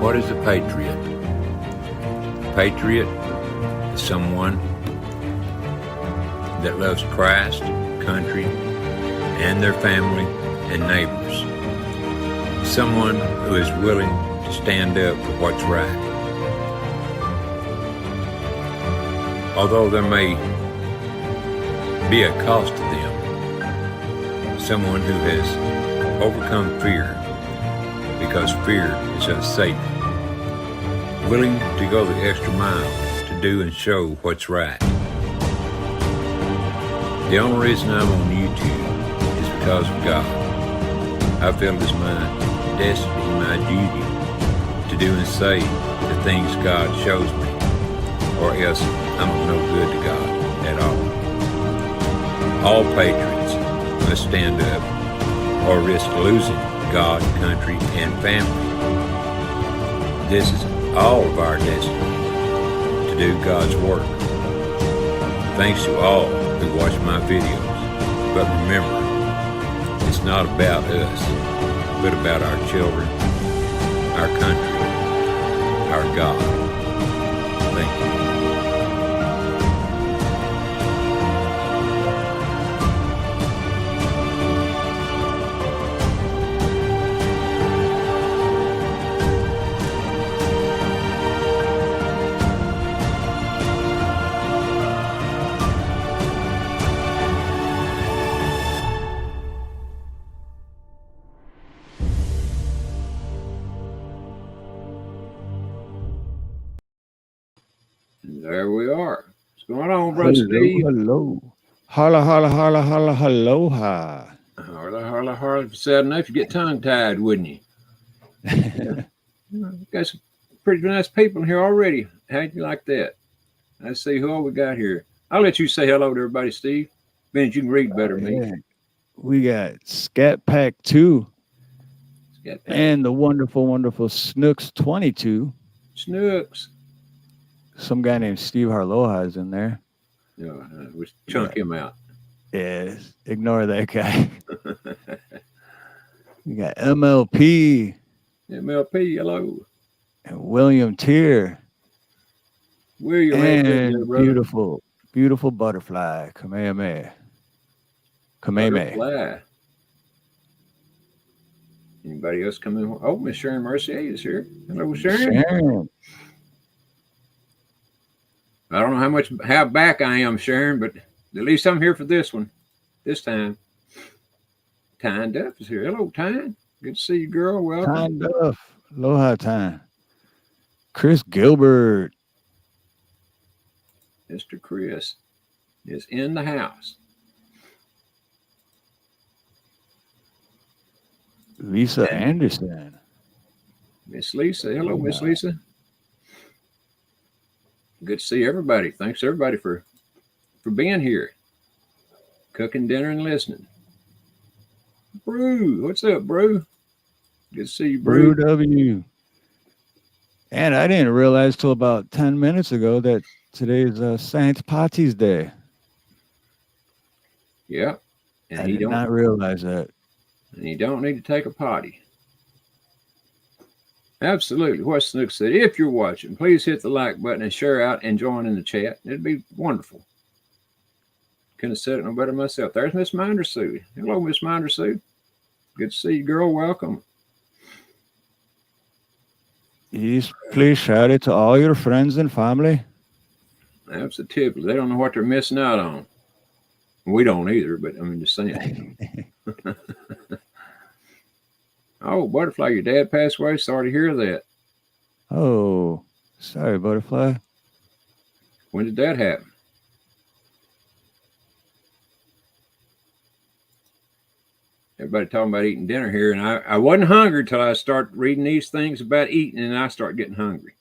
What is a patriot? A patriot is someone that loves Christ, country, and their family and neighbors. Someone who is willing to stand up for what's right. Although there may be a cost to them, someone who has overcome fear because fear is of Satan, willing to go the extra mile to do and show what's right. The only reason I'm on YouTube is because of God. I feel it's my destiny, my duty to do and say the things God shows me, or else I'm of no good to God at all. All patriots must stand up or risk losing God, country, and family. This is all of our destiny to do God's work. Thanks to all who watch my videos. But remember, it's not about us, but about our children, our country, our God. Thank you. There we are. What's going on, Brother Steve? Hello. Holla, holla, holla, holla, aloha. Harla, harla, harla. If you said enough, you get tongue-tied, wouldn't you? Got some pretty nice people here already. How'd you like that? Let's see who all we got here. I'll let you say hello to everybody, Steve. Ben, you can read better than me. We got Scat Pack 2 Scat Pack. And the wonderful, wonderful Snooks 22. Snooks. Some guy named Steve Harloha is in there. Yeah, we chunk him out. Yeah, ignore that guy. We got MLP. MLP, hello. And William Tier. William, and beautiful, beautiful butterfly. Kamehameha. Butterfly. Anybody else come in? Oh, Miss Sharon Mercier is here. Hello, Sharon. I don't know how back I am, Sharon, but at least I'm here for this one. This time. Tyne Duff is here. Hello, Tyne. Good to see you, girl. Welcome. Tyne Duff. Aloha, Tyne. Chris Gilbert. Mr. Chris is in the house. Lisa Anderson. Miss Lisa. Hello, Miss Lisa. Good to see everybody. Thanks everybody for being here. Cooking dinner and listening. Brew. What's up, Brew? Good to see you, Brew. Brew W. And I didn't realize till about 10 minutes ago that today is Saint Patty's Day. Yeah. And I did not realize that. And you don't need to take a potty. Absolutely. What Snook said, if you're watching, please hit the like button and share out and join in the chat. It'd be wonderful. Couldn't have said it no better myself. There's Miss Minder Sue. Hello, Miss Minder Sue. Good to see you, girl. Welcome. Yes, please share it to all your friends and family. Absolutely. They don't know what they're missing out on. We don't either, but I mean, just saying. Oh, Butterfly, your dad passed away. Sorry to hear that. Oh, sorry, Butterfly. When did that happen? Everybody talking about eating dinner here, and I wasn't hungry till I start reading these things about eating, and I start getting hungry.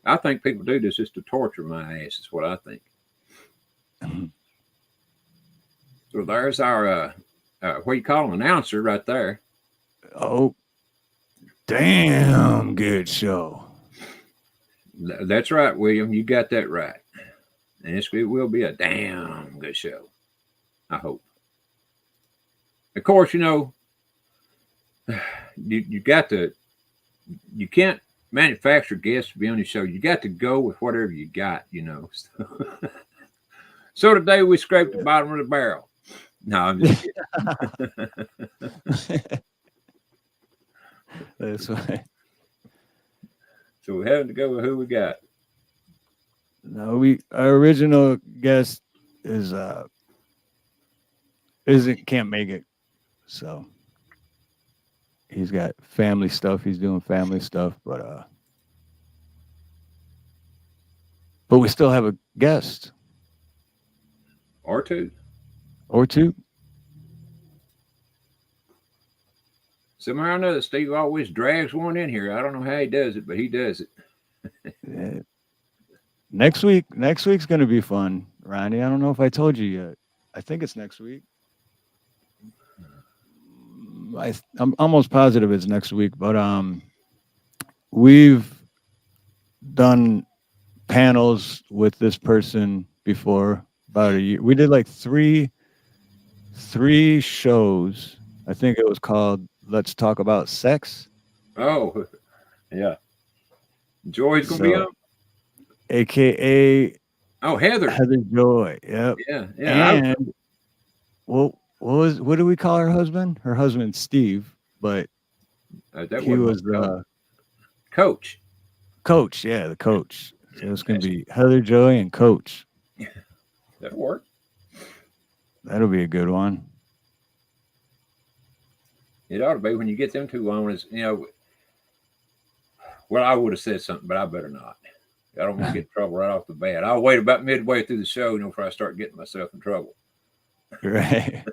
I think people do this just to torture my ass, is what I think. So there's our, what you call an announcer right there. Oh, damn good show. That's right, William. You got that right. And it will be a damn good show. I hope. Of course, you know, you got to, you can't manufacturer guests to be on the show, you got to go with whatever you got, you know. So today we scraped the bottom of the barrel. No, I'm just kidding. That's why. So we're having to go with who we got. No, our original guest can't make it, so he's got family stuff. He's doing family stuff, but we still have a guest Or two. or two. Somehow or another, Steve always drags one in here. I don't know how he does it, but he does it. Yeah. Next week's gonna be fun, Ronnie. I don't know if I told you yet. I think it's next week. I'm almost positive it's next week, but we've done panels with this person before about a year. We did like three shows. I think it was called Let's Talk About Sex. Oh, yeah. Joy's gonna be on. AKA Heather. Heather Joy. Yep. Yeah, yeah. And what do we call her husband? Her husband's Steve, but he was the coach. Coach, yeah, the coach. So it's gonna be Heather Joy and Coach. That'll work. That'll be a good one. It ought to be when you get them two on. Is well, I would have said something, but I better not. I don't want to get in trouble right off the bat. I'll wait about midway through the show, before I start getting myself in trouble. Right.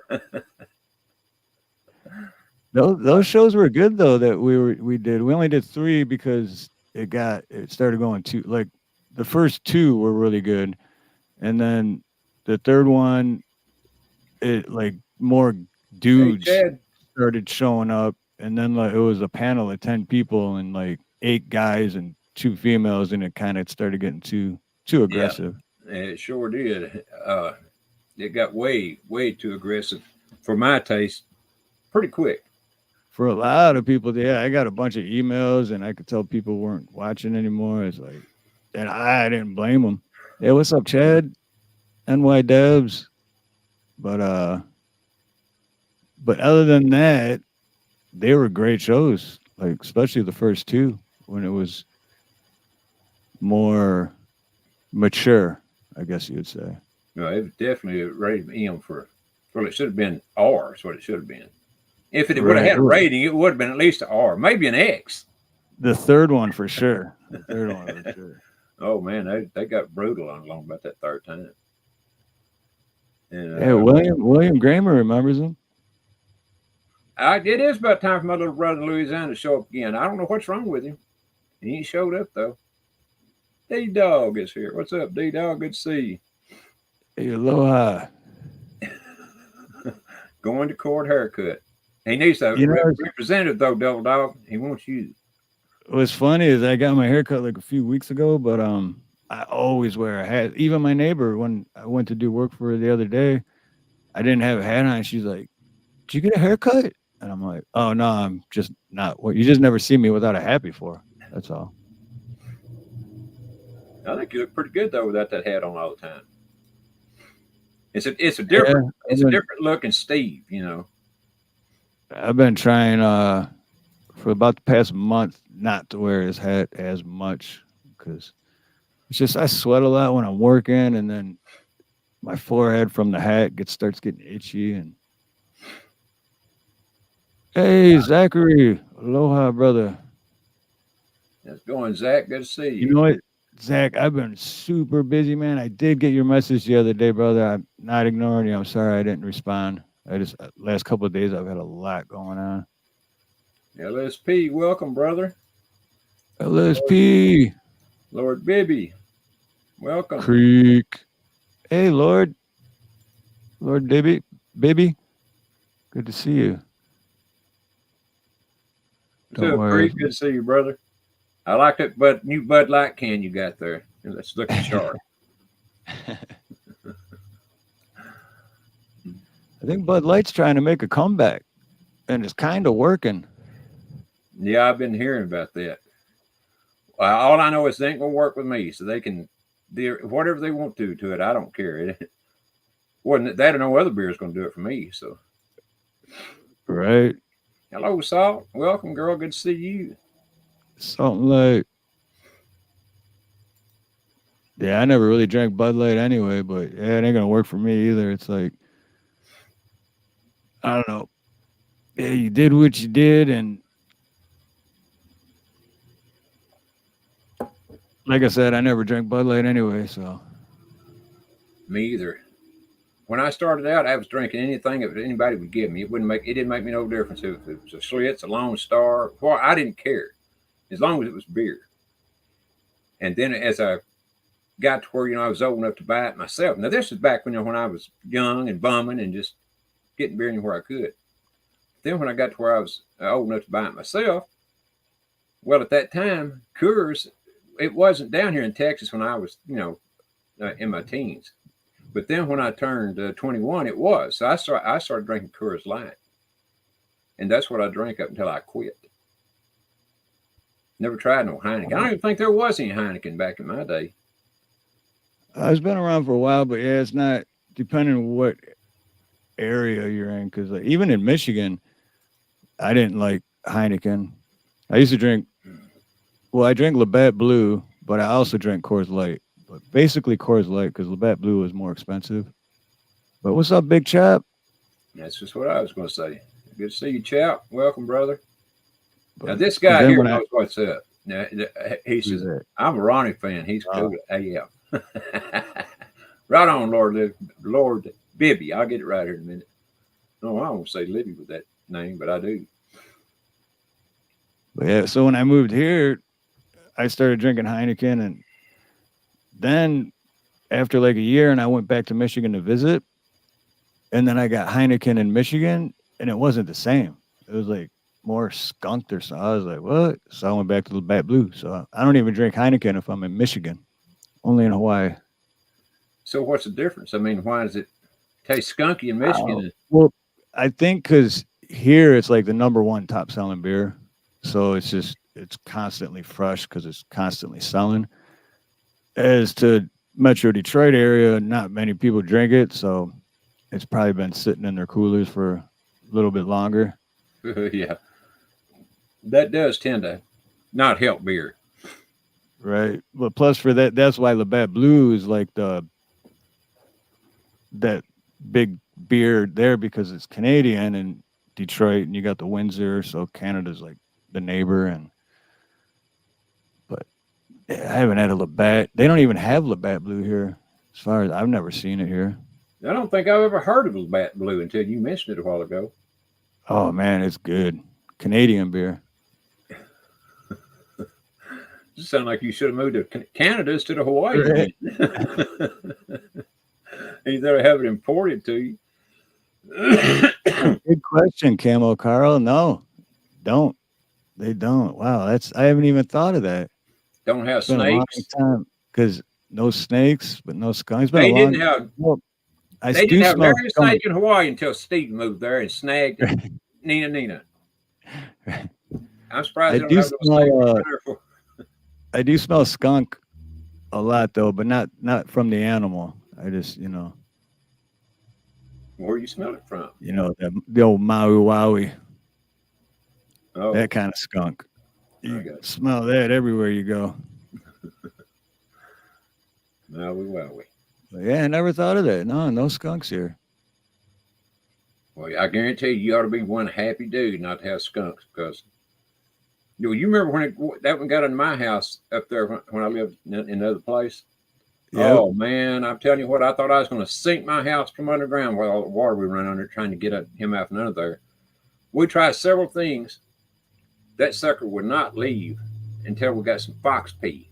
Those shows were good though that we did. We only did 3 because it started going 2. Like the first 2 were really good, and then the third one, it like more dudes started showing up, and then like it was a panel of 10 people and like 8 guys and 2 females, and it kind of started getting too aggressive. Yeah, it sure did. It got way too aggressive for my taste pretty quick. For a lot of people, yeah, I got a bunch of emails, and I could tell people weren't watching anymore. It's like, and I didn't blame them. Hey, what's up, Chad? NY Debs. But other than that, they were great shows. Like especially the first 2 when it was more mature, I guess you would say. No, it was definitely rated M for. Well, it should have been R. Is what it should have been. If it would have had a rating, it would have been at least an R, maybe an X. The third one for sure. Oh man, they got brutal on about that third time. And, yeah, William Gramer remembers him. It is about time for my little brother in Louisiana to show up again. I don't know what's wrong with him. He ain't showed up though. D-Dog is here. What's up, D-Dog? Good to see you. Hey, aloha. Going to court haircut. He needs a representative though, Double Dog. He wants you. What's funny is I got my haircut like a few weeks ago, but I always wear a hat. Even my neighbor, when I went to do work for her the other day, I didn't have a hat on. She's like, "Did you get a haircut?" And I'm like, "Oh no, I'm just not. You just never see me without a hat before. That's all." I think you look pretty good though without that hat on all the time. It's a different a different looking Steve, I've been trying for about the past month not to wear his hat as much because it's just I sweat a lot when I'm working, and then my forehead from the hat starts getting itchy. And hey, Zachary, aloha, brother. How's it going, Zach? Good to see you. You know what, Zach? I've been super busy, man. I did get your message the other day, brother. I'm not ignoring you. I'm sorry I didn't respond. Last couple of days I've had a lot going on. LSP, welcome, brother. LSP. Lord Bibby, welcome. Creek. Hey, Lord Bibby. Good to see you. Don't worry. Good to see you, brother. I like that new Bud Light can you got there. That's looking sharp. I think Bud Light's trying to make a comeback, and it's kind of working. Yeah, I've been hearing about that. All I know is they ain't gonna work with me, so they can do whatever they want to it. I don't care. It wasn't that or no other beer is gonna do it for me. So, Right. hello, Salt. Welcome, girl. Good to see you. Something like, yeah, I never really drank Bud Light anyway, but yeah, it ain't gonna work for me either. It's like, I don't know. Yeah, you did what you did, and like I said, I never drank Bud Light anyway, so Me either. When I started out, I was drinking anything that anybody would give me. It didn't make me no difference if it was a Schlitz, a Lone Star. Well, I didn't care as long as it was beer. And then as I got to where I was old enough to buy it myself. Now this is back when I was young and bumming and just getting beer anywhere I could. Then when I got to where I was old enough to buy it myself, well, at that time, Coors, it wasn't down here in Texas when I was in my teens. But then when I turned 21, it was. So I started drinking Coors Light, and that's what I drank up until I quit. Never tried no Heineken. I don't even think there was any Heineken back in my day. it's been around for a while. But yeah, it's not depending on what area you're in, because like, even in Michigan, I didn't like Heineken. I used to drink. Well, I drank Labatt Blue, but I also drank Coors Light. But basically Coors Light because Labatt Blue was more expensive. But what's up, Big Chap? That's just what I was going to say. Good to see you, Chap. Welcome, brother. But, now, this guy here knows I, what's up. Now, he says, I'm a Ronnie fan. He's cool AF. Right on, Lord Bibby. I'll get it right here in a minute. No, I won't say Libby with that name, but I do. But yeah, so when I moved here, I started drinking Heineken, and then after like a year, and I went back to Michigan to visit, and then I got Heineken in Michigan, and it wasn't the same. It was like more skunked or something. I was like, what? So I went back to the Labatt Blue. So I don't even drink Heineken if I'm in Michigan, only in Hawaii. So what's the difference? I mean, why does it taste skunky in Michigan? Well, I think because here it's like the number one top selling beer. So it's constantly fresh because it's constantly selling. As to Metro Detroit area, not many people drink it. So it's probably been sitting in their coolers for a little bit longer. Yeah. That does tend to not help beer. Right. But plus for that's why Labatt Blue is like that big beer there because it's Canadian and Detroit, and you got the Windsor, so Canada's like the neighbor. But I haven't had a Labatt. They don't even have Labatt Blue here, as far as I've never seen it here. I don't think I've ever heard of Labatt Blue until you mentioned it a while ago. Oh man, it's good. Canadian beer. You sound like you should have moved to Canada instead of Hawaii. Right. Instead of have it imported to you. Good question, Camo Carl. No, don't. They don't. Wow, I haven't even thought of that. Don't have snakes. Because no snakes, but no skunks. They didn't have very snake in Hawaii until Steve moved there and snagged Nina. I'm surprised they don't have no snakes. I do smell skunk a lot though, but not from the animal. I just Where you smell it from? The old Maui Wowie. Oh. That kind of skunk. You smell that everywhere you go. Maui Wowie. Yeah, I never thought of that. No skunks here. Well, I guarantee you ought to be one happy dude not to have skunks because you remember when that one got in my house up there when I lived in another place? Yep. Oh, man, I'm telling you what, I thought I was going to sink my house from underground with all the water we run under trying to get him out from under there. We tried several things. That sucker would not leave until we got some fox pee.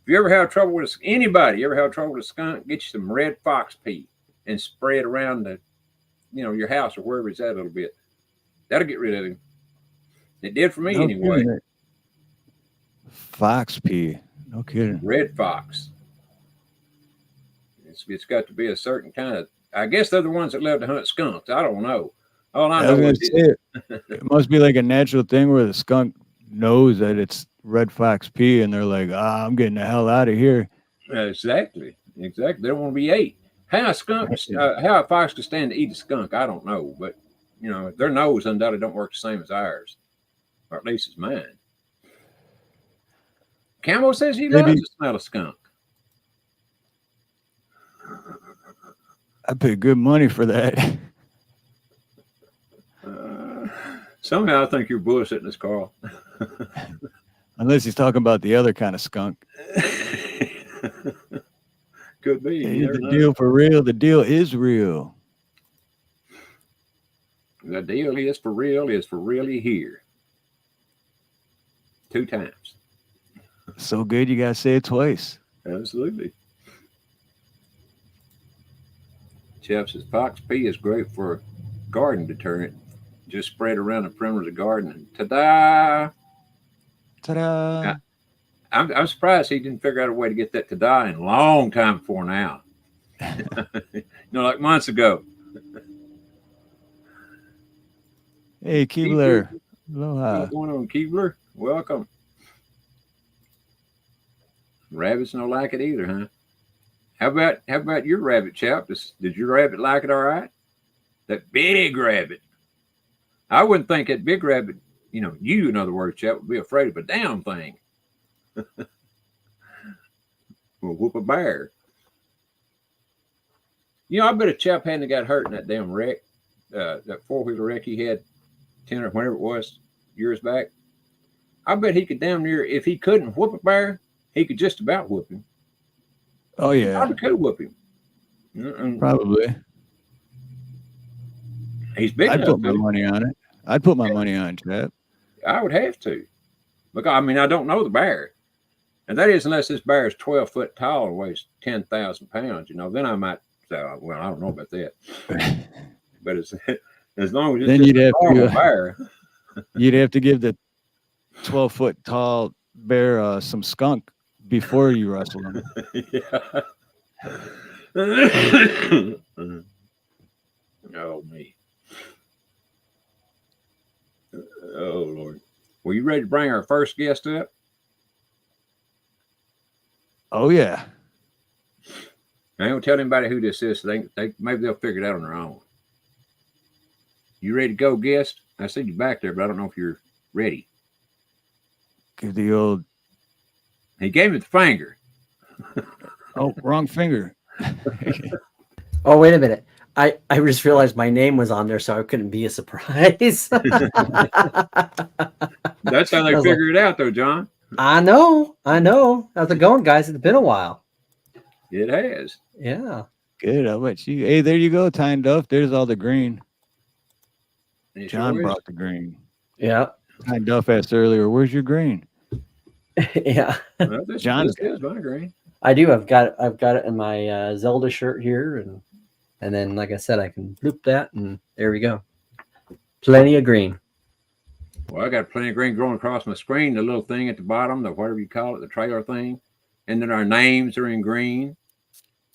If you ever have trouble with anybody ever have trouble with a skunk, get you some red fox pee and spray it around your house or wherever it's at a little bit. That'll get rid of him. It did for me anyway. Fox pee. No kidding. Red fox. It's got to be a certain kind of. I guess they're the ones that love to hunt skunks. I don't know. All I know is it must be like a natural thing where the skunk knows that it's red fox pee, and they're like, I'm getting the hell out of here. Exactly. They don't want to be ate. How a fox could stand to eat a skunk, I don't know, but their nose undoubtedly don't work the same as ours, or at least as mine. Camo says he loves the smell of skunk. I paid good money for that. Somehow I think you're bullshitting this, Carl. Unless he's talking about the other kind of skunk. Could be. Hey, the deal for real. The deal is real. The deal is for real. Is for really here. 2 times. So good, you gotta say it twice. Absolutely. Jeff says fox pee is great for garden deterrent. Just spread around the perimeter of the garden. And ta-da! Ta-da! I'm surprised he didn't figure out a way to get that ta-da in a long time before now. Like months ago. Hey, Keebler. Aloha. What's going on, Keebler? Welcome. Rabbits don't like it either, huh? How about your rabbit, chap? Did your rabbit like it all right? That big rabbit. I wouldn't think that big rabbit, you, in other words, chap, would be afraid of a damn thing. Will whoop a bear. I bet a chap hadn't got hurt in that damn wreck, that 4-wheeler wreck he had 10 or whatever it was years back. I bet he could damn near, if he couldn't whoop a bear, he could just about whoop him. Oh, yeah. Probably could whoop him. Probably. He's big enough. I'd put my money on it. I'd put my money on chap. I would have to. Because, I don't know the bear. And that is unless this bear is 12 foot tall and weighs 10,000 pounds. Then I might say, well, I don't know about that. But as long as it's then just a normal bear. You'd have to give the 12-foot tall bear some skunk before you wrestle him. Yeah. Oh, me. Oh, Lord. Were you ready to bring our first guest up? Oh, yeah. I ain't gonna tell anybody who this is. So maybe they'll figure it out on their own. You ready to go, guest? I see you back there, but I don't know if you're ready. Give the old... He gave me the finger. Oh, wrong finger. Oh, wait a minute. I just realized my name was on there, so I couldn't be a surprise. That's how they figure it out, though, John. I know. How's it going, guys? It's been a while. It has. Yeah. Good. How about you? Hey, there you go, Tyne Duff. There's all the green. John Sure brought the green. Yeah. Tyne Duff asked earlier, "Where's your green?" Yeah. Well, John's this is my green. I do. I've got it in my Zelda shirt here, and then, like I said, I can bloop that, and there we go. Plenty of green. Well, I got plenty of green growing across my screen. The little thing at the bottom, the whatever you call it, the trailer thing, and then our names are in green.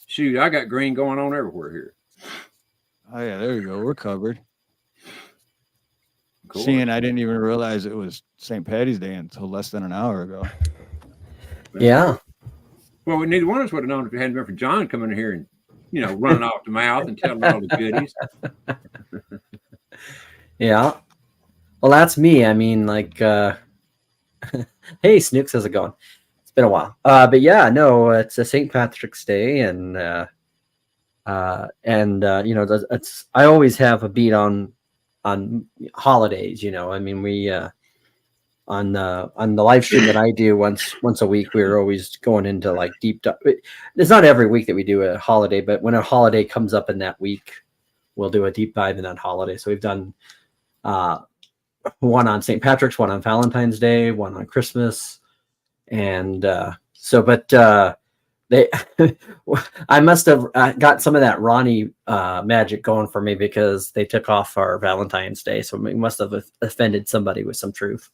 Shoot, I got green going on everywhere here. Oh yeah, there you go. We're covered. Cool. Seeing, I didn't even realize it was St. Patty's Day until less than an hour ago. Yeah. Well, neither one of us would have known if it hadn't been for John coming in here and, running off the mouth and telling all the goodies. Yeah. Well, that's me. I mean, like, hey, Snooks, how's it going? It's been a while. But yeah, no, it's a St. Patrick's Day, and it's I always have a beat on holidays. I mean, we on the live stream that I do once a week, we're always going into like deep dive. It's not every week that we do a holiday, but when a holiday comes up in that week, we'll do a deep dive in that holiday. So we've done one on St. Patrick's, one on Valentine's Day, one on Christmas, and they I must have got some of that Ronnie magic going for me, because they took off our Valentine's Day, so we must have offended somebody with some truth.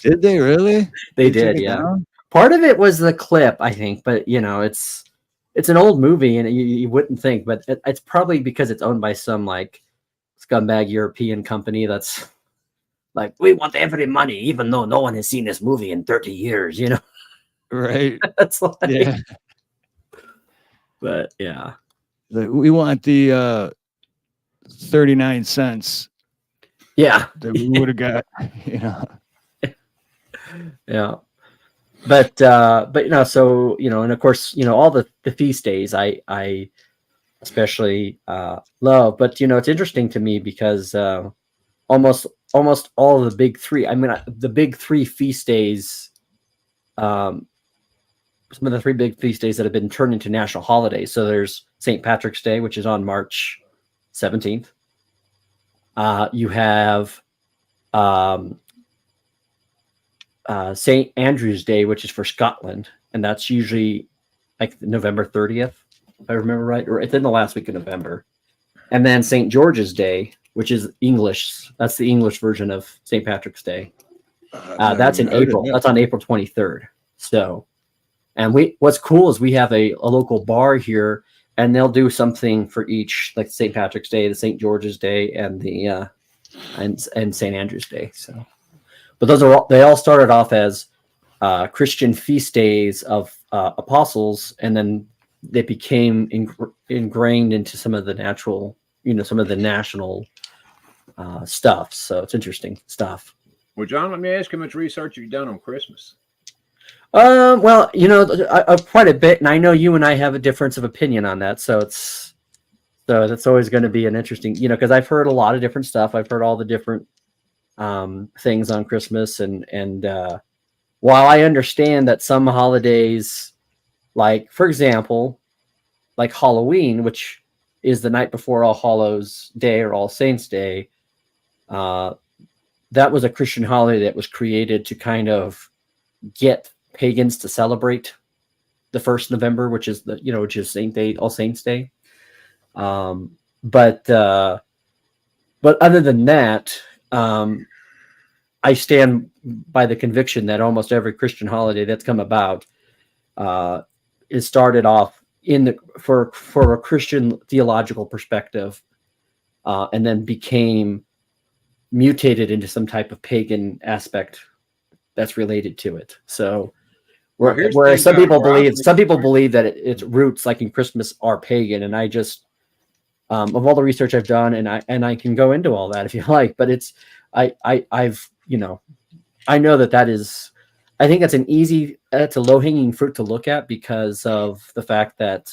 Did they really? They did, yeah. Down? Part of it was the clip, I think, but it's an old movie, and you wouldn't think, but it's probably because it's owned by some like scumbag European company that's like, we want every money, even though no one has seen this movie in 30 years, you know? Right. That's like, Yeah. but yeah. Like, we want the 39 cents Yeah. that we would have got, you know. Yeah. But you know, so, you know, and of course, you know, all the feast days I especially love, but you know, it's interesting to me because almost all of the big three, I mean, the big three feast days, some of the three big feast days that have been turned into national holidays. So there's St. Patrick's Day, which is on March 17th. You have St. Andrew's Day, which is for Scotland, and that's usually like November 30th, if I remember right, or it's in the last week of November. And then St. George's Day, which is English. That's the English version of St. Patrick's Day. That's in April. That's on April 23rd. So, and what's cool is we have a local bar here, and they'll do something for each, like St. Patrick's Day, the St. George's Day, and the and St. Andrew's Day. So, but they all started off as Christian feast days of apostles, and then they became ingrained into some of the natural, you know, some of the national stuff. So it's interesting stuff. Well, John, let me ask you, how much research have you done on Christmas? Well, you know, quite a bit, and I know you and I have a difference of opinion on that. So that's always going to be an interesting, you know, because I've heard a lot of different stuff. I've heard all the different things on Christmas, and while I understand that some holidays, like for example, like Halloween, which is the night before All Hallows Day or All Saints Day, that was a Christian holiday that was created to kind of get pagans to celebrate the 1st November, which is which is Saint Day, All Saints Day. But other than that, I stand by the conviction that almost every Christian holiday that's come about is started off for a Christian theological perspective, and then became mutated into some type of pagan aspect that's related to it. So, whereas some people believe that its roots, like in Christmas, are pagan, and I just of all the research I've done, and I can go into all that if you like, but it's I've I know that is, I think that's it's a low hanging fruit to look at because of the fact that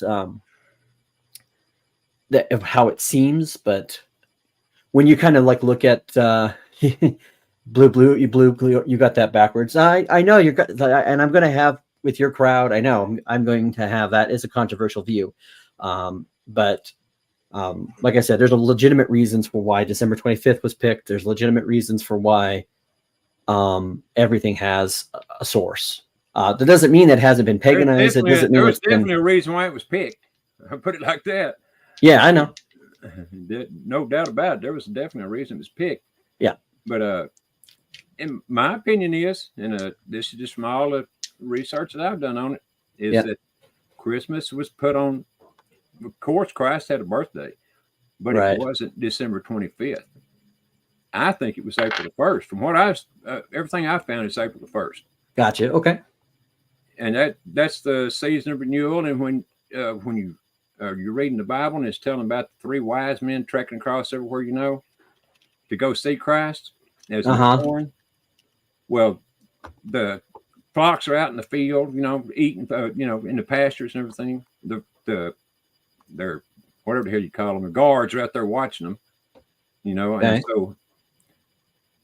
that of how it seems, but when you kind of like look at blue, you got that backwards. I know and I'm going to have with your crowd. I know I'm going to have that as a controversial view, but like I said, there's a legitimate reasons for why December 25th was picked. There's legitimate reasons for why everything has a source. That doesn't mean that it hasn't been paganized. It doesn't mean there's definitely a reason why it was picked. I'll put it like that. Yeah, I know. No doubt about it. There was definitely a reason it was picked. Yeah. But in my opinion is, and this is just from all the research that I've done on it, is that Christmas was put on. Of course, Christ had a birthday, but it wasn't December 25th. I think it was April the 1st. From what everything I found is April the 1st. Gotcha. Okay. And that's the season of renewal. And when you're reading the Bible and it's telling about the 3 wise men trekking across everywhere, to go see Christ as he's born. Well, the flocks are out in the field, eating, in the pastures and everything. They're whatever the hell you call them, the guards are out there watching them, and so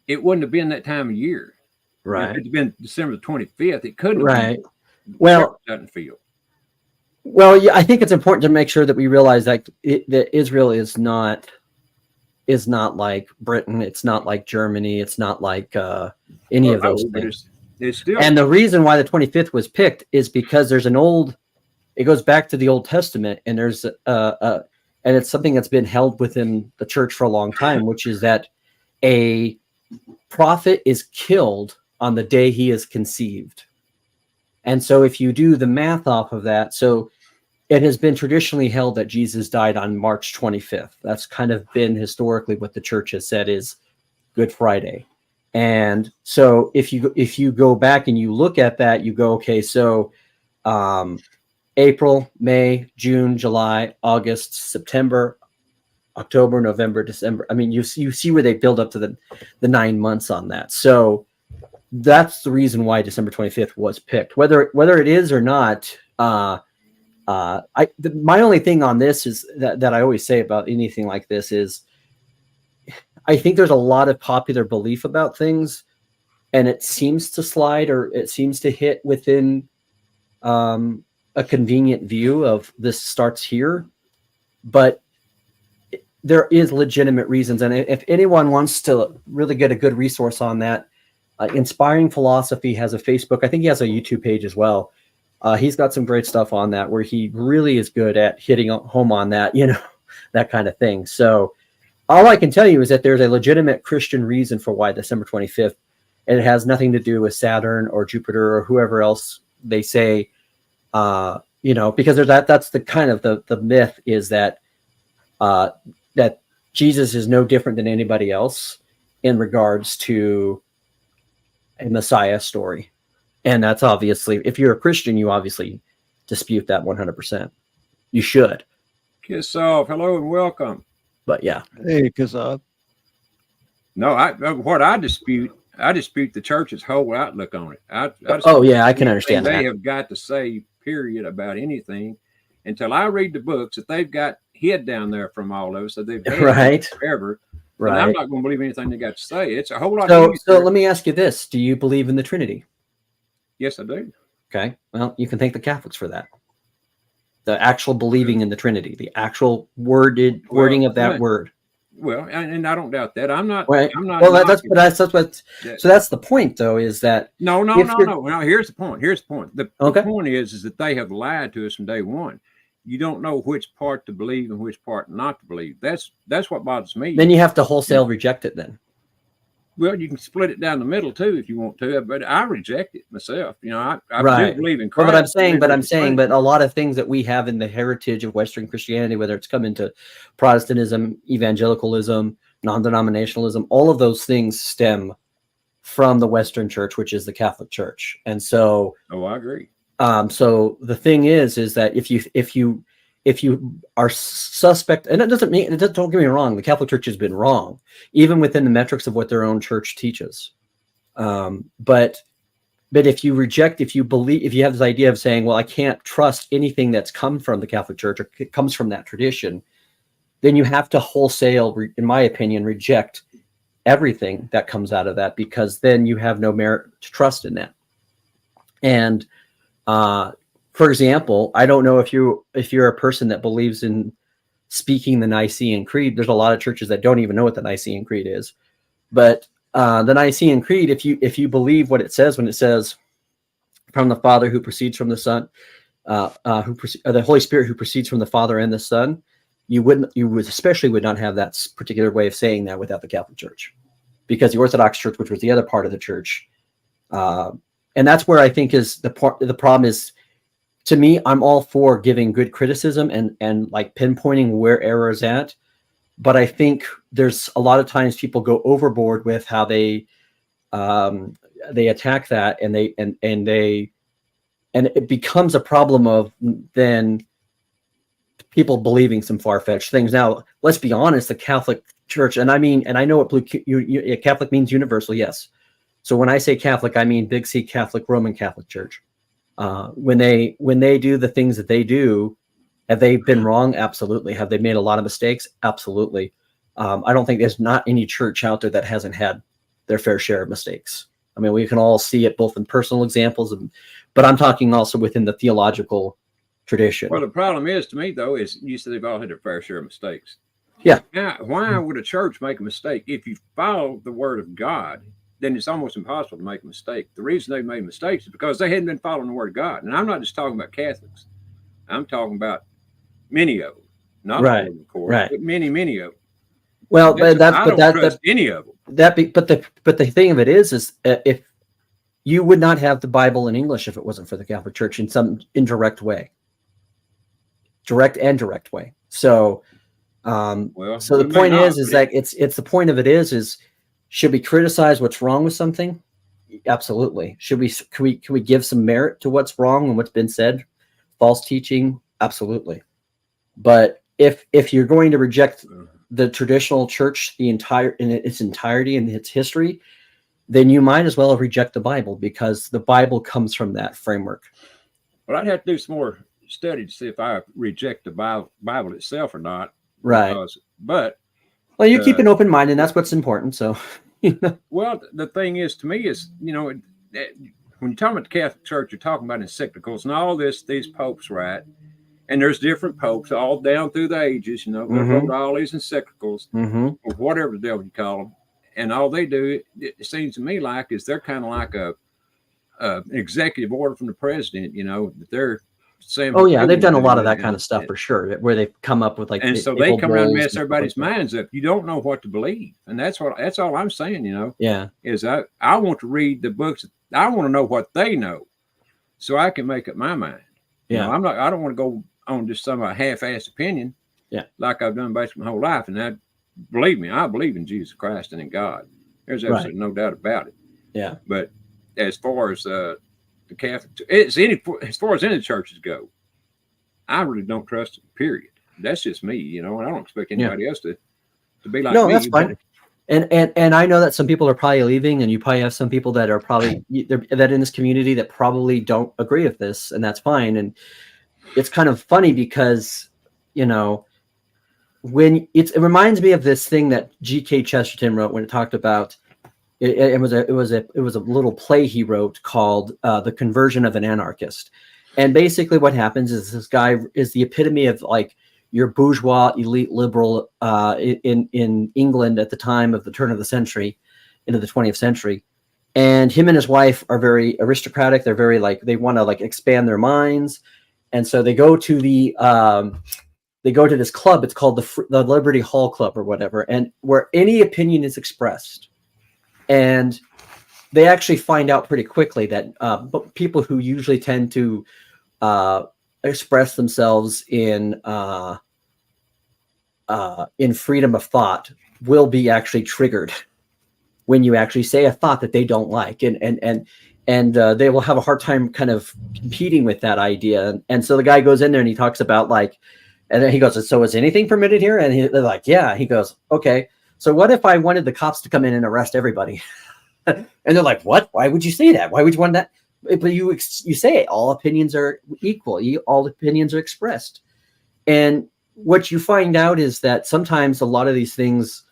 it wouldn't have been that time of year. Right. If it had been December the 25th, it couldn't have been. Well, out in the field. Well, yeah, I think it's important to make sure that we realize that that Israel is not like Britain. It's not like Germany. It's not like any of those things. It's still, and the reason why the 25th was picked is because there's it goes back to the Old Testament, and there's and it's something that's been held within the church for a long time, which is that a prophet is killed on the day he is conceived. And so if you do the math off of that, so it has been traditionally held that Jesus died on March 25th. That's kind of been historically what the church has said is Good Friday. And so if you go back and you look at that, you go, okay, so April, May, June, July, August, September, October, November, December. I mean, you see where they build up to the 9 months on that. So that's the reason why December 25th was picked. Whether it is or not, my only thing on this is that I always say about anything like this is I think there's a lot of popular belief about things, and it seems to slide or it seems to hit within a convenient view of this starts here, but there is legitimate reasons. And if anyone wants to really get a good resource on that, Inspiring Philosophy has a Facebook. I think he has a YouTube page as well. He's got some great stuff on that where he really is good at hitting home on that, that kind of thing. So all I can tell you is that there's a legitimate Christian reason for why December 25th, and it has nothing to do with Saturn or Jupiter or whoever else they say, because there's that's the kind of the myth is that that Jesus is no different than anybody else in regards to a Messiah story. And that's obviously, if you're a Christian, you obviously dispute that 100%. You should. Kiss off. Hello and welcome. But yeah. Hey, Kazab. No, I dispute the church's whole outlook on it. I can understand they that. have got to say, period, about anything until I read the books that they've got hid down there from all of us that they've had Right. forever. Right. I'm not going to believe anything they got to say. It's a whole lot. So let me ask you this: do you believe in the Trinity? Yes, I do. Okay. Well, you can thank the Catholics for that. The actual believing in the Trinity, the actual wording of that word. Well, and I don't doubt that. I'm not. Right. I'm not. Well, that's what. So that's the point, though, is that no. Here's the point. The point is that they have lied to us from day one. You don't know which part to believe and which part not to believe. That's what bothers me. Then you have to wholesale reject it. Then. Well, you can split it down the middle too if you want to, but I reject it myself. I right. do believe in Christ. Well, but I'm saying, but a lot of things that we have in the heritage of Western Christianity, whether it's come into Protestantism, evangelicalism, non-denominationalism, all of those things stem from the Western Church, which is the Catholic Church. And so, I agree. So the thing is that if you are suspect, and don't get me wrong, the Catholic Church has been wrong, even within the metrics of what their own church teaches. But if you have this idea of saying, well, I can't trust anything that's come from the Catholic Church or comes from that tradition, then you have to wholesale, in my opinion, reject everything that comes out of that, because then you have no merit to trust in that. And for example, I don't know if you're a person that believes in speaking the Nicene Creed. There's a lot of churches that don't even know what the Nicene Creed is. But the Nicene Creed, if you believe what it says when it says, "From the Father who proceeds from the Son, the Holy Spirit who proceeds from the Father and the Son," you would not have that particular way of saying that without the Catholic Church, because the Orthodox Church, which was the other part of the church, and that's where I think is the problem is. To me, I'm all for giving good criticism and like pinpointing where error is at. But I think there's a lot of times people go overboard with how they attack that, and it becomes a problem of then people believing some far-fetched things. Now, let's be honest, the Catholic Church, and I know what Catholic means universal, yes. So when I say Catholic, I mean Big C Catholic, Roman Catholic Church. When they do the things that they do, have they been wrong? Absolutely. Have they made a lot of mistakes? Absolutely. I don't think there's not any church out there that hasn't had their fair share of mistakes. I mean, we can all see it both in personal examples, but I'm talking also within the theological tradition. Well, the problem is, to me, though, is you said they've all had their fair share of mistakes. Yeah. Now, why would a church make a mistake? If you follow the word of God, then it's almost impossible to make a mistake. The reason they made mistakes is because they hadn't been following the word of God. And I'm not just talking about Catholics. I'm talking about many of them. Not all of them, of course, but many of them. Well, I don't trust any of them. But the thing of it is if you would not have the Bible in English if it wasn't for the Catholic Church in some indirect way, direct way. So, so the point is that it's the point of it is Should we criticize what's wrong with something? Absolutely. Can we give some merit to what's wrong and what's been said? False teaching? Absolutely. But if you're going to reject the traditional church in its entirety and its history, then you might as well reject the Bible, because the Bible comes from that framework. Well, I'd have to do some more study to see if I reject the Bible itself or not. Right. But well, you keep an open mind, and that's what's important. So, well, the thing is, to me, is when you're talking about the Catholic Church, you're talking about encyclicals and all these popes, right? And there's different popes all down through the ages, they wrote all these encyclicals, or whatever the devil you call them. And all they do, it seems to me like, is they're kind of like an executive order from the president, that they're saying. Oh yeah, they've done a lot of that kind of stuff for sure, where they've come up with like. And so they come around and mess everybody's minds up. You don't know what to believe, and that's all I'm saying. Yeah, is I want to read the books. I want to know what they know, so I can make up my mind. Yeah, I don't want to go on just some half-assed opinion. Yeah, like I've done basically my whole life, and believe me, I believe in Jesus Christ and in God. There's absolutely no doubt about it. Yeah. But as far as the Catholic, as far as any churches go, I really don't trust them, period. That's just me, and I don't expect anybody else to be like me. No, that's fine. And I know that some people are probably leaving, and you probably have some people that are probably that in this community that probably don't agree with this, and that's fine. And it's kind of funny because, when it reminds me of this thing that G.K. Chesterton wrote when it talked about it was a little play he wrote called The Conversion of an Anarchist. And basically what happens is this guy is the epitome of like your bourgeois elite liberal in England at the time of the turn of the century into the 20th century. And him and his wife are very aristocratic. They're very they want to expand their minds. And so they go to this club. It's called the Liberty Hall Club or whatever, and where any opinion is expressed. And they actually find out pretty quickly that people who usually tend to express themselves in freedom of thought will be actually triggered when you actually say a thought that they don't like, and they will have a hard time kind of competing with that idea. And so the guy goes in there and he talks about and then he goes, so is anything permitted here? And they're like, yeah. He goes, okay. So what if I wanted the cops to come in and arrest everybody? And they're like, what? Why would you say that? Why would you want that? But you say it. All opinions are equal. All opinions are expressed. And what you find out is that sometimes a lot of these things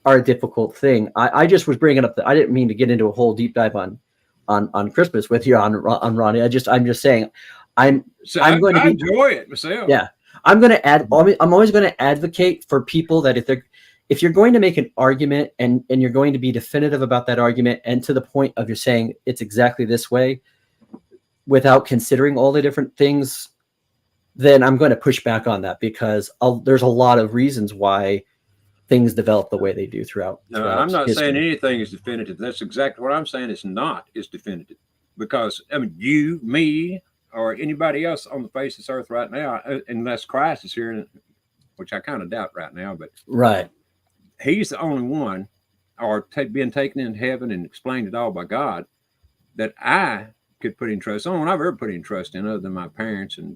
are a difficult thing. I just was bringing up I didn't mean to get into a whole deep dive on Christmas with you on Ronnie. I'm just saying I'm going to enjoy it myself. Yeah. I'm always going to advocate for people that if you're going to make an argument and you're going to be definitive about that argument and to the point of you're saying it's exactly this way without considering all the different things, then I'm going to push back on that, because there's a lot of reasons why things develop the way they do throughout. No, I'm not saying anything is definitive. That's exactly what I'm saying. It's not. It's definitive, because you, me, or anybody else on the face of this earth right now, unless Christ is here, which I kind of doubt right now, but right, he's the only one, or being taken into heaven and explained it all by God, that I could put in trust. The only one I've ever put in trust in, other than my parents and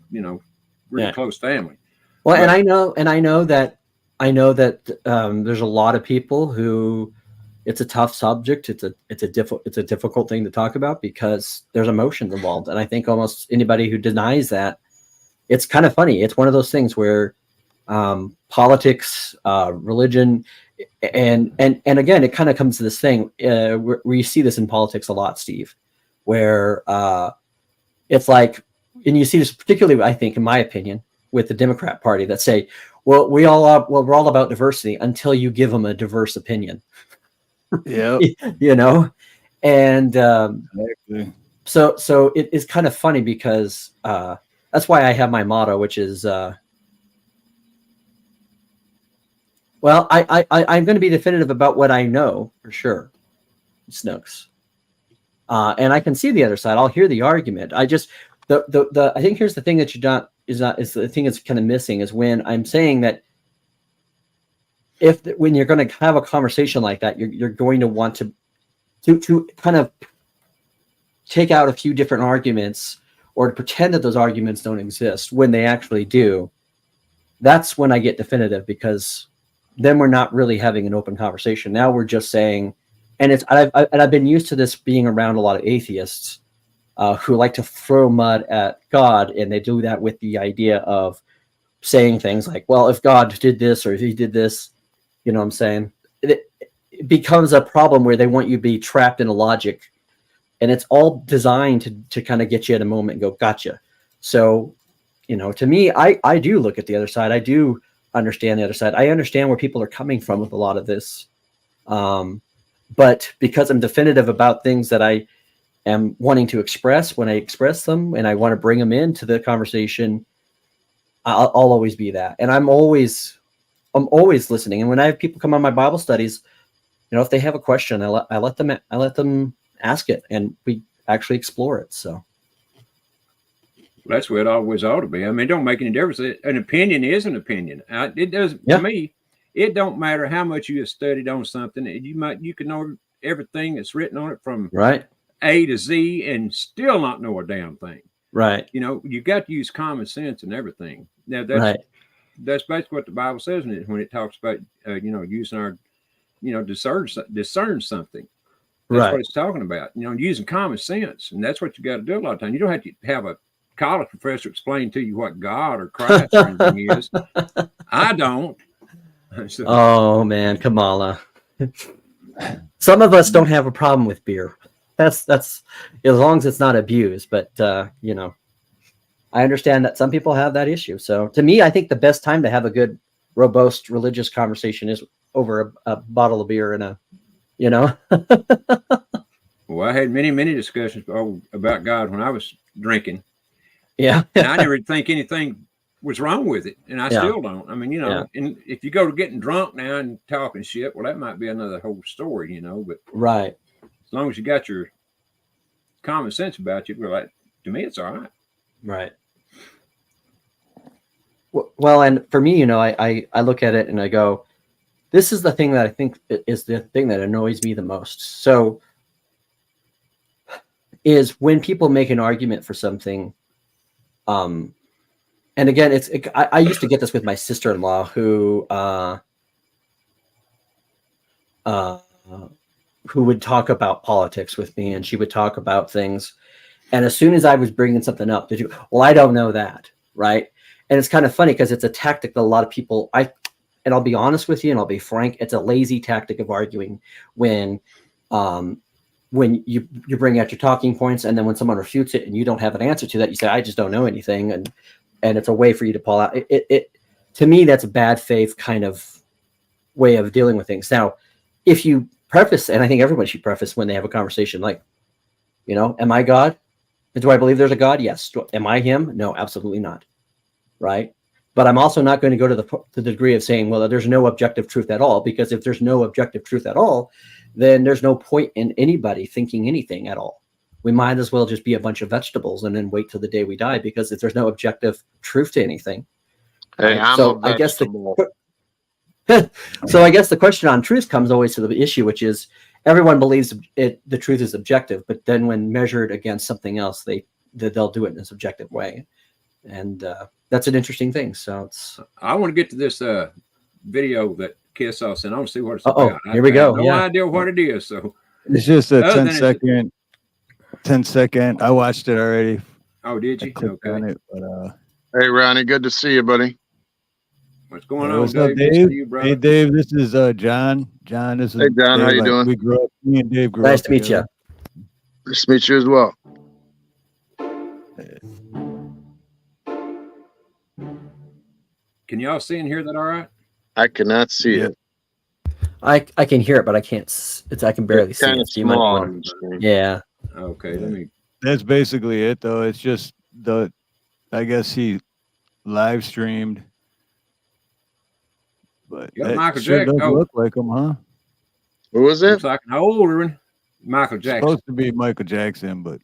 really close family. Well, but, and I know that there's a lot of people who it's a tough subject. It's a difficult thing to talk about because there's emotions involved. And I think almost anybody who denies that, it's kind of funny. It's one of those things where politics, religion, and again, it kind of comes to this thing where you see this in politics a lot, Steve, where it's like, and you see this particularly, I think, in my opinion, with the Democrat Party that say, well, we're all about diversity until you give them a diverse opinion. Yeah. And exactly. So it is kind of funny because that's why I have my motto, which is, well, I'm going to be definitive about what I know for sure, Snooks. And I can see the other side. I'll hear the argument. I just I think here's the thing that is the thing that's kind of missing is when I'm saying that when you're going to have a conversation like that, you're going to want to kind of take out a few different arguments, or to pretend that those arguments don't exist when they actually do. That's when I get definitive, because then we're not really having an open conversation. Now we're just saying, and I've been used to this being around a lot of atheists who like to throw mud at God, and they do that with the idea of saying things like, well, if God did this, or if he did this, you know what I'm saying? It becomes a problem where they want you to be trapped in a logic, and it's all designed to kind of get you at a moment and go, gotcha. So, you know, to me, I do look at the other side. I do understand the other side. I understand where people are coming from with a lot of this. But because I'm definitive about things that I am wanting to express, when I express them and I want to bring them into the conversation, I'll always be that. And I'm always listening. And when I have people come on my Bible studies, you know, if they have a question, I let them ask it, and we actually explore it. So that's where it always ought to be. I mean, it don't make any difference. An opinion is an opinion. It does to me. It don't matter how much you have studied on something. You can know everything that's written on it from A to Z and still not know a damn thing. Right. You know, you got to use common sense and everything. Now that's basically what the Bible says when it talks about you know, using our, you know, discern something. That's what it's talking about. You know, using common sense, and that's what you got to do a lot of times. You don't have to have a college professor explain to you what God or Christ or anything is. I don't. So, oh man, Kamala. Some of us don't have a problem with beer. That's as long as it's not abused. But you know, I understand that some people have that issue. So to me, I think the best time to have a good, robust religious conversation is over a bottle of beer and a, you know. Well, I had many discussions about God when I was drinking. Yeah. And I never think anything was wrong with it, and I still don't. I mean, you know, and if you go to getting drunk now and talking shit, well, that might be another whole story, you know. But as long as you got your common sense about you, like, to me, it's all right. Right. Well, and for me, you know, I look at it and I go, this is the thing that I think is the thing that annoys me the most. So, is when people make an argument for something. And again, I used to get this with my sister-in-law who would talk about politics with me, and she would talk about things. And as soon as I was bringing something up, well, I don't know that. Right. And it's kind of funny because it's a tactic that a lot of people, and I'll be honest with you, and I'll be frank, it's a lazy tactic of arguing when you bring out your talking points, and then when someone refutes it and you don't have an answer to that, you say, I just don't know anything. And it's a way for you to pull out. It to me, that's a bad faith kind of way of dealing with things. Now, if you preface, and I think everybody should preface when they have a conversation, like, you know, am I God? Do I believe there's a God? Yes. Am I him? No, absolutely not. Right. But I'm also not going to go to the degree of saying, well, there's no objective truth at all, because if there's no objective truth at all, then there's no point in anybody thinking anything at all. We might as well just be a bunch of vegetables and then wait till the day we die, because if there's no objective truth to anything. Hey, I'm so a vegetable. So I guess the question on truth comes always to the issue, which is everyone believes the truth is objective, but then when measured against something else, they'll do it in a subjective way. And that's an interesting thing. So I want to get to this video that Kiss off sent. I want to see what it's about. Here we go. I have no idea what it is. So it's just a 10 second. I watched it already. Oh, did you? Okay. On it, but, hey, Ronnie, good to see you, buddy. What's going on, what's Dave? up, Dave? Good to see you, brother. Hey, Dave. This is John. John, this is Hey, John, Dave. how you doing? We grew up. Me and Dave grew nice up to meet together. you. Nice to meet you as well. Can y'all see and hear that all right? I cannot see it. I can hear it, but I can't. I can barely see Kind it. of So you might small wanna- on the screen. Yeah. Okay, let me. That's basically it, though. It's just I guess he live streamed, but Yeah, that Michael sure Jackson. does look like him, huh? Who was it? Looks like an older one. Michael It's Jackson. supposed to be Michael Jackson, but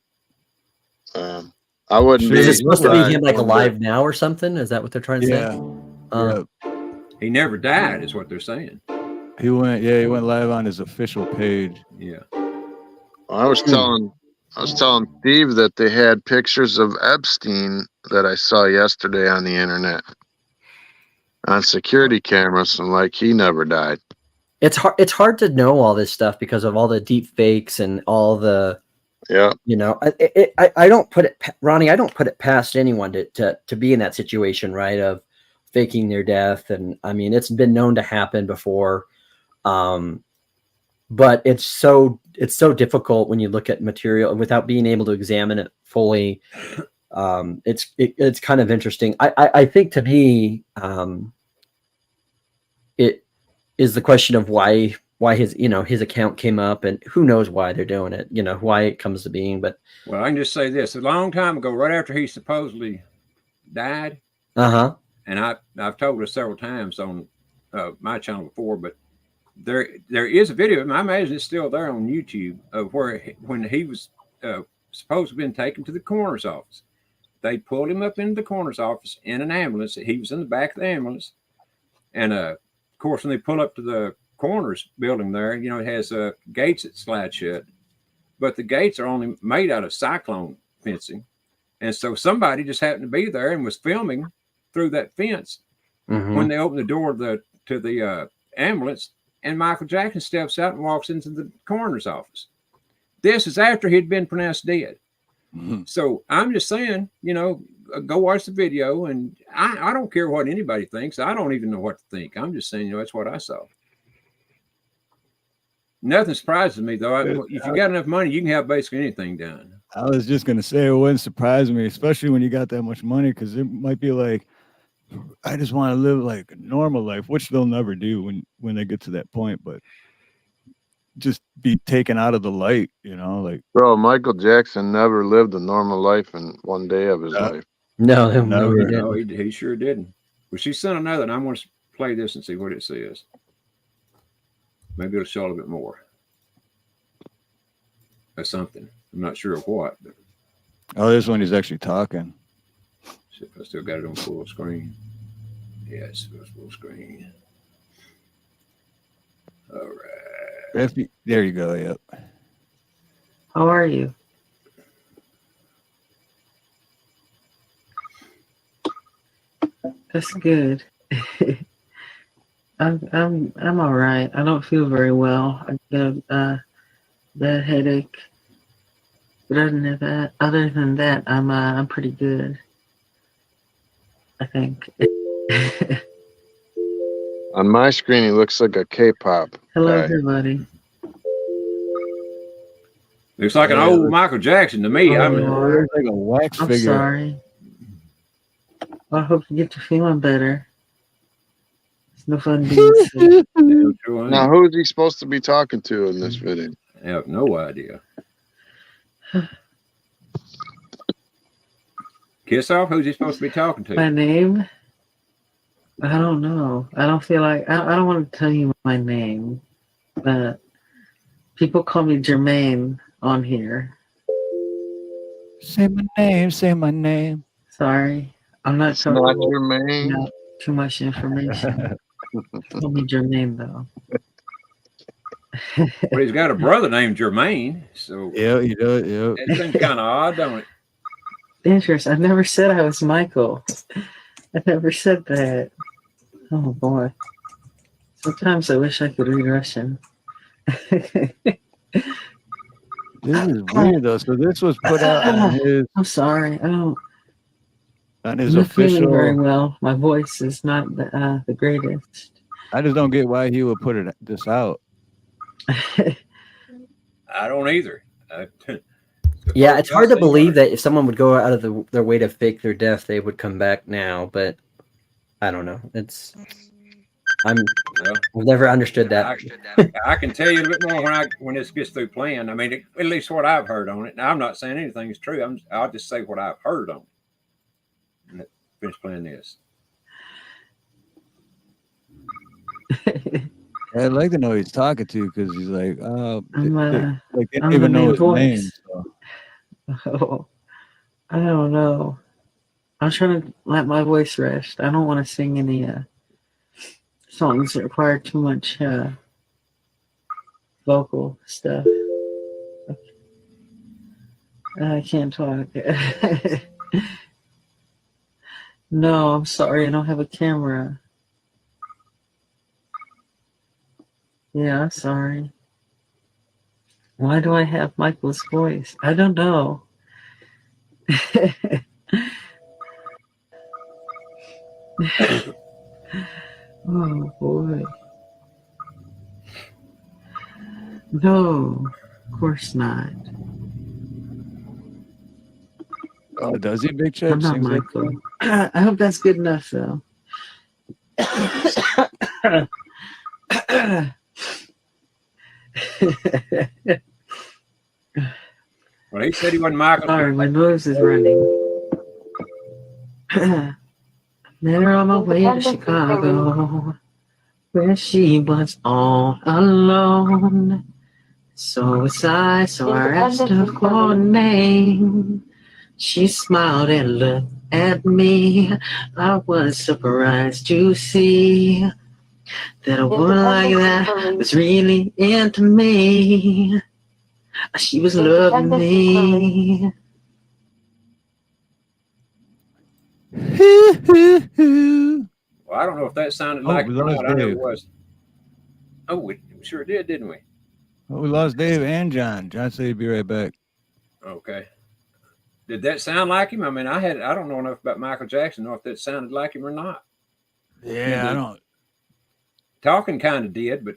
I wouldn't Sure. be. Is it supposed to be him like one alive now or something? Is that what they're trying to yeah. say? Yeah. He never died, is what they're saying. He went live on his official page. Yeah. I was telling Steve that they had pictures of Epstein that I saw yesterday on the internet on security cameras, and like he never died. It's hard to know all this stuff because of all the deep fakes and all the, Yeah. you know, I don't put it, Ronnie, I don't put it past anyone to be in that situation, right, of faking their death. And I mean, it's been known to happen before. But it's so difficult when you look at material without being able to examine it fully. It's kind of interesting. I think to me, it is the question of why his, you know, his account came up, and who knows why they're doing it, you know, why it comes to being. But well, I can just say this: a long time ago, right after he supposedly died, and I've told us several times on my channel before, but there is a video, and I imagine it's still there on YouTube, of when he was supposed to have been taken to the coroner's office. They pulled him up into the coroner's office in an ambulance. He was in the back of the ambulance, and of course, when they pull up to the coroner's building there, you know, it has gates that slide shut, but the gates are only made out of cyclone fencing, and so somebody just happened to be there and was filming through that fence when they opened the door to the ambulance, and Michael Jackson steps out and walks into the coroner's office. This is after he'd been pronounced dead. So I'm just saying, you know, go watch the video, and I don't care what anybody thinks. I don't even know what to think. I'm just saying, you know, that's what I saw. Nothing surprises me, though. If you got enough money, you can have basically anything done. I was just going to say, it wouldn't surprise me, especially when you got that much money, because it might be like, I just want to live like a normal life, which they'll never do when they get to that point, but just be taken out of the light, you know, like. Bro, Michael Jackson never lived a normal life in one day of his life. No, he sure didn't. Well, she sent another, and I'm going to play this and see what it says. Maybe it'll show a little bit more. Or something. I'm not sure of what. But Oh, this one he's actually talking. see if I still got it on full screen. Yes, it was full screen. All right. There you go. Yep. How are you? That's good. I'm all right. I don't feel very well. I got a bad headache. But other than that, I'm pretty good. I think. On my screen, he looks like a K-pop Hello, guy. everybody. Looks like an old Michael Jackson to me. I mean, There's like a wax I'm figure. sorry. I hope you get to feeling better. It's no fun being sick. Now, who is he supposed to be talking to in this video? I have no idea. Kiss off? Who's he supposed to be talking to? My name? I don't know. I don't feel like I don't want to tell you my name, but people call me Jermaine on here. Say my name. Say my name. Sorry, I'm not It's not your not man. too much information. Call me Jermaine though. Well, he's got a brother named Jermaine, so Yeah, you do it. Yeah. it seems kind of odd, don't it? Interesting. I never said I was Michael. I never said that. Oh boy. Sometimes I wish I could read Russian. This is weird though. So this was put out on his I'm sorry. I'm on his not feeling very official. well. My voice is not the greatest. I just don't get why he would put this out. I don't either. Yeah, it's hard to believe that if someone would go out of their way to fake their death, they would come back now. But I don't know. I've never understood that. I can tell you a bit more when this gets through playing. I mean, at least what I've heard on it. Now, I'm not saying anything is true. I'll just say what I've heard on it. And finish playing this. I'd like to know who he's talking to because he's like, they didn't I'm even the know main his voice. name. So. Oh, I don't know. I'm trying to let my voice rest. I don't want to sing any songs that require too much vocal stuff. I can't talk. No, I'm sorry. I don't have a camera. Yeah, I'm sorry. Why do I have Michael's voice? I don't know. Oh boy. No, of course not. Oh, does he, Big I'm Chip? not Sings like Michael. I hope that's good enough, though. Well, he said he wasn't Michael. Sorry, my nose is running. Met her on my way to Chicago, where she was all alone. So was I, so I asked her for a name. She smiled and looked at me. I was surprised to see that a woman like that was really into me. She was loving me. Well, I don't know if that sounded Oh, like we it or lost not. I know Dave. it was. Oh, we sure did, didn't we? Oh, we lost Dave and John. John said he'd be right back. Okay. Did that sound like him? I mean, I don't know enough about Michael Jackson to know if that sounded like him or not. Yeah, I don't. Talking kind of did, but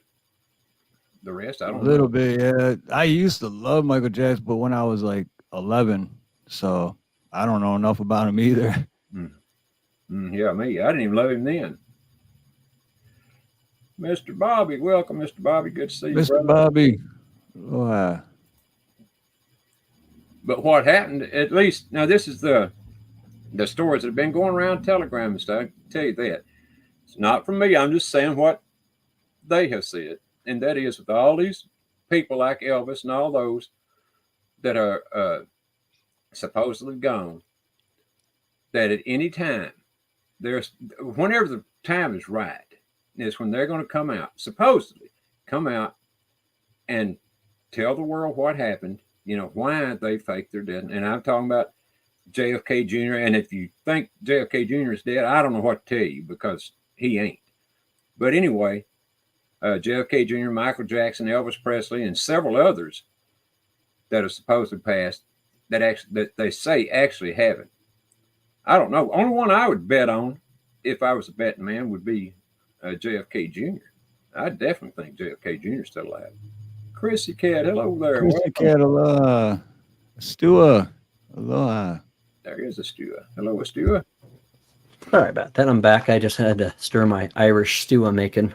the rest, I A don't little know. bit, yeah. I used to love Michael Jackson, but when I was like 11, so I don't know enough about him either. Yeah, me. I didn't even love him then. Mr. Bobby, welcome, Mr. Bobby. Good to see you, Mr. brother. Bobby. Oh, But what happened, at least, now this is the stories that have been going around Telegram and stuff. I can tell you that. It's not from me. I'm just saying what they have said. And that is with all these people like Elvis and all those that are supposedly gone, that at any time, whenever the time is right, is when they're going to come out, supposedly come out and tell the world what happened, why they faked their death. And I'm talking about JFK Jr. And if you think JFK Jr. is dead, I don't know what to tell you because he ain't. But anyway, JFK Jr., Michael Jackson, Elvis Presley, and several others that are supposedly passed that they say actually haven't. I don't know. Only one I would bet on, if I was a betting man, would be JFK Jr. I definitely think JFK Jr. is still alive. Chrissy Cat, hello there. Chrissy Cat, aloha. Stua, aloha. There is a Stua. Hello, Stua. Sorry about that. I'm back. I just had to stir my Irish stew I'm making.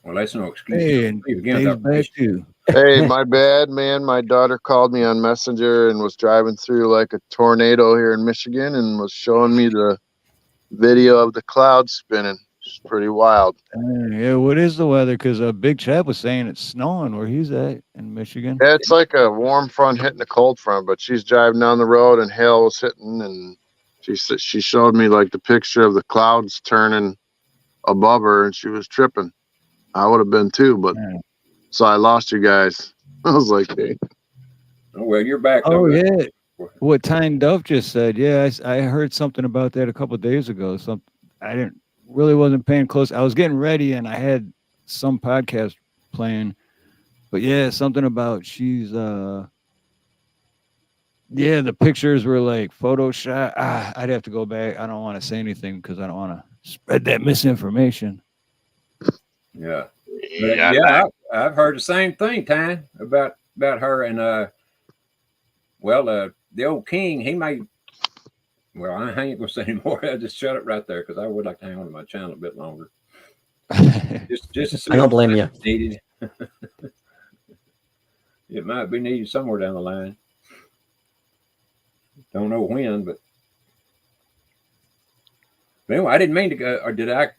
Well, that's no excuse. Hey, and Dave's back too. Hey, my bad, man. My daughter called me on Messenger and was driving through like a tornado here in Michigan and was showing me the video of the clouds spinning. It's pretty wild. Yeah, what is the weather? Because Big Chap was saying it's snowing where he's at in Michigan. Yeah, it's like a warm front hitting a cold front, but she's driving down the road and hail was hitting, and she showed me like the picture of the clouds turning above her, and she was tripping. I would have been too, but so I lost you guys. I was like, hey. Oh, well, you're back. Oh, yeah. What Tyne Duff just said. Yeah, I heard something about that a couple of days ago. I wasn't paying close. I was getting ready and I had some podcast playing. But yeah, something about she's the pictures were like Photoshop. I'd have to go back. I don't want to say anything because I don't want to spread that misinformation. Yeah. Yeah, I've heard the same thing, Tyne, about her and the old king, he may. Well, I ain't gonna say anymore. I just shut it right there because I would like to hang on to my channel a bit longer. just to see. I don't blame you. Needed. It might be needed somewhere down the line. Don't know when, but anyway, I didn't mean to go. Or did I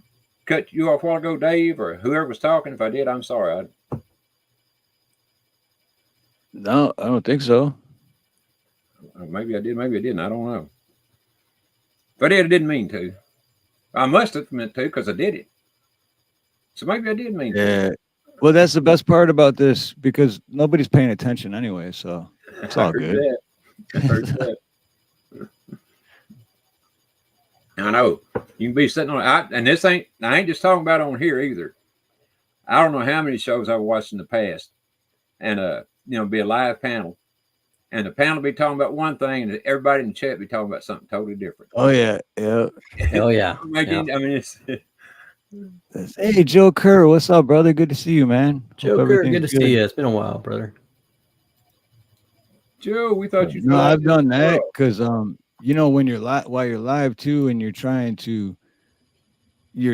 cut you off a while ago, Dave, or whoever was talking? If I did, I'm sorry. No, I don't think so. Maybe I did, maybe I didn't. I don't know. If I did, I didn't mean to. I must have meant to because I did it. So maybe I did mean to. Yeah. Well, that's the best part about this because nobody's paying attention anyway, so it's all I heard good. that. I heard that. I know you can be sitting on, and this I ain't just talking about on here either. I don't know how many shows I've watched in the past, and be a live panel, and the panel be talking about one thing, and everybody in the chat be talking about something totally different. Oh yeah, yeah. Oh yeah. I mean, it's Hey, Joe Kerr, what's up, brother? Good to see you, man. Hope Joker, everything's good to see you. It's been a while, brother. Joe. We thought you. No, I've done that because when you're while you're live too, and you're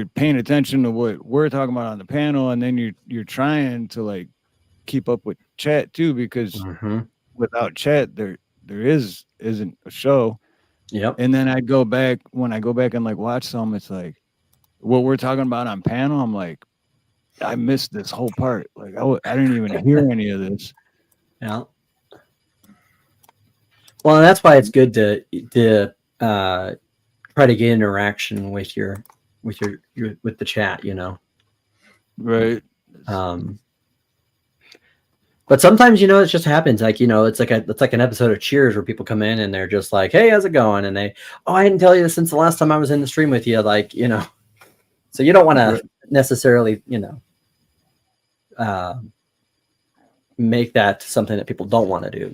paying attention to what we're talking about on the panel, and then you're trying to like keep up with chat too, because Mm-hmm. without chat there isn't a show. Yep. And then when I go back and like watch some, it's like what we're talking about on panel. I'm like, I missed this whole part. Like I didn't even hear any of this. Yeah. Well, that's why it's good to try to get interaction with your with the chat, Right. But sometimes, it just happens. Like, it's like an episode of Cheers where people come in and they're just like, "Hey, how's it going?" And I didn't tell you this since the last time I was in the stream with you. Like, so you don't want to necessarily, make that something that people don't want to do,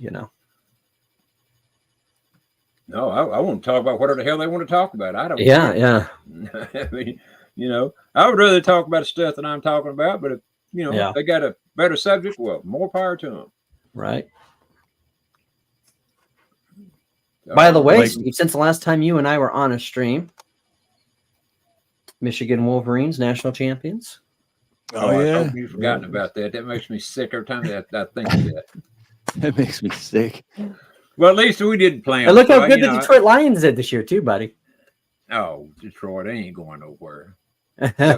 No, I want to talk about whatever the hell they want to talk about. I don't. Yeah, care. yeah. I mean, I would rather talk about the stuff that I'm talking about. But if if they got a better subject, well, more power to them. Right. By the way, Like- Steve, since the last time you and I were on a stream, Michigan Wolverines national champions. Oh, Oh I yeah. hope you've forgotten about that. That makes me sick every time that I think of that. That makes me sick. Well, at least we didn't play. And look how good the Detroit Lions did this year, too, buddy. Oh, Detroit, they ain't going nowhere. And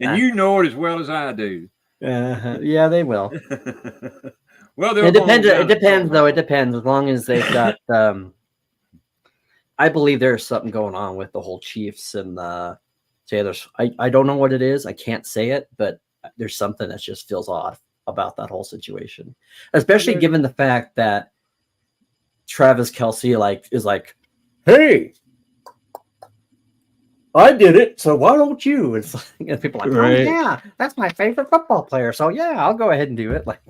And you know it as well as I do. yeah, they will. Well, It depends. It depends, though. It depends. As long as they've got, I believe there's something going on with the whole Chiefs and the Taylors. I don't know what it is. I can't say it, but there's something that just feels odd about that whole situation, especially given the fact that Travis Kelce is like, "Hey, I did it, so why don't you?" It's like, and people are like, Right. "Oh yeah, that's my favorite football player, so yeah, I'll go ahead and do it." Like,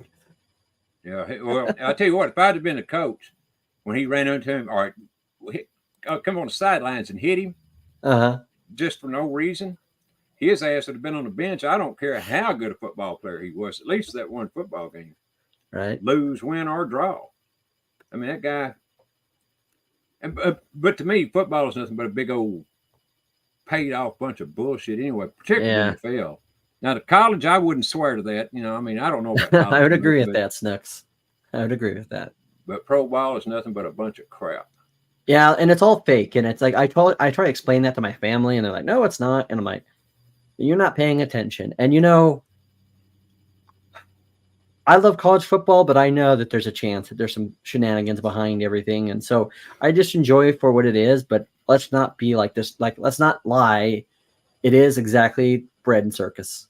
Yeah. Well, I'll tell you what. If I'd have been a coach when he ran into him, all right, come on the sidelines and hit him just for no reason, his ass would have been on the bench. I don't care how good a football player he was. At least that one football game, right? lose, win, or draw. I mean, that guy. But to me, football is nothing but a big old paid off bunch of bullshit anyway, particularly NFL. Now, the college, I wouldn't swear to that. I mean, I don't know about college. I would agree with that, Snooks. I would agree with that. But pro ball is nothing but a bunch of crap. Yeah, and it's all fake. And it's like I try to explain that to my family, and they're like, "No, it's not." And I'm like, "You're not paying attention." And I love college football, but I know that there's a chance that there's some shenanigans behind everything. And so I just enjoy it for what it is, but let's not be like this. Like, let's not lie. It is exactly bread and circus.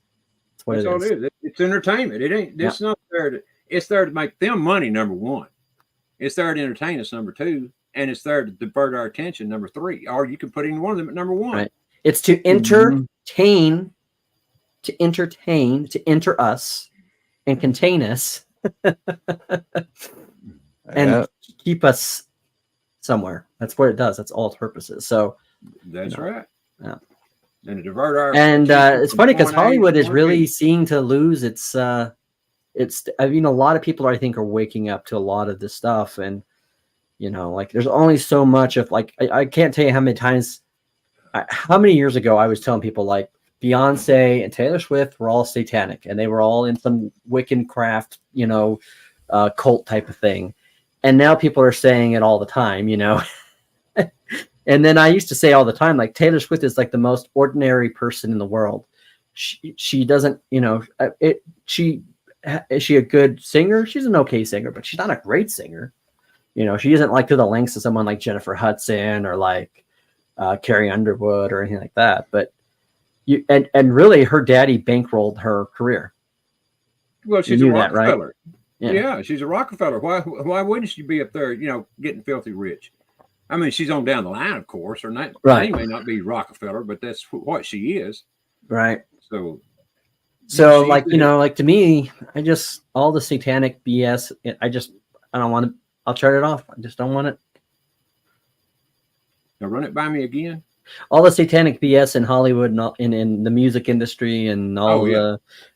That's what That's all it is. It's entertainment. It ain't. It's not there. It's there to make them money. Number one, it's there to entertain us. Number two, and it's there to divert our attention. Number three, or you can put any one of them at number one. Right. It's to entertain, to enter us and contain us, and keep us somewhere. That's what it does. That's all its purposes. So that's right. Yeah. And to divert our it's funny because Hollywood is really seeing to lose its I mean, a lot of people I think are waking up to a lot of this stuff, and like there's only so much of like I can't tell you how many times how many years ago I was telling people like Beyonce and Taylor Swift were all satanic and they were all in some Wiccan craft, cult type of thing. And now people are saying it all the time, And then I used to say all the time, like Taylor Swift is like the most ordinary person in the world. She doesn't, is she a good singer? She's an okay singer, but she's not a great singer. She isn't like to the lengths of someone like Jennifer Hudson or like Carrie Underwood or anything like that. But, and really, her daddy bankrolled her career. Well, You she's a knew that, right? Rockefeller. Yeah. Yeah, she's a Rockefeller. Why wouldn't she be up there, getting filthy rich? I mean, she's on down the line, of course. Her name may not be Rockefeller, but that's what she is. Right. So like, like to me, I just, all the satanic BS, I don't want to, I'll turn it off. I just don't want it. Now run it by me again. All the satanic BS in Hollywood and in the music industry and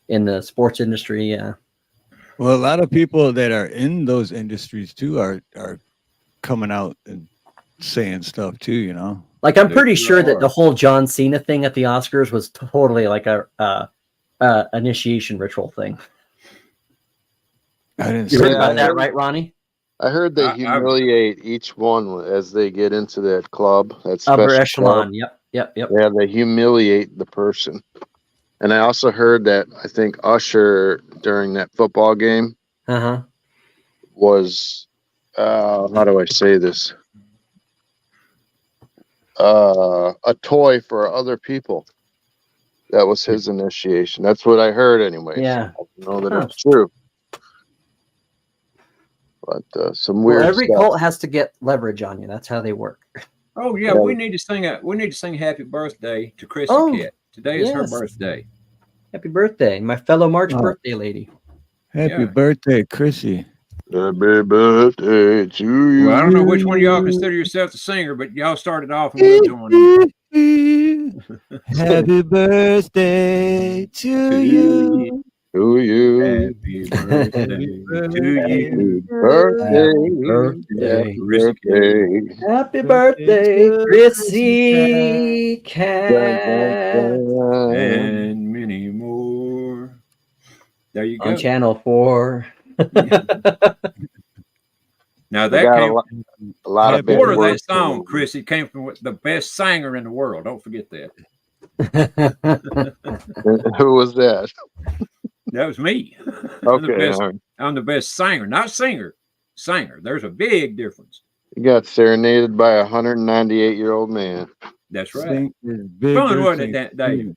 in the sports industry. Yeah. Well, a lot of people that are in those industries too are coming out and saying stuff too, Like, I'm pretty sure that the whole John Cena thing at the Oscars was totally like a initiation ritual thing. I didn't You say heard about that, that, right, Ronnie? I heard they humiliate each one as they get into that club. That Upper special echelon. club. Yep. Yeah, they humiliate the person. And I also heard that I think Usher during that football game was how do I say this? A toy for other people. That was his initiation. That's what I heard anyway. Yeah. So I don't know that it's true. But some weird every stuff. cult has to get leverage on you. That's how they work. Oh yeah, we need to sing happy birthday to Chrissy Cat. Today is her birthday. Happy birthday, my fellow March birthday lady. Happy birthday, Chrissy. Happy birthday to you. Well, I don't know which one of y'all consider yourself the singer, but y'all started off and we'll join in. Happy birthday to you. To you. Happy birthday to you. Birthday. Happy birthday, Chrissy Cat. And many more. There you go. On Channel 4. Now that came a lot of part of that song, Chrissy, came from the best singer in the world. Don't forget that. Who was that? That was me. Okay. I'm the best singer, not singer. Singer. There's a big difference. You got serenaded by a 198-year-old man. That's right. Fun, wasn't it, that day?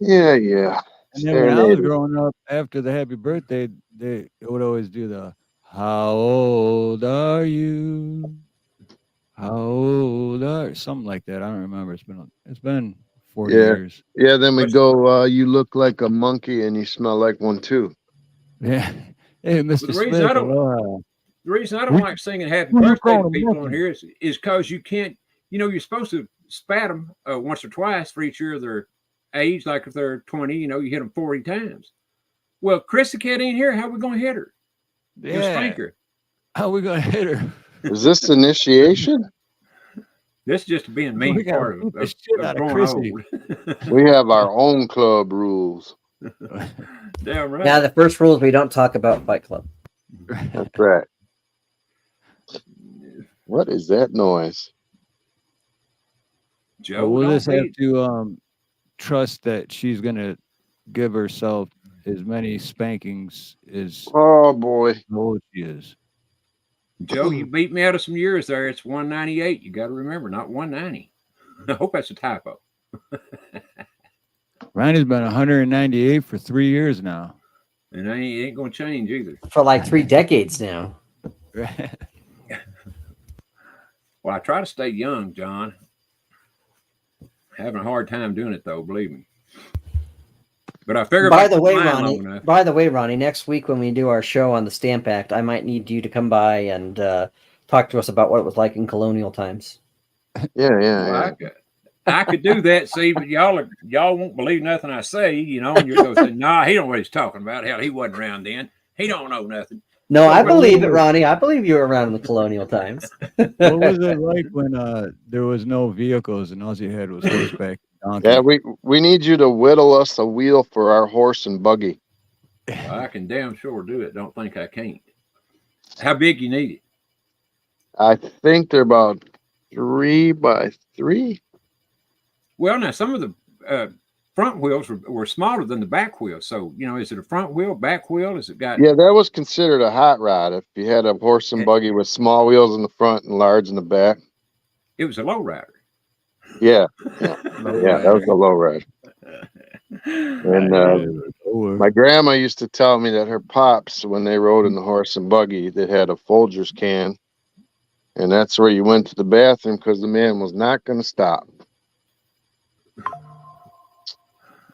Yeah. And then when I was growing up, after the happy birthday, they would always do the "How old are you? How old are you?" Something like that. I don't remember. It's been 40 years. Yeah, then we go, you look like a monkey and you smell like one too. Yeah. Hey, Mr. Smith. The reason I don't like singing happy birthday to people on here is because you can't, you're supposed to spat them once or twice for each year of their age. Like if they're 20, you hit them 40 times. Well, Chrissy Cat ain't here. How are we going to hit her? Spank her. How are we going to hit her? Is this initiation? This is just being mean part of growing old. We have our own club rules. Damn right. Yeah, the first rule is we don't talk about Fight Club. That's right. What is that noise? Joe, we'll just have to trust that she's going to give herself as many spankings as old she is. Joe, you beat me out of some years there. It's 198. You got to remember, not 190. I hope that's a typo. Ronnie's been 198 for 3 years now. And I ain't going to change either. For like 3 decades now. Well, I try to stay young, John. Having a hard time doing it, though, believe me. But I figured by the way, Ronnie, next week when we do our show on the Stamp Act, I might need you to come by and talk to us about what it was like in colonial times. Yeah. I could do that, see, but y'all won't believe nothing I say, and you're going to say, nah, he don't know what he's talking about. Hell, he wasn't around then. He don't know nothing. No, I believe it, Ronnie. I believe you were around in the colonial times. What was it like when there was no vehicles and all you had was horseback? Yeah, we need you to whittle us a wheel for our horse and buggy. Well, I can damn sure do it. Don't think I can't. How big you need it? I think they're about 3 by 3. Well, now some of the front wheels were smaller than the back wheels. So, is it a front wheel, back wheel? Is it got? Yeah, that was considered a hot rod if you had a horse and buggy with small wheels in the front and large in the back. It was a low rider. Yeah, Low yeah, that was rider. a low ride. And my grandma used to tell me that her pops, when they rode in the horse and buggy, they had a Folgers can, and that's where you went to the bathroom because the man was not going to stop.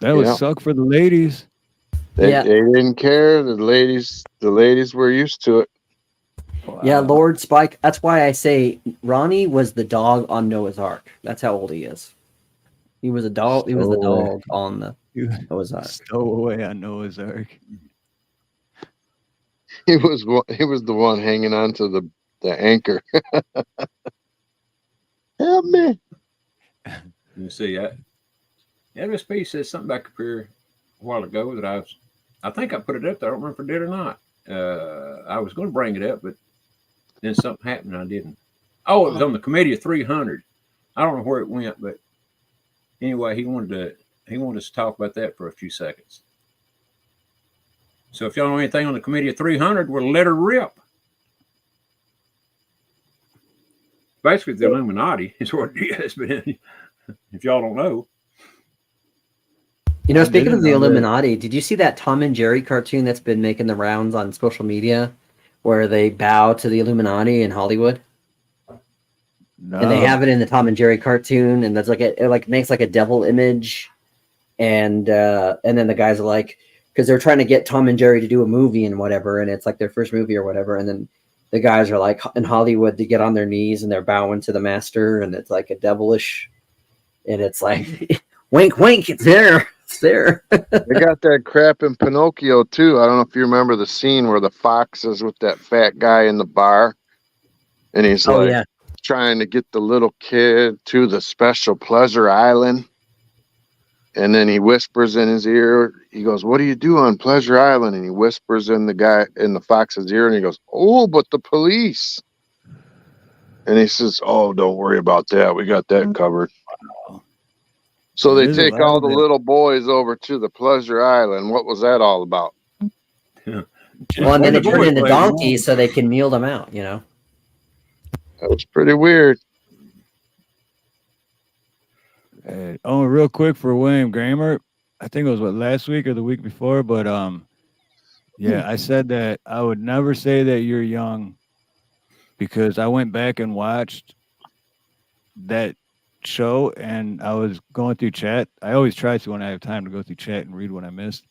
That would Yeah. suck for the ladies. They Yeah. didn't care. The ladies were used to it. Yeah, Wow. Lord Spike. That's why I say Ronnie was the dog on Noah's Ark. That's how old he is. He was a dog. He was the Stowaway. dog on the Noah's Ark. Stowaway on Noah's Ark. He was the one hanging on to the anchor. Help me. You see, MSP says something back up here a while ago that I think I put it up there. I don't remember if I did or not. I was going to bring it up, but then something happened and I didn't. Oh, it was on the committee of 300. I don't know where it went, but anyway, he wanted us to talk about that for a few seconds. So if y'all know anything on the committee of 300, we'll let her rip. Basically, the Illuminati is what it is, but if y'all don't know. You know, I speaking of didn't the know that. Illuminati, did you see that Tom and Jerry cartoon that's been making the rounds on social media where they bow to the Illuminati in Hollywood? No. And they have it in the Tom and Jerry cartoon, and that's like it like makes like a devil image, and then the guys are like, because they're trying to get Tom and Jerry to do a movie and whatever, and it's like their first movie or whatever, and then the guys are like in Hollywood to get on their knees and they're bowing to the master, and it's like a devilish, and it's like wink wink, it's there. There. They got that crap in Pinocchio too. I don't know if you remember the scene where the fox is with that fat guy in the bar, and he's Oh like yeah. trying to get the little kid to the special pleasure island, and then he whispers in his ear. He goes, "What do you do on Pleasure Island?" And he whispers in the fox's ear, and he goes, "Oh, but the police." And he says, "Oh, don't worry about that. We got that covered." So they There's a take lot all of the it. little boys over to the Pleasure Island. What was that all about? Well, and then the they turn boys into play donkeys so they can meal them out, you know. That was pretty weird. Real quick for William Gramer, I think it was last week or the week before, but yeah, I said that I would never say that you're young because I went back and watched that show and I was going through chat. I always try to when I have time to go through chat and read what I missed.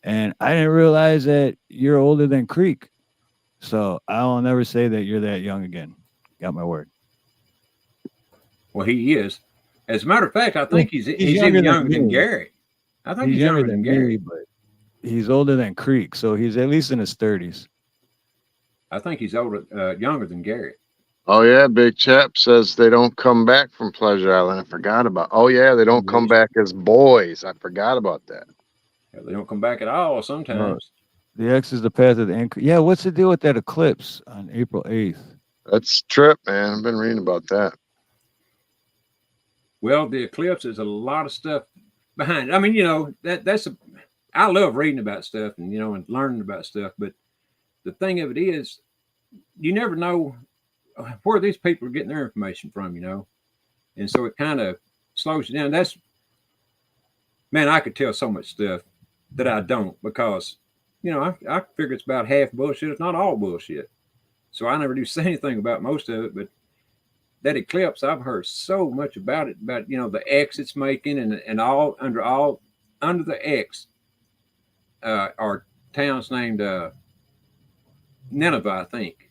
And I didn't realize that you're older than Creek. So I'll never say that you're that young again. Got my word. Well, he is. As a matter of fact, I think he's even younger younger than than me. Gary. I think he's younger than me, Gary. but he's older than Creek. So he's at least in his 30s. I think he's younger than Gary. Oh yeah, Big Chap says they don't come back from Pleasure Island. I forgot about. Oh yeah, they don't come back as boys. I forgot about that. Yeah, they don't come back at all sometimes. The X is the path of the increase. Yeah, what's the deal with that eclipse on April 8th? That's Trip, man. I've been reading about that. Well, the eclipse is a lot of stuff behind it. I mean, you know, I love reading about stuff and, you know, and learning about stuff. But the thing of it is, you never know where these people are getting their information from, you know. And so it kind of slows you down. Man, I could tell so much stuff that I don't because, you know, I figure it's about half bullshit, if not all bullshit. So I never do say anything about most of it, but that eclipse, I've heard so much about it, about, you know, the X it's making and all under the X are towns named Nineveh, I think.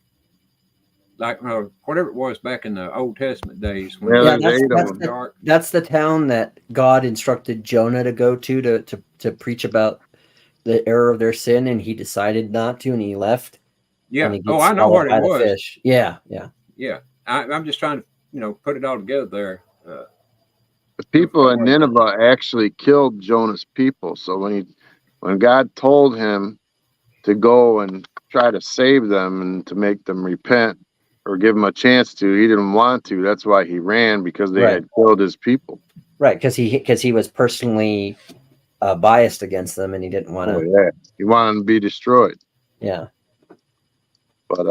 Like whatever it was back in the Old Testament days when Yeah, it there's was 8 of them. dark. That's the town that God instructed Jonah to go to preach about the error of their sin, and he decided not to, and he left. Yeah. And he gets Oh, I know swallowed what it by the was. fish. Yeah, yeah. Yeah. I'm just trying to, you know, put it all together there. The people in Nineveh actually killed Jonah's people. So when God told him to go and try to save them and to make them repent or give them a chance to, he didn't want to. That's why he ran, because they had killed his people. Right, because he was personally biased against them, and he didn't want to. Oh yeah, he wanted them to be destroyed. Yeah. But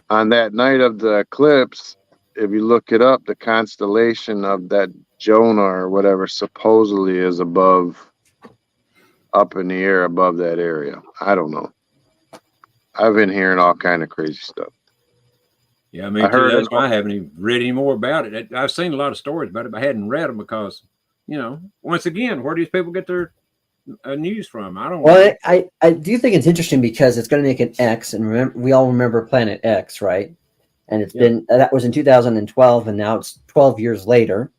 on that night of the eclipse, if you look it up, the constellation of that Jonah or whatever supposedly is up in the air above that area. I don't know. I've been hearing all kind of crazy stuff. Yeah, I mean, that's why I haven't even read any more about it. I've seen a lot of stories about it, but I hadn't read them because, once again, where do these people get their news from? I don't know. Well, I do think it's interesting because it's going to make an X, and we all remember Planet X, right? And it's been, that was in 2012, and now it's 12 years later.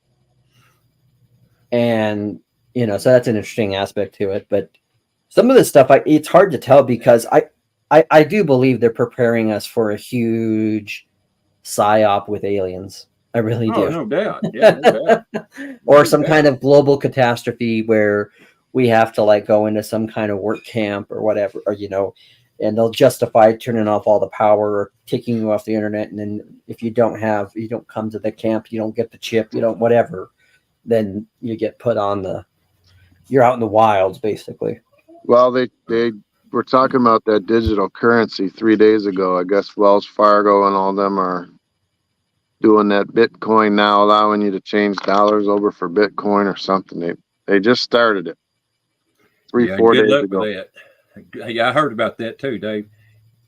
And, so that's an interesting aspect to it. But some of this stuff, it's hard to tell because I do believe they're preparing us for a huge psyop with aliens. I really do. No doubt. Yeah, no doubt. Or some kind of global catastrophe where we have to go into some kind of work camp or whatever, or, and they'll justify turning off all the power or kicking you off the internet. And then if you don't come to the camp, you don't get the chip, you don't, whatever, then you get put on you're out in the wilds, basically. Well, they were talking about that digital currency 3 days ago. I guess Wells Fargo and all them are doing that Bitcoin now, allowing you to change dollars over for Bitcoin or something. They just started it 4 days ago. With that. Yeah, I heard about that too, Dave.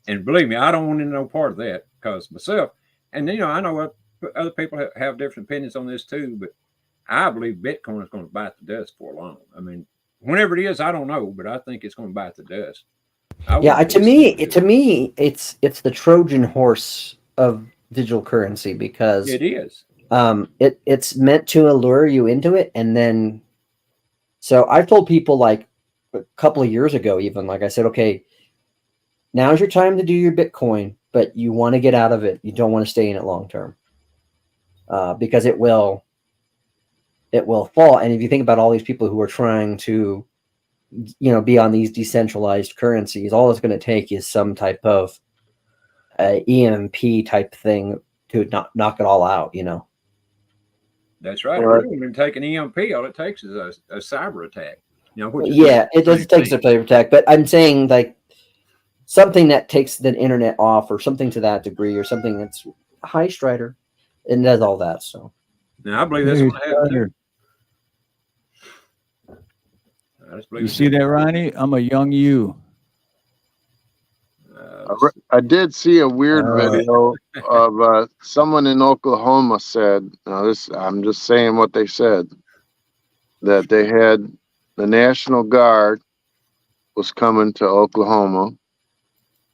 And believe me, I don't want no part of that because myself, and I know what other people have different opinions on this too, but I believe Bitcoin is going to bite the dust for long. I mean, whenever it is, I don't know, but I think it's going to bite the dust. To me, it's the Trojan horse of digital currency because it is. It's meant to allure you into it, and then so I've told people a couple of years ago, even I said, okay, now's your time to do your Bitcoin, but you want to get out of it. You don't want to stay in it long term, because it will fall. And if you think about all these people who are trying to, be on these decentralized currencies, all it's going to take is some type of EMP type thing to knock it all out. That's right. It doesn't even take an EMP. All it takes is a cyber attack. It does take a cyber attack, but I'm saying something that takes the internet off, or something to that degree, or something that's high strider and does all that. So now I believe that's what happened. You see that, Ronnie? I'm a young you. I did see a weird video of someone in Oklahoma said, I'm just saying what they said, that they had the National Guard was coming to Oklahoma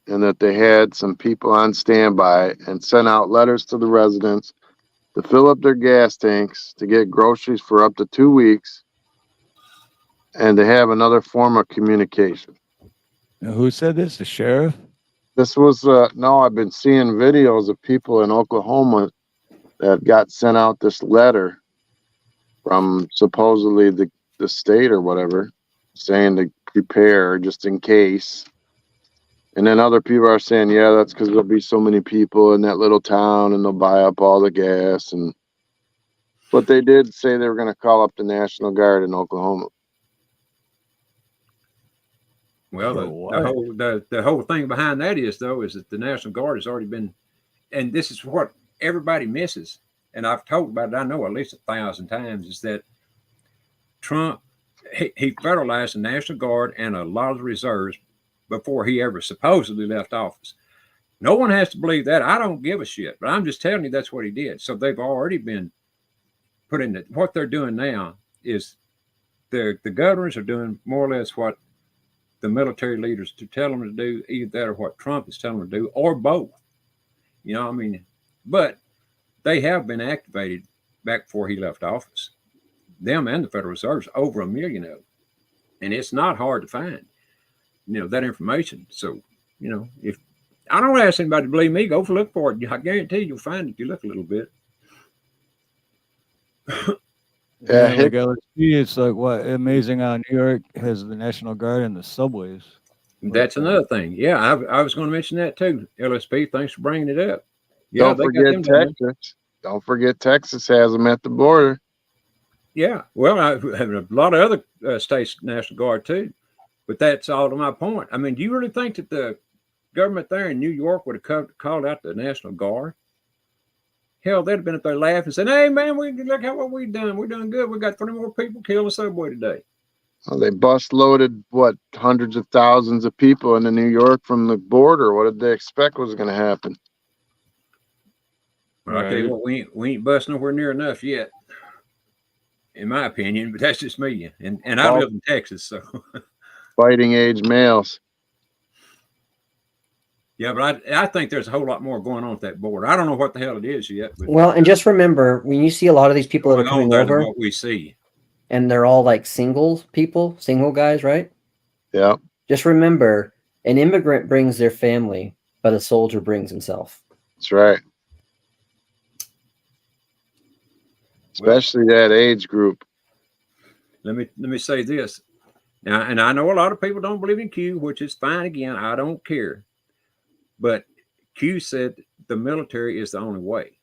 and that they had some people on standby and sent out letters to the residents to fill up their gas tanks, to get groceries for up to 2 weeks, and to have another form of communication. Now, who said this? The sheriff? This was, no, I've been seeing videos of people in Oklahoma that got sent out this letter from supposedly the state or whatever, saying to prepare just in case. And then other people are saying, yeah, that's because there'll be so many people in that little town and they'll buy up all the gas. But they did say they were going to call up the National Guard in Oklahoma. Well, the whole thing behind that is that the National Guard has already been, and this is what everybody misses, and I've talked about it, I know at least 1,000 times, is that Trump, he federalized the National Guard and a lot of the reserves before he ever supposedly left office. No one has to believe that. I don't give a shit, but I'm just telling you that's what he did. So they've already been put in it. What they're doing now is the governors are doing more or less what the military leaders to tell them to do, either that or what Trump is telling them to do, or both. But they have been activated back before he left office. Them and the Federal Reserve's over 1 million of them. And it's not hard to find, that information. So, if I don't ask anybody to believe me, go look for it. I guarantee you'll find it if you look a little bit. Yeah, LSP, it's what amazing how New York has the National Guard in the subways. That's another thing. Yeah, I was going to mention that too. LSP, thanks for bringing it up. Yeah, don't forget Texas. Don't forget Texas has them at the border. Yeah, well, I have a lot of other states National Guard too, but that's all to my point. I mean, do you really think that the government there in New York would have called out the National Guard? Hell, they'd have been up there laughing, saying, "Hey, man, we look how what we done. We done good. We got 3 more people killed in the subway today." Well, they bus loaded what, hundreds of thousands of people into New York from the border. What did they expect was going to happen? Well, I tell you what, we ain't busting nowhere near enough yet, in my opinion. But that's just me, and I live in Texas, so Fighting age males. yeah. But I think there's a whole lot more going on at that border. I don't know what the hell it is yet. But Well, and just remember, when you see a lot of these people that are coming over, what we see, and they're all like single guys, right? Yeah. Just remember, an immigrant brings their family, but a soldier brings himself. That's right. Especially that age group. Let me say this now, and I know a lot of people don't believe in Q, which is fine. Again, I don't care, but Q said the military is the only way.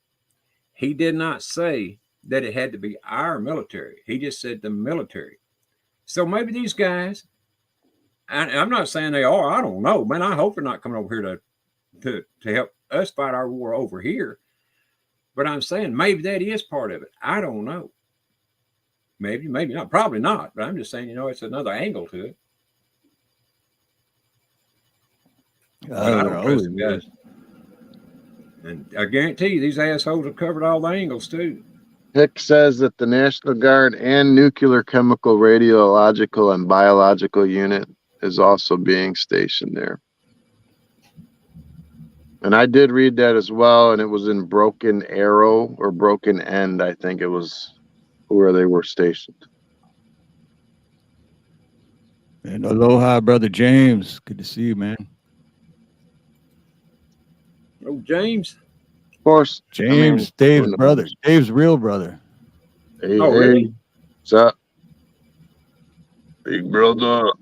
He did not say that it had to be our military. He just said the military. So maybe these guys, and I'm not saying they are. I don't know, man. I hope they're not coming over here to help us fight our war over here. But I'm saying maybe that is part of it. I don't know. Maybe not. Probably not. But I'm just saying, it's another angle to it. I don't trust them guys. And I guarantee you, these assholes have covered all the angles too. Hick says that the National Guard and Nuclear, Chemical, Radiological, and Biological Unit is also being stationed there. And I did read that as well, and it was in Broken Arrow or Broken End, I think it was, where they were stationed. And aloha, Brother James. Good to see you, man. Oh, James. Of course. Dave's brother. Dave's real brother. Hey, really? What's up? Big brother.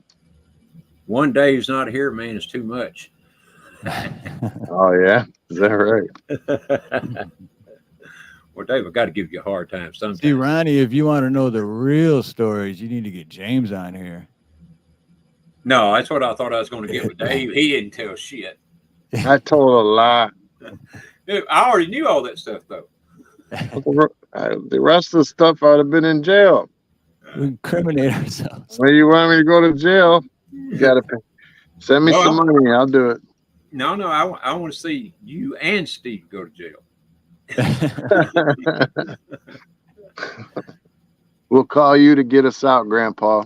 One Dave's not here, man, is too much. Oh, yeah? Is that right? Well, Dave, I've got to give you a hard time sometimes. See, Ronnie, if you want to know the real stories, you need to get James on here. No, that's what I thought I was going to get with Dave. He didn't tell shit. I told a lie. Dude, I already knew all that stuff, though. The rest of the stuff, I'd have been in jail. We incriminate ourselves. When you want me to go to jail, you got to pay. Send me some money. I'll do it. No, I want to see you and Steve go to jail. We'll call you to get us out, Grandpa.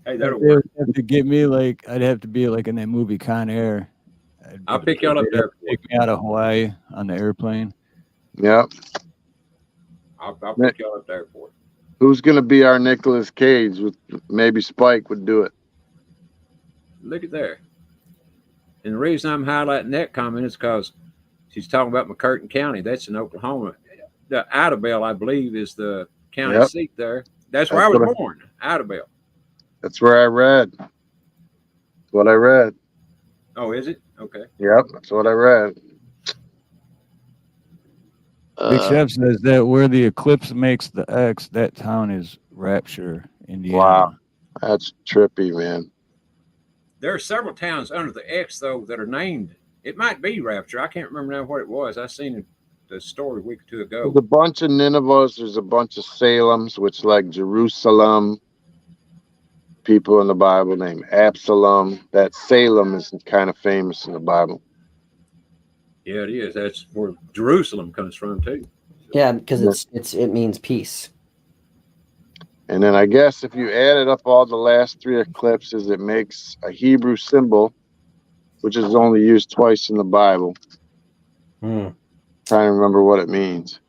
Hey, that'll work. Have to get me I'd have to be like in that movie Con Air. I'll pick y'all up there. Take me out of Hawaii on the airplane. Yep. I'll pick y'all up there for it. Who's going to be our Nicolas Cage? Maybe Spike would do it. Look at there. And the reason I'm highlighting that comment is because she's talking about McCurtain County. That's in Oklahoma. The Idabel, I believe, is the county seat there. That's where I was born, Idabel. That's where I read. That's what I read. Oh, is it? Okay. Yep, that's what I read. Big Chef says that where the eclipse makes the X, that town is Rapture, Indiana. Wow, that's trippy, man. There are several towns under the X, though, that are named. It might be Rapture. I can't remember now what it was. I seen the story a week or two ago. There's a bunch of Ninevehs. There's a bunch of Salems, which like Jerusalem. People in the Bible named Absalom. That Salem is kind of famous in the Bible. Yeah, it is. That's where Jerusalem comes from too. Yeah, because it means peace. And then I guess if you added up all the last 3 eclipses, it makes a Hebrew symbol, which is only used twice in the Bible. Trying to remember what it means.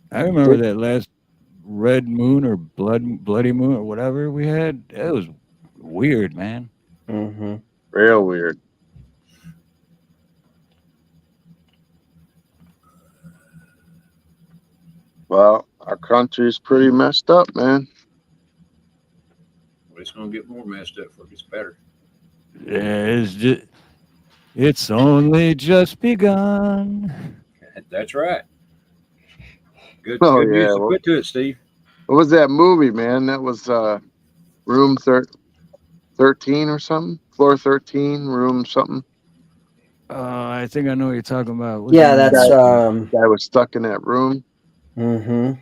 I remember that last red moon or bloody moon or whatever we had. It was weird, man. Mm-hmm. Real weird. Well, our country's pretty messed up, man. Well, it's going to get more messed up before it gets better. Yeah, it's only just begun. That's right. Good, Oh, good yeah, music. Put to it, Steve. What was that movie, man? That was room 13 or something? Floor 13, room something. I think I know what you're talking about. What's Yeah, his that's name? Guy was stuck in that room. mm-hmm.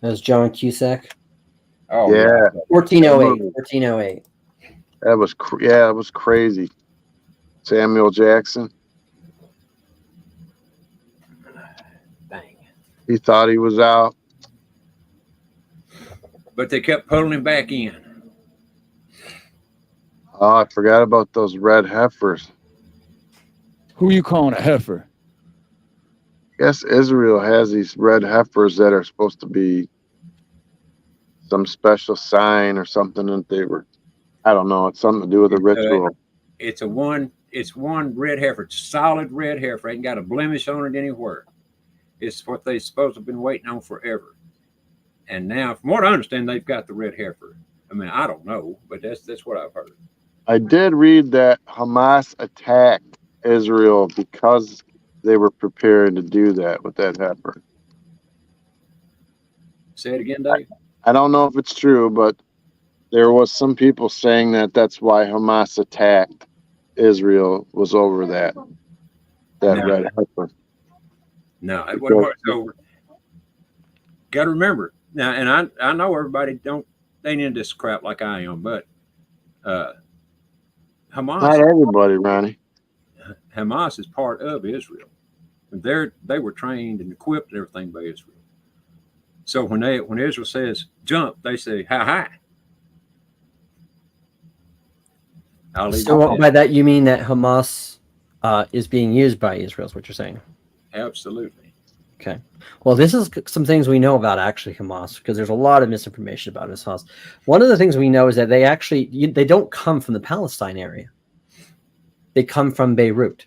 That's John Cusack. Oh Yeah. yeah. 1408. 1408. That was it was crazy. Samuel Jackson. Dang. He thought he was out. But they kept pulling him back in. Oh, I forgot about those red heifers. Who you calling a heifer? I guess Israel has these red heifers that are supposed to be some special sign or something that they were. I don't know. It's something to do with a ritual. It's one red heifer, solid red heifer. Ain't got a blemish on it anywhere. It's what they supposed to have been waiting on forever. And now, from what I understand, they've got the red heifer. I mean, I don't know, but that's what I've heard. I did read that Hamas attacked Israel because they were preparing to do that with that heifer. Say it again, Dave. I don't know if it's true, but there was some people saying that that's why Hamas attacked Israel was over that No. red heifer. No, it wasn't what it's over. Got to remember now, and I know everybody ain't into this crap like I am, but Not everybody, Ronnie. Hamas is part of Israel. They were trained and equipped and everything by Israel. So when Israel says jump, they say how high. So by that you mean that Hamas is being used by Israel? Is what you're saying? Absolutely. Okay. Well, this is some things we know about actually Hamas, because there's a lot of misinformation about Hamas. One of the things we know is that they don't come from the Palestine area. They come from Beirut.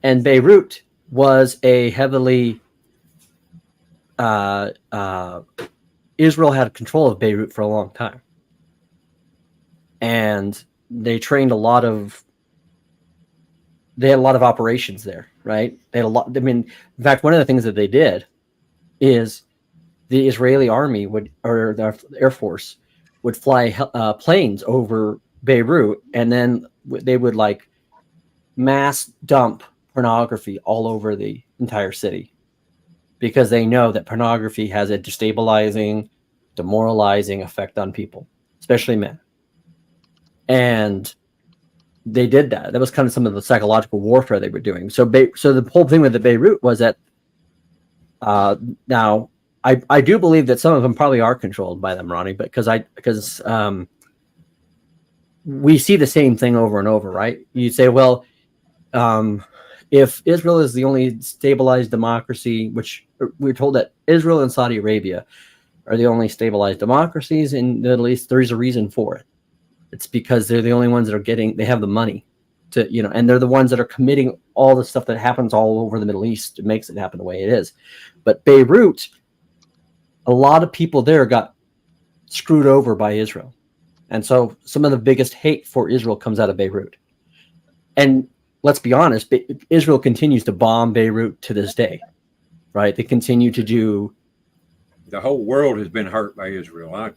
And Beirut was a heavily Israel had control of Beirut for a long time. And they had a lot of operations there, right? They had a lot. I mean, in fact, one of the things that they did is the Israeli army or the Air Force would fly planes over Beirut, and then they would like mass dump pornography all over the entire city, because they know that pornography has a destabilizing, demoralizing effect on people, especially men. And they did that. That was kind of some of the psychological warfare they were doing. So the whole thing with the Beirut was that now I do believe that some of them probably are controlled by them, Ronnie, because we see the same thing over and over, right? You say, well, if Israel is the only stabilized democracy, which we're told that Israel and Saudi Arabia are the only stabilized democracies in the Middle East, there's a reason for it. It's because they're the only ones that they have the money to, and they're the ones that are committing all the stuff that happens all over the Middle East. It makes it happen the way it is. But Beirut, a lot of people there got screwed over by Israel. And so some of the biggest hate for Israel comes out of Beirut. And let's be honest, Israel continues to bomb Beirut to this day, right? They continue to do. The whole world has been hurt by Israel. I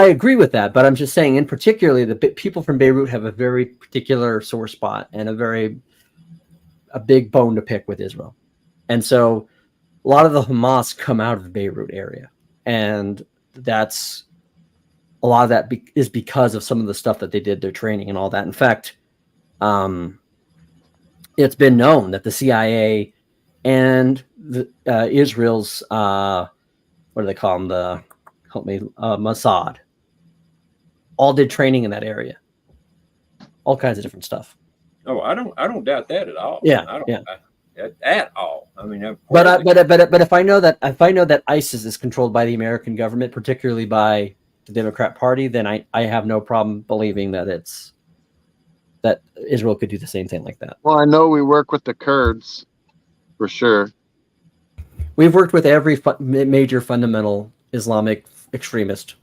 agree with that, but I'm just saying, in particularly, the people from Beirut have a very particular sore spot and a big bone to pick with Israel. And so a lot of the Hamas come out of the Beirut area, and that's a lot of that is because of some of the stuff that they did, their training and all that. In fact, it's been known that the CIA and Israel's what do they call them? Mossad, all did training in that area, all kinds of different stuff. Oh, I don't doubt that at all. Yeah, I don't at all. I mean, but if I know that ISIS is controlled by the American government, particularly by the Democrat Party, then I have no problem believing that Israel could do the same thing like that. Well, I know we work with the Kurds for sure. We've worked with every major fundamental Islamic extremist.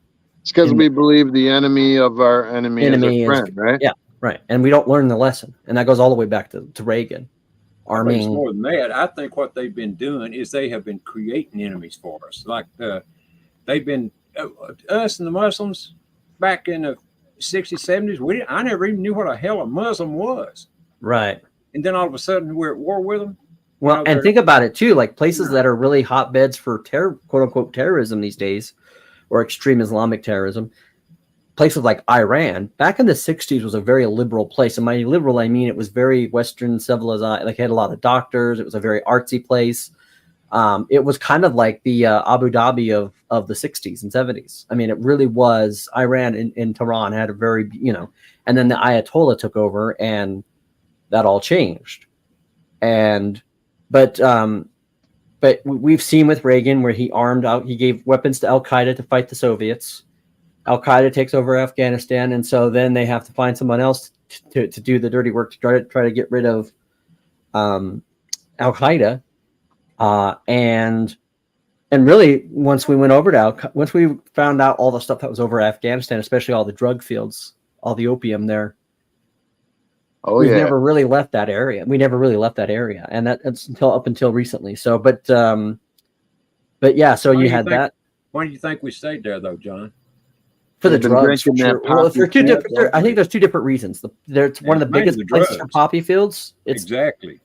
It's because we believe the enemy of our enemy is our friend, right? Yeah, right. And we don't learn the lesson. And that goes all the way back to Reagan. It's more than that. I think what they've been doing is they have been creating enemies for us. Like they've been us and the Muslims back in the 60s, 70s, I never even knew what the hell a Muslim was. Right. And then all of a sudden we're at war with them. Well, You know, and think about it too, like places that are really hotbeds for quote unquote terrorism these days, or extreme Islamic terrorism. Places like Iran, back in the 60s, was a very liberal place. And by liberal, I mean it was very Western civilized. Like, it had a lot of doctors. It was a very artsy place. It was kind of like the Abu Dhabi of the 60s and 70s. I mean, it really was. Iran in Tehran had a very, and then the Ayatollah took over, and that all changed. But we've seen with Reagan where he gave weapons to Al-Qaeda to fight the Soviets. Al-Qaeda takes over Afghanistan, and so then they have to find someone else to do the dirty work to try to get rid of Al-Qaeda. And really, once we went over to once we found out all the stuff that was over Afghanistan, especially all the drug fields, all the opium there, we never really left that area. And that's up until recently. So, but yeah. So you had that. Why do you think we stayed there, though, John? For the drugs, for sure. Well, for two different, I think there's two different reasons. It's one of the biggest places for poppy fields. Exactly.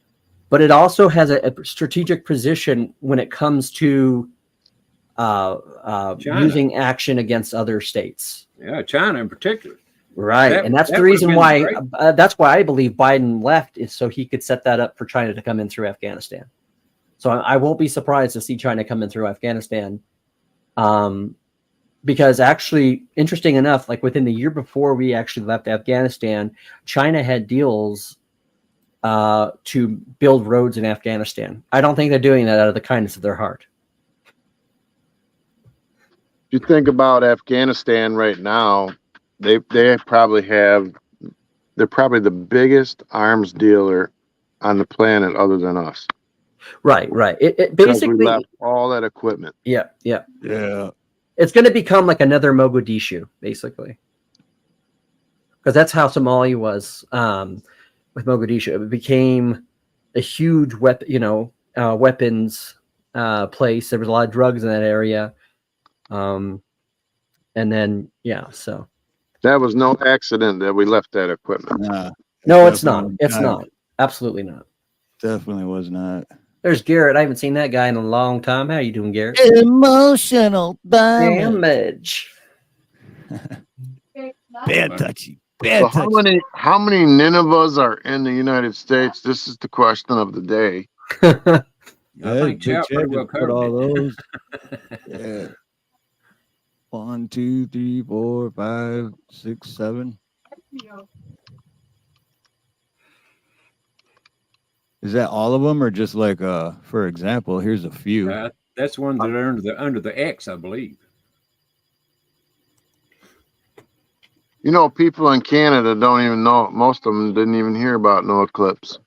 But it also has a strategic position when it comes to using action against other states. Yeah, China in particular. Right, and that's the reason why. That's why I believe Biden left, is so he could set that up for China to come in through Afghanistan. So I won't be surprised to see China come in through Afghanistan. Because actually, interesting enough, like within the year before we actually left Afghanistan, China had deals to build roads in Afghanistan. I don't think they're doing that out of the kindness of their heart. If you think about Afghanistan right now, they're probably the biggest arms dealer on the planet other than us. Right. It basically we left all that equipment. Yeah. It's going to become like another Mogadishu, basically, because that's how Somalia was with Mogadishu. It became a huge weapons place. There was a lot of drugs in that area, and then so that was no accident that we left that equipment. No, it's not. It's not. Absolutely not. Definitely was not. There's Garrett. I haven't seen that guy in a long time. How you doing, Garrett? Emotional damage. Bad touchy. So how many Ninevehs are in the United States? This is the question of the day. I think Chad pretty well covered all those. Yeah. 1, 2, 3, 4, 5, 6, 7. Is that all of them, or just like for example, here's a few? That's ones that are under the X, I believe. People in Canada don't even know. Most of them didn't even hear about no eclipse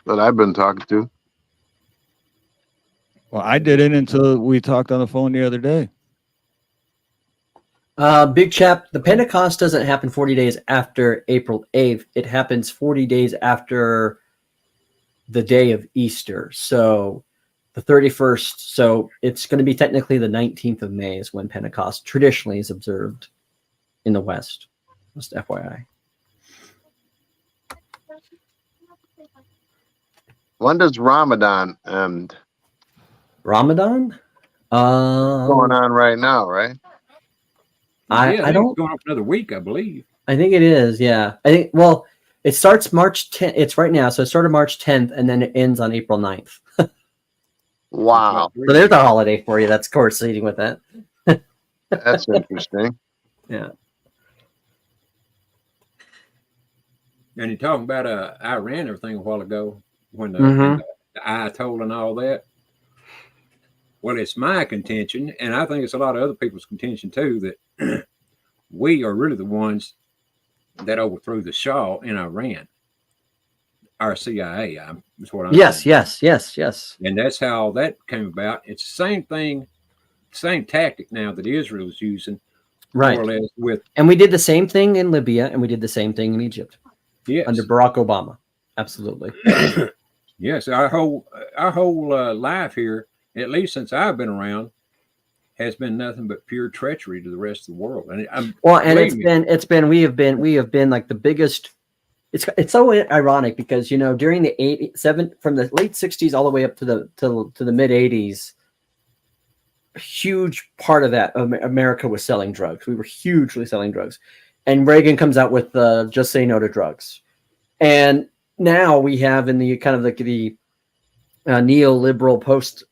that I've been talking to. Well, I didn't until we talked on the phone the other day. Big chap, the Pentecost doesn't happen 40 days after April 8th. It happens 40 days after the day of Easter. So the 31st. So it's going to be technically the 19th of May is when Pentecost traditionally is observed in the West. Just FYI. When does Ramadan end? Ramadan? Going on right now, right? I don't. Going up another week, I believe. I think it is. Yeah. It starts March 10th. It's right now. So it started March 10th and then it ends on April 9th. Wow. So there's a holiday for you that's coinciding with that. That's interesting. Yeah. And you're talking about Iran and everything a while ago when the Ayatollah and all that. Well, it's my contention, and I think it's a lot of other people's contention too, that we are really the ones that overthrew the Shah in Iran. Our CIA, is what I'm saying. Yes. And that's how that came about. It's the same thing, same tactic now that Israel is using. Right. More or less and we did the same thing in Libya, and we did the same thing in Egypt. Yes. Under Barack Obama. Absolutely. Yes. Our whole life here, at least since I've been around, has been nothing but pure treachery to the rest of the world. And we have been like the biggest. It's so ironic because during the from the late 60s all the way up to the mid 80s, a huge part of that America was selling drugs. We were hugely selling drugs, and Reagan comes out with just say no to drugs, and now we have in the kind of like the neoliberal post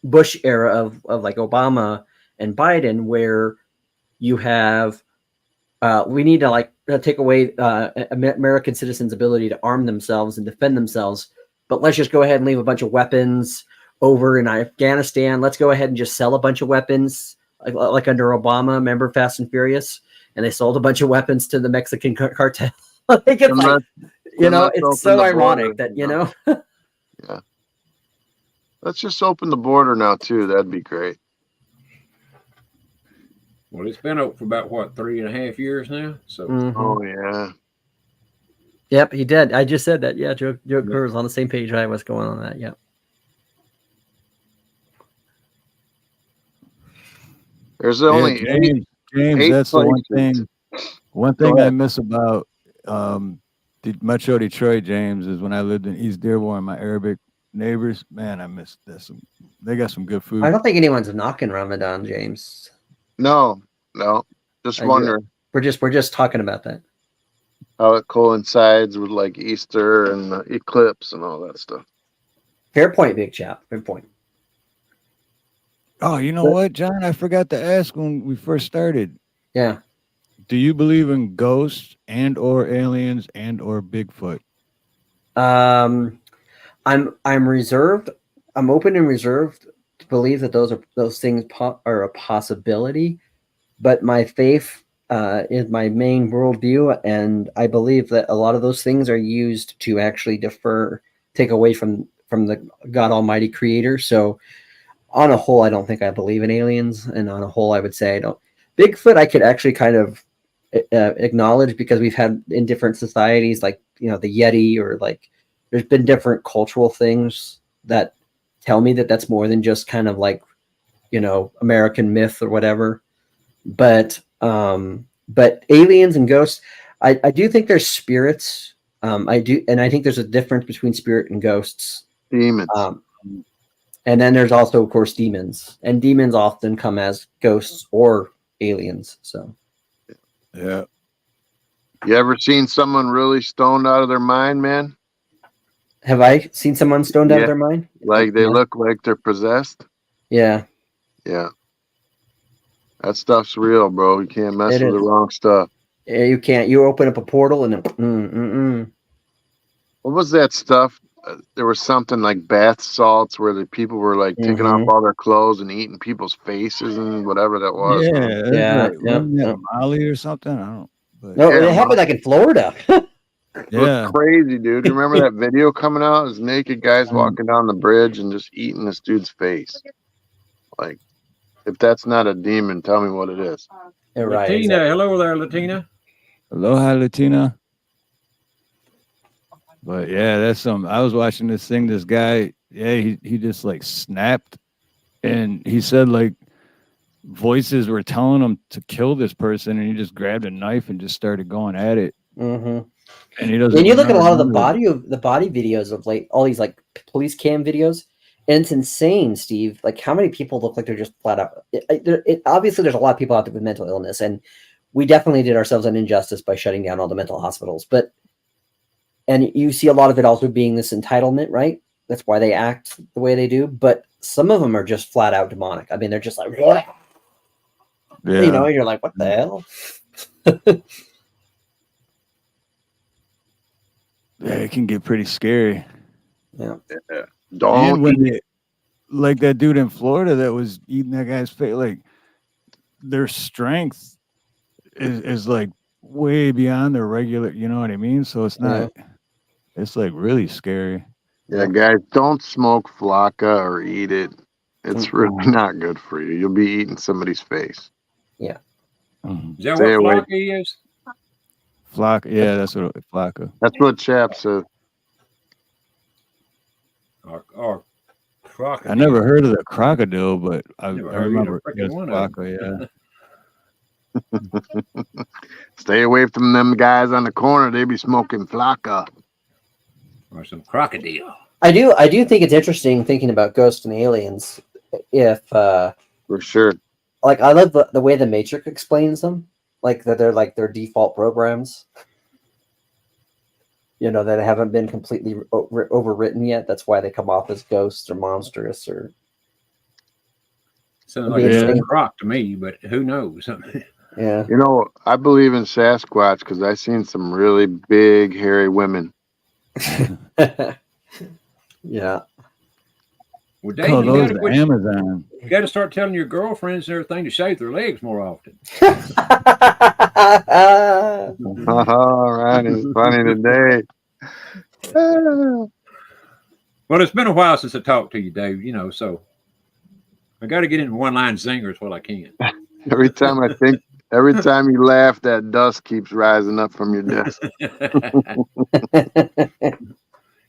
Bush era of like Obama and Biden, where you have we need to like take away American citizens' ability to arm themselves and defend themselves, but let's just go ahead and leave a bunch of weapons over in Afghanistan. Let's go ahead and just sell a bunch of weapons, like under Obama. Remember Fast and Furious, and they sold a bunch of weapons to the Mexican cartel. Like it's like, it's so ironic that Yeah. Let's just open the border now too. That'd be great. Well, it's been open for about 3.5 years now. So, Oh yeah. Yep, he did. I just said that. Yeah, Joe Kerr was on the same page I was going on that. Yeah. There's only James. eight That's the one places. thing. One thing I miss about Metro Detroit, James, is when I lived in East Dearborn. My Arabic neighbors, man, I miss that. They got some good food. I don't think anyone's knocking Ramadan, James. No. Just wondering. We're just talking about that. How it coincides with like Easter and the eclipse and all that stuff. Fair point, big chap. Fair point. Oh, you know what, John? I forgot to ask when we first started. Yeah. Do you believe in ghosts and or aliens and or Bigfoot? I'm reserved. I'm open and reserved to believe that those things are a possibility, but my faith is my main worldview, and I believe that a lot of those things are used to actually take away from the God Almighty Creator. So, on a whole, I don't think I believe in aliens, and on a whole, I would say I don't. Bigfoot, I could actually kind of acknowledge because we've had in different societies, like the Yeti, or like there's been different cultural things that tell me that that's more than just kind of like American myth or whatever. But aliens and ghosts, I do think there's spirits. I do, and I think there's a difference between spirit and ghosts. Demons. And then there's also, of course, demons, and demons often come as ghosts or aliens. So, yeah. You ever seen someone really stoned out of their mind, man? have I seen someone stoned out of their mind? Like they look like they're possessed? Yeah. Yeah. That stuff's real, bro. You can't mess with the wrong stuff. Yeah, you can't. You open up a portal and What was that stuff? There was something like bath salts where the people were like taking off all their clothes and eating people's faces and whatever that was. Yeah. Molly or something. I don't. But no, it happened like in Florida. It was crazy, dude. You remember that video coming out? There's naked guys walking down the bridge and just eating this dude's face. Like, if that's not a demon, tell me what it is. Yeah, right, Latina, exactly. hello there, Latina. Aloha, Latina. But yeah, that's some. I was watching this thing. This guy, he just like snapped, and he said like voices were telling him to kill this person, and he just grabbed a knife and just started going at it. Mm-hmm. And he doesn't. And you look at a lot of the body videos of like all these like police cam videos, and it's insane, Steve. Like how many people look like they're just flat out. Obviously, there's a lot of people out there with mental illness, and we definitely did ourselves an injustice by shutting down all the mental hospitals. And you see a lot of it also being this entitlement, right? That's why they act the way they do. But some of them are just flat out demonic. I mean, they're just like, you're like, what the hell? Yeah, it can get pretty scary. Yeah. Don't like that dude in Florida that was eating that guy's face. Like their strength is like way beyond their regular. You know what I mean? So it's not. Yeah. It's like really scary. Yeah, guys, don't smoke flocka or eat it. It's really not good for you. You'll be eating somebody's face. Yeah. Is that what flocka is? Flocka, yeah, that's what flocka. That's what Chap said. Or Crocodile. I never heard of the crocodile, but I Never heard of remember either it was frickin' one of 'em. quaco, yeah. Stay away from them guys on the corner. They be smoking flocka. Or some crocodile. I do think it's interesting thinking about ghosts and aliens. If For sure. like I love the way the Matrix explains them, like that they're like their default programs. You know, that haven't been completely overwritten yet. That's why they come off as ghosts or monstrous or. Sounds It'd like be a interesting. croc to me, but who knows? Yeah. You know, I believe in Sasquatch because I seen some really big, hairy women. Yeah. Well, Dave, Oh, you those gotta are quit. Amazon. You got to start telling your girlfriends and everything to shave their legs more often. All right, it's funny today. Well, it's been a while since I talked to you, Dave. You know, so I got to get into one-line zingers while I can. Every time you laugh, that dust keeps rising up from your desk.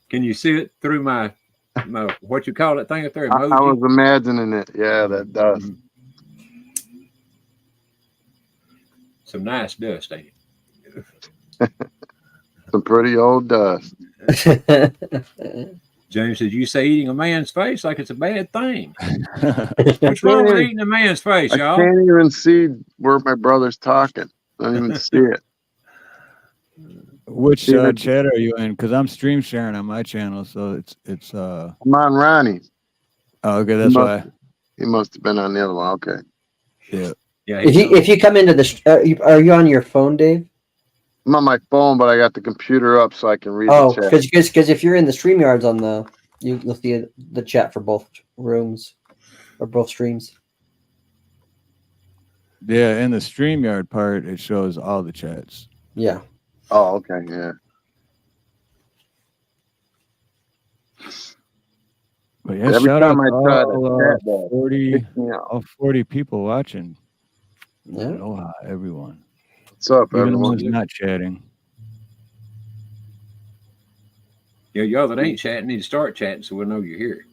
Can you see it through my what you call that thing up there? I Emoji? was imagining it. Yeah, that dust. Some nice dust, ain't it? Some pretty old dust. James said, "You say eating a man's face like it's a bad thing. What's wrong with eating a man's face, I y'all?" can't even see where my brother's talking. I don't even see it. Which See, that- chat are you in? Because I'm stream sharing on my channel, so it's I'm on Ronnie. Oh, okay, that's why. He must have been on the other one. Okay. Yeah. Yeah. If you come into the, are you on your phone, Dave? I'm on my phone, but I got the computer up so I can read Oh, the chat. because if you're in the StreamYards on the, you'll see the chat for both rooms or both streams. Yeah, in the StreamYard part, it shows all the chats. Yeah. Oh, okay, yeah. But yeah, Every shout out time I to try to all, chat that, 40, picks me up. all 40 people watching. Yeah. Aloha, everyone. What's up, Even the everyone? ones not chatting. Yeah, y'all that ain't chatting need to start chatting so we'll know you're here.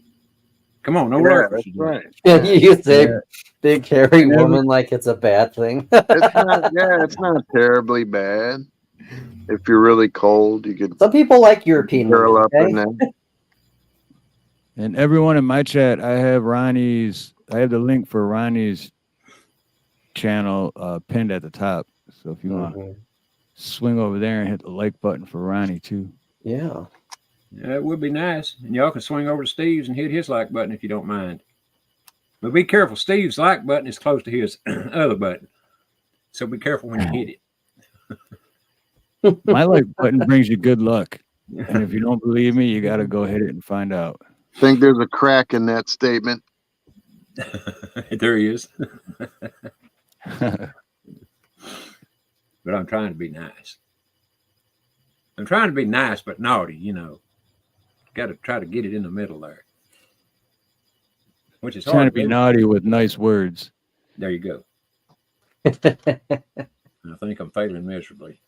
Come on, no Yeah, lurkers. that's right. Yeah, you say Yeah. big hairy Never- woman like it's a bad thing. It's not terribly bad. If you're really cold, you could Some people like European curl women. up Okay? in there. And everyone in my chat, I have the link for Ronnie's channel pinned at the top. So if you want to swing over there and hit the like button for Ronnie too. Yeah. Yeah, it would be nice. And y'all can swing over to Steve's and hit his like button if you don't mind. But be careful. Steve's like button is close to his other button. So be careful when you hit it. My like button brings you good luck. And if you don't believe me, you got to go hit it and find out. Think there's a crack in that statement. There he is. But I'm trying to be nice. I'm trying to be nice but naughty, you know. Got to try to get it in the middle there. Which is hard Trying to be do. naughty with nice words. There you go. I think I'm failing miserably.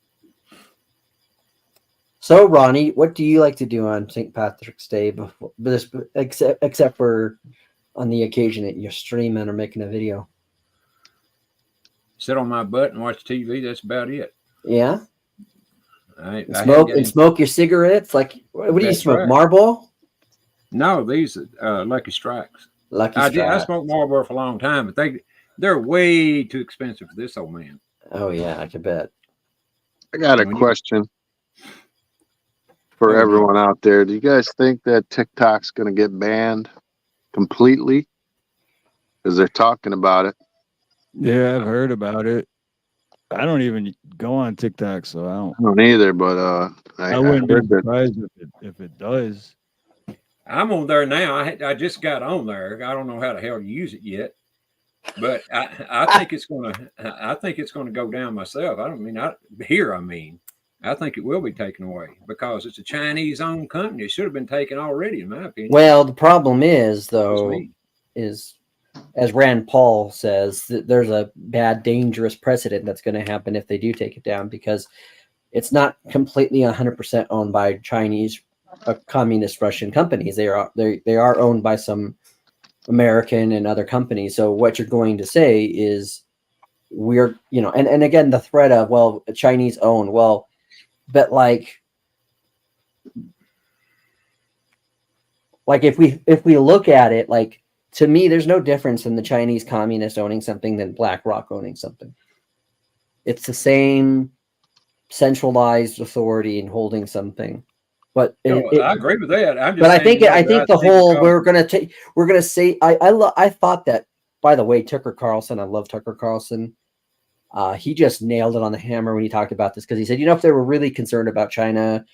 So, Ronnie, what do you like to do on St. Patrick's Day before this, except for on the occasion that you're streaming or making a video? Sit on my butt and watch TV. That's about it. Yeah. I Smoke your cigarettes. Like, what do you That's smoke? right. Marlboro? No, these Lucky Strikes. Lucky I Strike. smoked Marlboro for a long time, but they're way too expensive for this old man. Oh yeah, I can bet. I got a When you- question for Oh, everyone out there. Do you guys think that TikTok's going to get banned completely? Because they're talking about it. Yeah, I've heard about it. I don't even go on TikTok, so I don't either, but I wouldn't be heard that. surprised if it does. I'm on there now. I just got on there. I don't know how the hell to use it yet, but I think it's gonna go down myself. I think it will be taken away because it's a Chinese-owned company. It should have been taken already, in my opinion. Well, the problem is, That's though, me. is as Rand Paul says, that there's a bad, dangerous precedent that's going to happen if they do take it down because it's not completely 100% owned by Chinese communist Russian companies. They are owned by some American and other companies. So what you're going to say is we're, and again, the threat of, well, Chinese owned, well, but like if we look at it, like, to me, there's no difference in the Chinese communist owning something than BlackRock owning something. It's the same centralized authority in holding something. But I agree with that. I'm just but I saying, think the whole we're gonna say I thought that, by the way, Tucker Carlson, I love Tucker Carlson. He just nailed it on the hammer when he talked about this, because he said, if they were really concerned about China,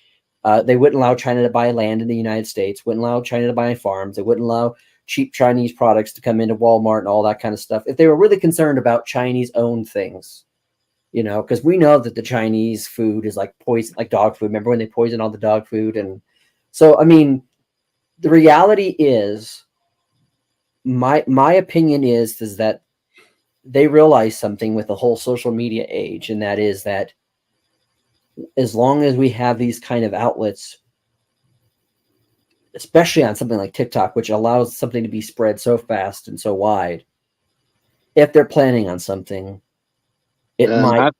they wouldn't allow China to buy land in the United States, wouldn't allow China to buy farms, they wouldn't allow cheap Chinese products to come into Walmart and all that kind of stuff. If they were really concerned about Chinese owned things, because we know that the Chinese food is like poison, like dog food. Remember when they poisoned all the dog food? And so, I mean, the reality is, my opinion is that they realize something with the whole social media age, and that is that as long as we have these kind of outlets, especially on something like TikTok, which allows something to be spread so fast and so wide, if they're planning on something, it might,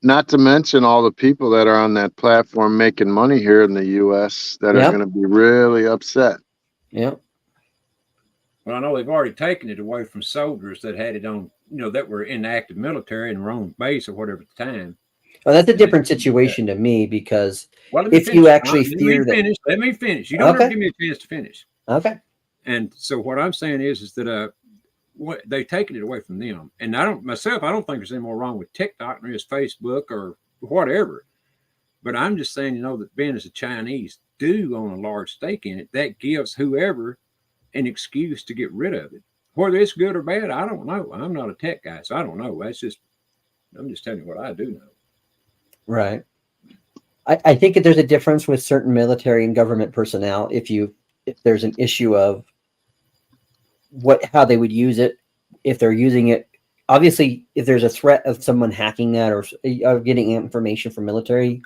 Not to mention all the people that are on that platform making money here in the U.S. that are going to be really upset. Yeah. Well, I know they've already taken it away from soldiers that had it on, that were in the active military and were on base or whatever at the time. Well, that's a different situation to me, because you actually fear that. Let me finish. You don't ever give me a chance to finish. Okay. And so what I'm saying is that they've taken it away from them. And I don't think there's any more wrong with TikTok than is Facebook or whatever. But I'm just saying, that being as the Chinese do own a large stake in it, that gives whoever an excuse to get rid of it. Whether it's good or bad, I don't know. I'm not a tech guy, so I don't know. I'm just telling you what I do know. Right. I think that there's a difference with certain military and government personnel. If there's an issue of how they would use it, if they're using it, obviously, if there's a threat of someone hacking that or getting information from military,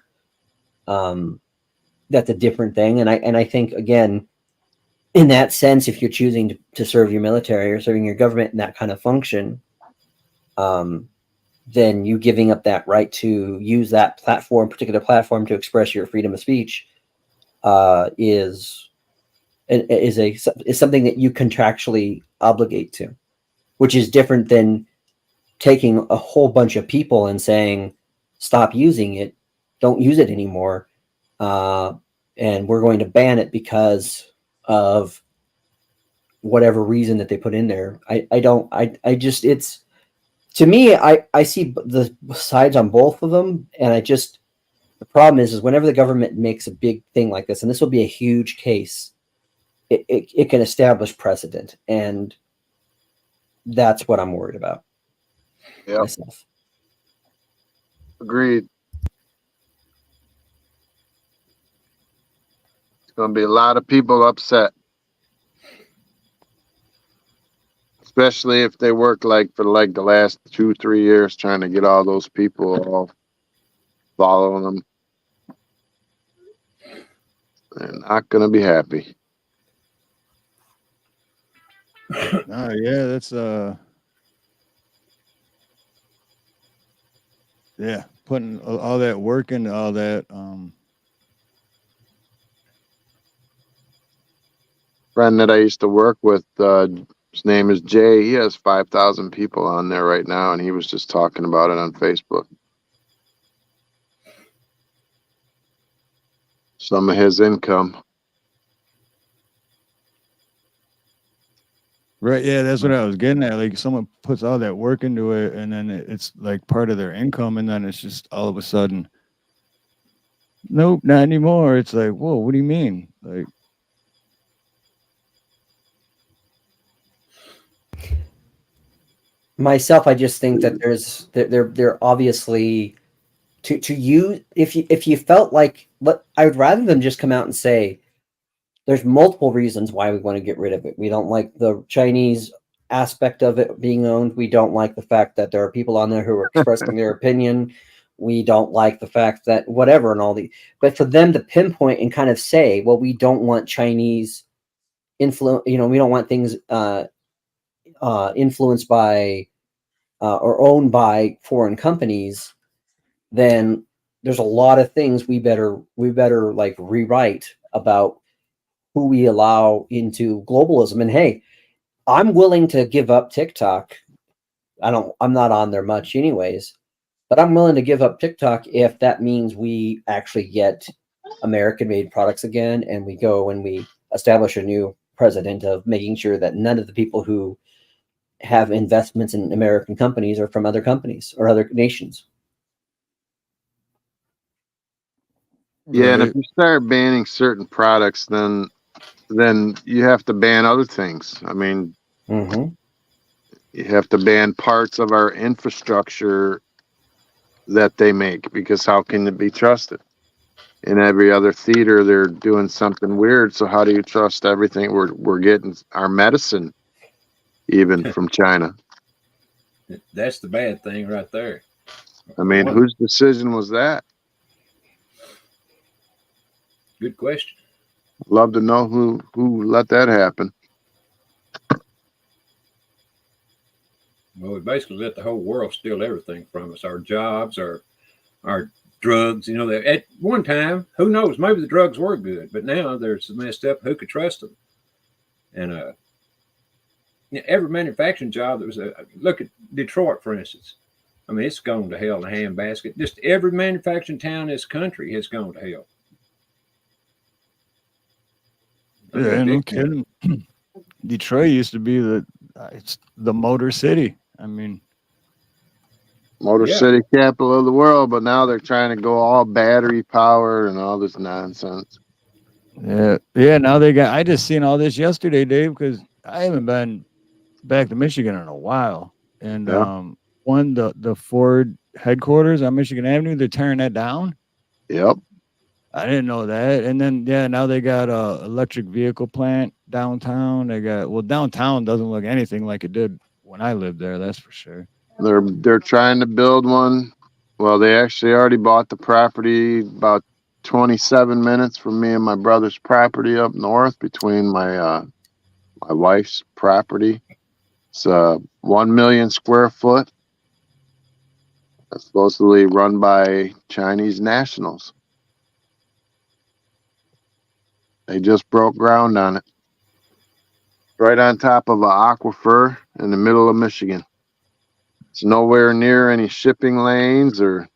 that's a different thing. And I think, again, in that sense, if you're choosing to serve your military or serving your government in that kind of function, then you giving up that right to use that particular platform to express your freedom of speech is something that you contractually obligate to, which is different than taking a whole bunch of people and saying, stop using it, don't use it anymore, and we're going to ban it because of whatever reason that they put in there. To me, I see the sides on both of them, and the problem is whenever the government makes a big thing like this, and this will be a huge case, it can establish precedent, and that's what I'm worried about myself. Agreed. It's going to be a lot of people upset. Especially if they work for the last 2-3 years trying to get all those people all following them. They're not going to be happy. Yeah, that's putting all that work into all that. Friend that I used to work with, his name is Jay. He has 5,000 people on there right now, and he was just talking about it on Facebook. Some of his income. Right, yeah, that's what I was getting at. Like, someone puts all that work into it, and then it's like part of their income, and then it's just all of a sudden, nope, not anymore. It's like, whoa, what do you mean? Like, myself, I just think that they're obviously to you. If you felt like, I would rather them just come out and say, there's multiple reasons why we want to get rid of it. We don't like the Chinese aspect of it being owned. We don't like the fact that there are people on there who are expressing their opinion. we don't like the fact that whatever and all the, but for them to pinpoint and kind of say, well, we don't want Chinese influence, we don't want things influenced by or owned by foreign companies, then there's a lot of things we better like rewrite about who we allow into globalism. And hey, I'm willing to give up TikTok. I'm not on there much anyways, but I'm willing to give up TikTok if that means we actually get American made products again, and we go and we establish a new president of making sure that none of the people who have investments in American companies are from other companies or other nations. Yeah, and if you start banning certain products, then you have to ban other things. I mean, you have to ban parts of our infrastructure that they make, because how can it be trusted? In every other theater, they're doing something weird. So how do you trust everything? We're getting our medicine even from China. That's the bad thing right there. I mean, whose decision was that? Good question. Love to know who let that happen. Well, we basically let the whole world steal everything from us, our jobs, our drugs. At one time, who knows, maybe the drugs were good, but now they're so messed up, who could trust them? And every manufacturing job that was look at Detroit, for instance. I mean, it's gone to hell in a handbasket. Just every manufacturing town in this country has gone to hell. Yeah, no kidding. Detroit used to be the Motor City. I mean, Motor City capital of the world, but now they're trying to go all battery power and all this nonsense. Yeah. Now I just seen all this yesterday, Dave, because I haven't been back to Michigan in a while. And the Ford headquarters on Michigan Avenue, they're tearing that down. Yep. I didn't know that. And then now they got a electric vehicle plant downtown. Downtown doesn't look anything like it did when I lived there, that's for sure. They're trying to build one. Well, they actually already bought the property about 27 minutes from me and my brother's property up north, between my wife's property. It's 1 million square foot. It's supposedly run by Chinese nationals. They just broke ground on it. Right on top of an aquifer in the middle of Michigan. It's nowhere near any shipping lanes, or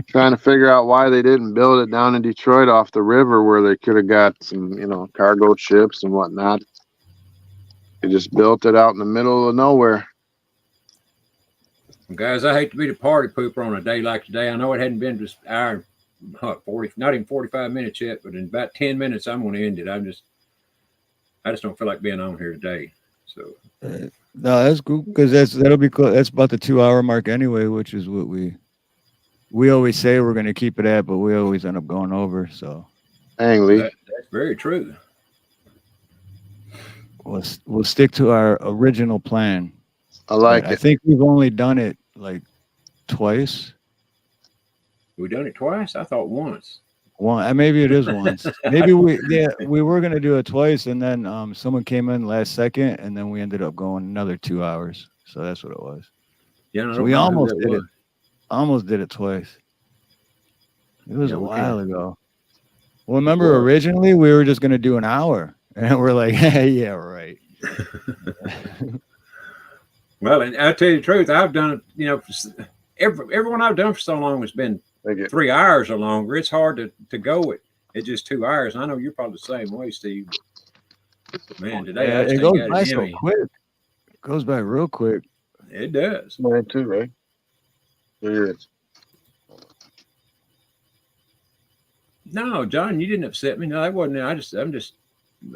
trying to figure out why they didn't build it down in Detroit off the river, where they could have got some, cargo ships and whatnot. They just built it out in the middle of nowhere. Guys, I hate to be the party pooper on a day like today. I know it hadn't been just our 40, not even 45 minutes yet, but in about 10 minutes, I'm going to end it. I just don't feel like being on here today. So no, that's cool, because that'll be cool. That's about the 2-hour mark anyway, which is what we always say we're going to keep it at, but we always end up going over. So, dang, Lee, that's very true. We'll stick to our original plan. I like it. I think we've only done it like twice. We done it twice? I thought once. Maybe it is once. Maybe we were gonna do it twice, and then someone came in last second, and then we ended up going another 2 hours. So that's what it was. Yeah, no, so we almost did it. Almost did it twice. It was a while ago. Well, remember originally we were just gonna do an hour, and we're like, hey, yeah, right. Well, and I'll tell you the truth, I've done it. Everyone I've done for so long has been 3 hours or longer. It's hard to go at just 2 hours. I know you're probably the same way, Steve. But man, today it goes by so quick. It goes by real quick. It does. Mine too, right? It is. No, John, you didn't upset me. No, that wasn't it.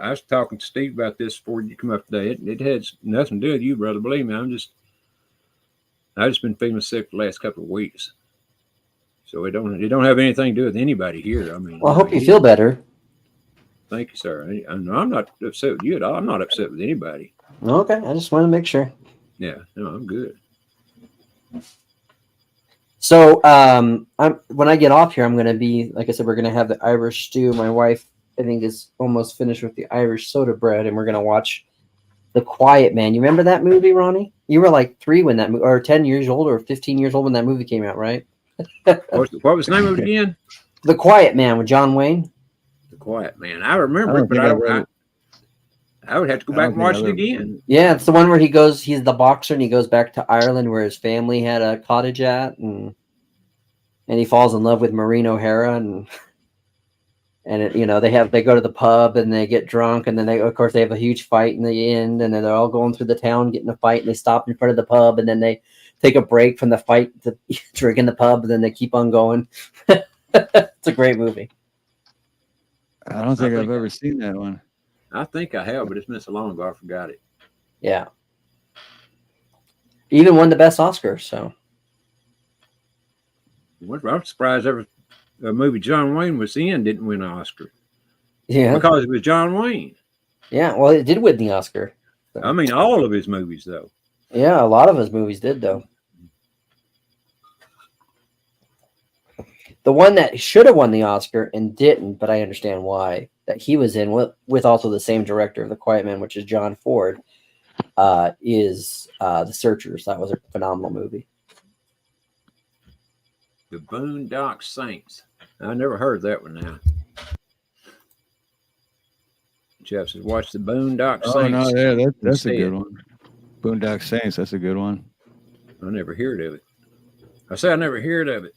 I was talking to Steve about this before you come up today. It had nothing to do with you, brother. Believe me, I've just been feeling sick the last couple of weeks. So it don't have anything to do with anybody here. I mean, well, I hope you feel better. Thank you, sir. I'm not upset with you at all. I'm not upset with anybody. Okay, I just want to make sure. Yeah, no, I'm good. So when I get off here, I'm gonna be, like I said, we're gonna have the Irish stew. My wife, I think, is almost finished with the Irish soda bread, and we're gonna watch The Quiet Man. You remember that movie, Ronnie? You were like 3 when that or 10 years old or 15 years old when that movie came out, right? What was the name of it again? The Quiet Man with John Wayne. The Quiet Man. I remember I it, don't but think I I've don't. ever- I would have to go I back don't and think watch I've it ever again. seen Yeah, it's the one where he's the boxer and he goes back to Ireland where his family had a cottage at, and he falls in love with Maureen O'Hara, and they go to the pub and they get drunk, and then they have a huge fight in the end, and then they're all going through the town getting a fight, and they stop in front of the pub, and then they take a break from the fight to drink in the pub, and then they keep on going. It's a great movie. I don't think I I've think ever seen that one. I think I have, but it's been so long ago I forgot it. Yeah. Even won the best Oscar, so. I'm surprised every movie John Wayne was in didn't win an Oscar Yeah. because it was John Wayne. Yeah, well, it did win the Oscar. So. I mean, all of his movies, though. Yeah, a lot of his movies did, though. The one that should have won the Oscar and didn't, but I understand why, that he was in with also the same director of The Quiet Man, which is John Ford, is The Searchers. That was a phenomenal movie. The Boondock Saints. I never heard that one now. Jeff says, watch the Boondock Saints. Oh no, yeah, that's a instead. good one. Boondock Saints, that's a good one. I never heard of it. I say I never heard of it.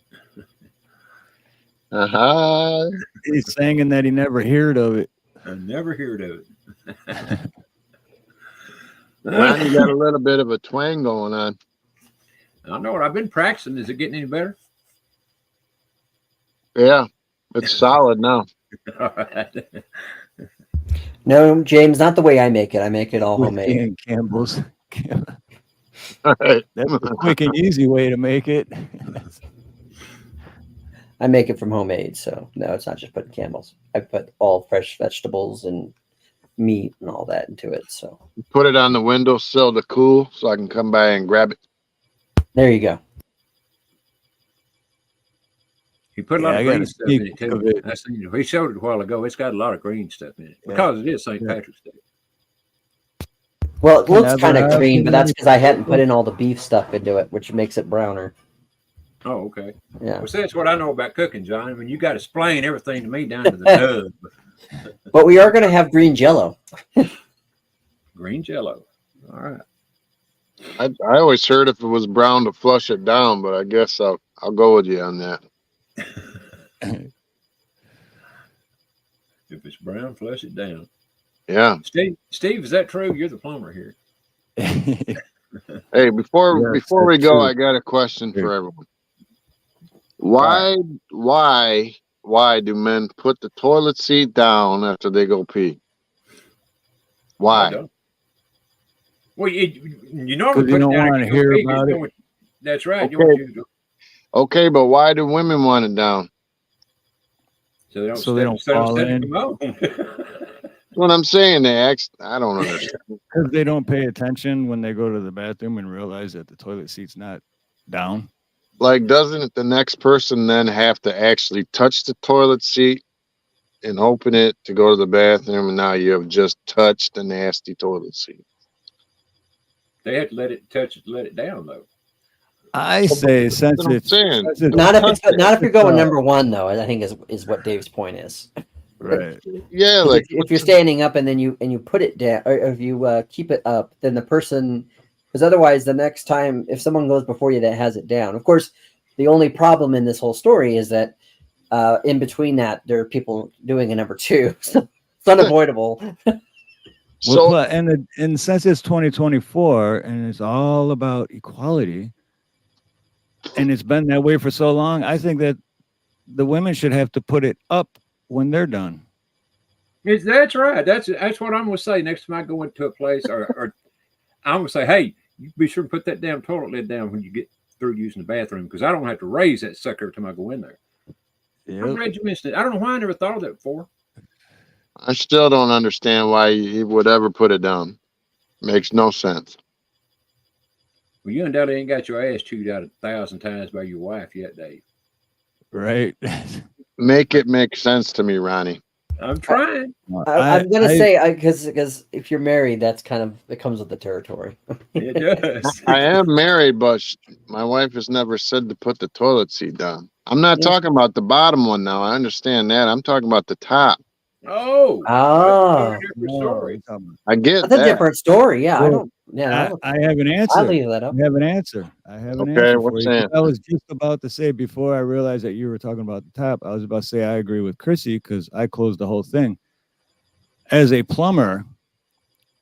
He's singing that he never heard of it. I never heard of it. Ronnie got a little bit of a twang going on. I know what I've been practicing. Is it getting any better? Yeah, it's solid now. All right. No, James, not the way I make it. I make it all homemade. And Campbell's. All right. That's a quick and easy way to make it. I make it from homemade, so no, it's not just putting Campbell's. I put all fresh vegetables and meat and all that into it. So Put it on the windowsill to cool so I can come by and grab it. there you go. He put a lot Yeah, of I got green a stuff in sneak it peek of too. it. I seen it. He showed it a while ago. It's got a lot of green stuff in it Yeah. because it is St. Yeah. Patrick's Day. Well, it Can looks I kind of have green, but any- that's because I hadn't put in all the beef stuff into it, which makes it browner. Oh, okay. Yeah. Well, see, that's what I know about cooking, John. I mean, you got to explain everything to me down to the nub. But we are going to have green Jello. Green Jello. All right. I always heard if it was brown to flush it down, but I guess I'll go with you on that. If it's brown, flush it down. Yeah. Steve, is that true? You're the plumber here. Hey, before Yes, we that's go, true. I got a question Sure. for everyone. Why do men put the toilet seat down after they go pee? I Why? don't. Well, you normally 'Cause put you it don't down wanna after you hear pee, 'cause about you it. don't want- That's right. You Okay. want you to, Okay, but why do women want it down? so they don't, So they don't instead of fall sitting in. them out. That's what I'm saying. I don't understand. Because they don't pay attention when they go to the bathroom and realize that the toilet seat's not down. Like, doesn't the next person then have to actually touch the toilet seat and open it to go to the bathroom? And now you have just touched the nasty toilet seat. They have to let it down though. I say since what I'm it's, saying. since it's Not if you're going uh, number one, though. I think is what Dave's point is. right. Yeah, like If you're standing up and then you put it down, or if you keep it up, then the person, because otherwise the next time if someone goes before you that has it down, of course, the only problem in this whole story is that in between that there are people doing a number two. So it's unavoidable. so. Well, and since it's 2024 and it's all about equality, and it's been that way for so long, I think that the women should have to put it up when they're done. That's right. That's what I'm gonna say next time I go into a place, or I'm gonna say, hey, you be sure to put that damn toilet lid down when you get through using the bathroom, because I don't have to raise that sucker every time I go in there. I'm Yep. glad you mentioned it. I don't know why I never thought of that before. I still don't understand why he would ever put it down. Makes no sense. Well, you undoubtedly ain't got your ass chewed out 1,000 times by your wife yet, Dave. Right. Make it make sense to me, Ronnie. I'm trying. I'm gonna say because if you're married, that's kind of it comes with the territory. It does. I am married, but my wife has never said to put the toilet seat down. I'm not Yeah. talking about the bottom one now. I understand that. I'm talking about the top. Oh, Ah, that's a different story. I get that's a that. different story. Yeah, I Well, don't. Yeah, I have an answer. I'll leave that up. I have an answer. I have an Okay, answer what's for you. the answer? I was just about to say before I realized that you were talking about the top. I was about to say I agree with Chrissy because I closed the whole thing. As a plumber,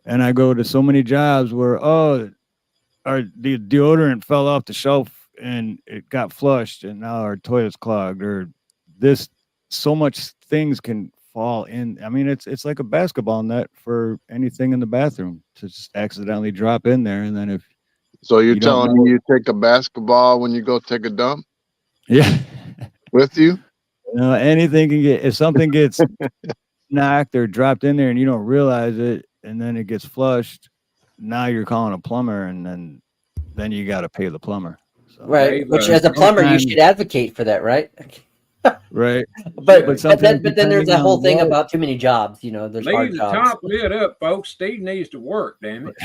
and I go to so many jobs where the deodorant fell off the shelf and it got flushed and now our toilet's clogged, or this so much things can fall in. I mean, it's like a basketball net for anything in the bathroom to just accidentally drop in there, and then if So you're you don't telling know- me you take a basketball when you go take a dump yeah, with you? anything can get, if something gets knocked or dropped in there and you don't realize it, and then it gets flushed, now you're calling a plumber, and then you got to pay the plumber. So, Right. Dave, Which, as a plumber, you sometimes- should advocate for that, right? right. But sometimes then there's depending that whole on thing what- about too many jobs. You know, there's hard leave the jobs. top lid up, folks. Steve needs to work, damn it.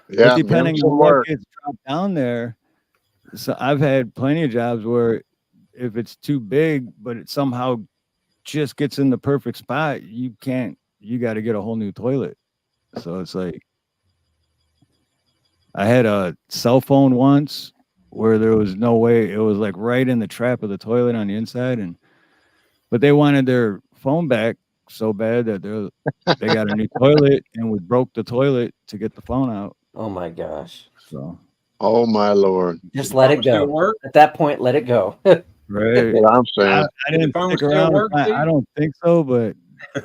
Yeah, But depending some on what work. gets dropped down there, so I've had plenty of jobs where if it's too big, but it somehow just gets in the perfect spot, you got to get a whole new toilet. So it's like, I had a cell phone once where there was no way, it was like right in the trap of the toilet on the inside, but they wanted their phone back so bad that they got a new toilet, and we broke the toilet to get the phone out. Oh my gosh! So Oh my Lord. Just let it Still go. work? At that point, let it go. right, What I'm saying. I didn't phone stick still around. work, I Steve? don't think so, but I'd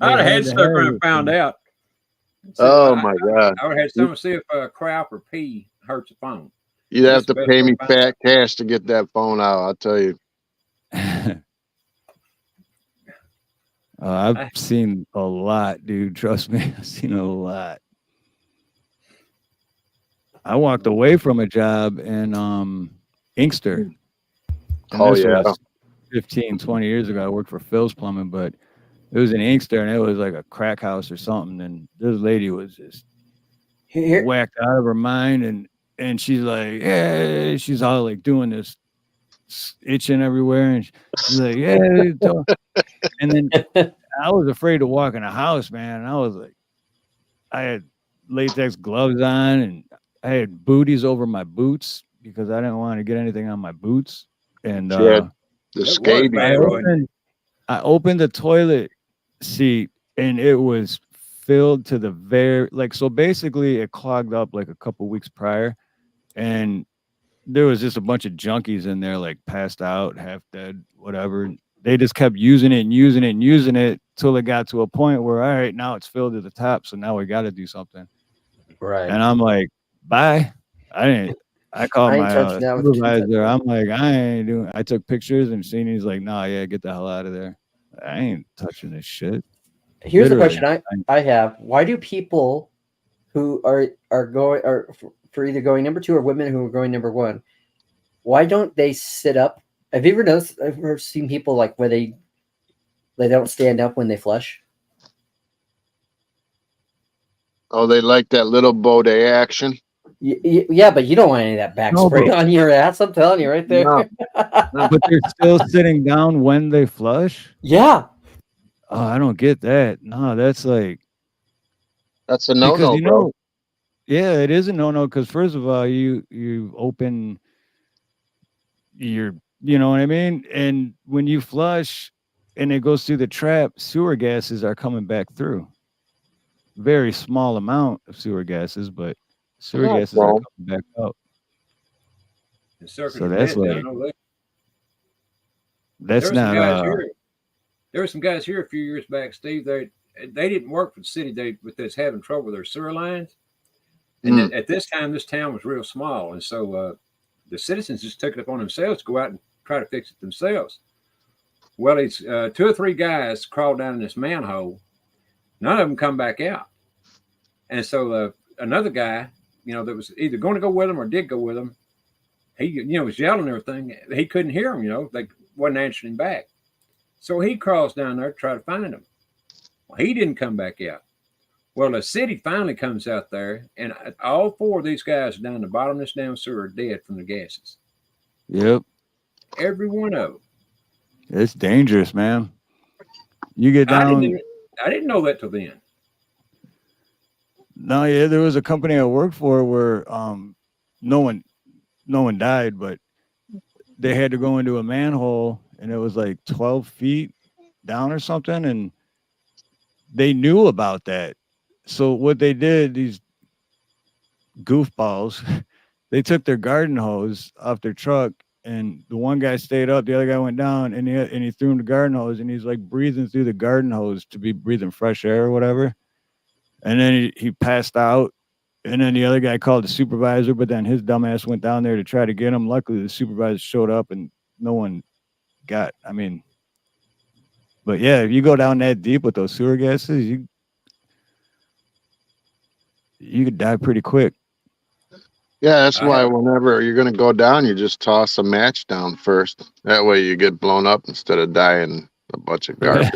have had to stuck have around it. and found out. Oh I my God. would have had someone see if crap or pee hurts the phone. You'd have That's to the best pay way me to find fat cash to get that phone out, I'll tell you. I've seen a lot, dude. Trust me, I've seen a lot. I walked away from a job in Inkster. And Oh, this yeah. was 15, 20 years ago. I worked for Phil's Plumbing, but it was in Inkster, and it was like a crack house or something. And this lady was just Here, whacked out of her mind, and she's like, yeah, she's all like doing this itching everywhere, and she's like, yeah, and then I was afraid to walk in a house, man. And I was like, I had latex gloves on, and I had booties over my boots because I didn't want to get anything on my boots. And She had the It was scabies. bad. I opened the toilet seat, and it was filled to the very, like, so basically it clogged up like a couple weeks prior, and there was just a bunch of junkies in there, like passed out, half dead, whatever. They just kept using it and using it and using it till it got to a point where, all right, now it's filled to the top, so now we got to do something. right. And I'm like, bye. I called I ain't my touching that with supervisor. I'm like, I ain't doing. I took pictures and seen. He's like, nah, yeah, get the hell out of there. I ain't touching this shit. Here's the Literally. question I have: why do people who are going or for either going number 2 or women who are going number 1, why don't they sit up? Have you ever noticed? I've ever seen people like where they don't stand up when they flush. Oh, they like that little Baudet action. Yeah, but you don't want any of that back No, spray but- on your ass. I'm telling you right there. No. But they're still sitting down when they flush. Yeah. Oh, I don't get that. No, that's like, That's a because no-no, bro. yeah, it is a no-no. Because first of all, you open your, you know what I mean, and when you flush and it goes through the trap, sewer gases are coming back through. Very small amount of sewer gases, but sewer Yeah, gases are bro. coming back up. So that's like- That's not There were some guys here a few years back, Steve. They didn't work for the city. But they was having trouble with their sewer lines. And at this time, this town was real small, and so the citizens just took it upon themselves to go out and try to fix it themselves. Well, it's 2 or 3 guys crawled down in this manhole. None of them come back out, and so another guy that was either going to go with him or did go with him, he, was yelling and everything. He couldn't hear him, they wasn't answering him back. So he crawls down there to try to find him. Well, he didn't come back out. Well, the city finally comes out there, and all 4 of these guys down the bottom of this damn sewer are dead from the gases. Yep. Every one of them. It's dangerous, man. You get down. I didn't know that till then. No, yeah, there was a company I worked for where no one died, but they had to go into a manhole, and it was like 12 feet down or something, and they knew about that. So what they did, these goofballs, they took their garden hose off their truck, and the one guy stayed up, the other guy went down, and he threw him the garden hose, and he's like breathing through the garden hose to be breathing fresh air or whatever. And then he passed out, and then the other guy called the supervisor, but then his dumbass went down there to try to get him. Luckily, the supervisor showed up, and no one got. But yeah, if you go down that deep with those sewer gases, you could die pretty quick. Yeah, that's why whenever you're going to go down, you just toss a match down first. That way you get blown up instead of dying a bunch of garbage.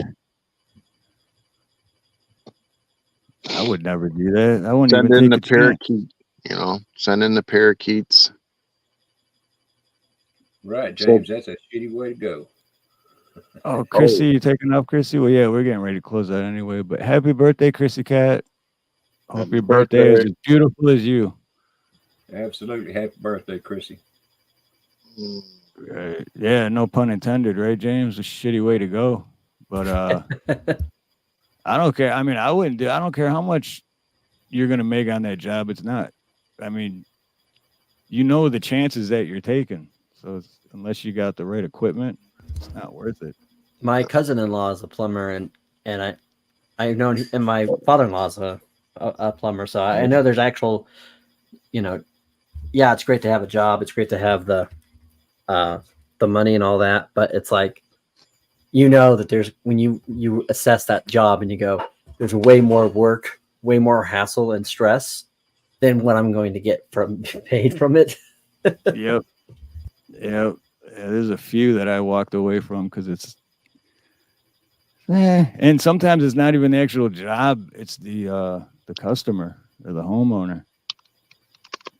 I would never do that. I wouldn't Send even in take the a chance. parakeet. Send in the parakeets. Right, James, that's a shitty way to go. Oh, Chrissy, you taking off, Chrissy? Well, yeah, we're getting ready to close that anyway. But happy birthday, Chrissy Cat. Hope your birthday is as beautiful as you. Absolutely. Happy birthday, Chrissy. Yeah, no pun intended, right, James? A shitty way to go. But I don't care. I don't care how much you're going to make on that job. It's not. The chances that you're taking. So unless you got the right equipment, it's not worth it. My cousin-in-law is a plumber, and I've known, and my father-in-law's a plumber, so I know there's actual, it's great to have a job. It's great to have the money and all that, but it's like, that there's, when you assess that job and you go, there's way more work, way more hassle and stress than what I'm going to get paid from it. Yep. Yeah, there's a few that I walked away from because it's, and sometimes it's not even the actual job; it's the customer or the homeowner.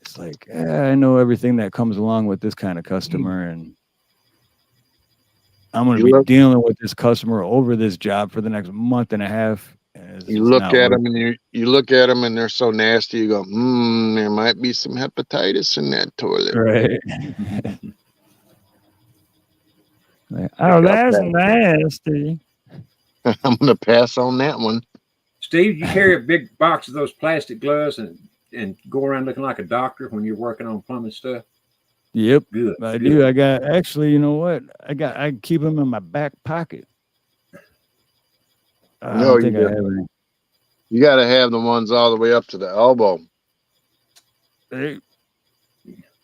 It's like, I know everything that comes along with this kind of customer, and I'm going to be dealing with this customer over this job for the next month and a half. You look at them and you look at them and they're so nasty. You go, there might be some hepatitis in that toilet. Right. That's nasty. I'm going to pass on that one. Steve, you carry a big box of those plastic gloves and go around looking like a doctor when you're working on plumbing stuff? Yep. Good. I do. I got, actually, you know what? I keep them in my back pocket. No, you got to have the ones all the way up to the elbow.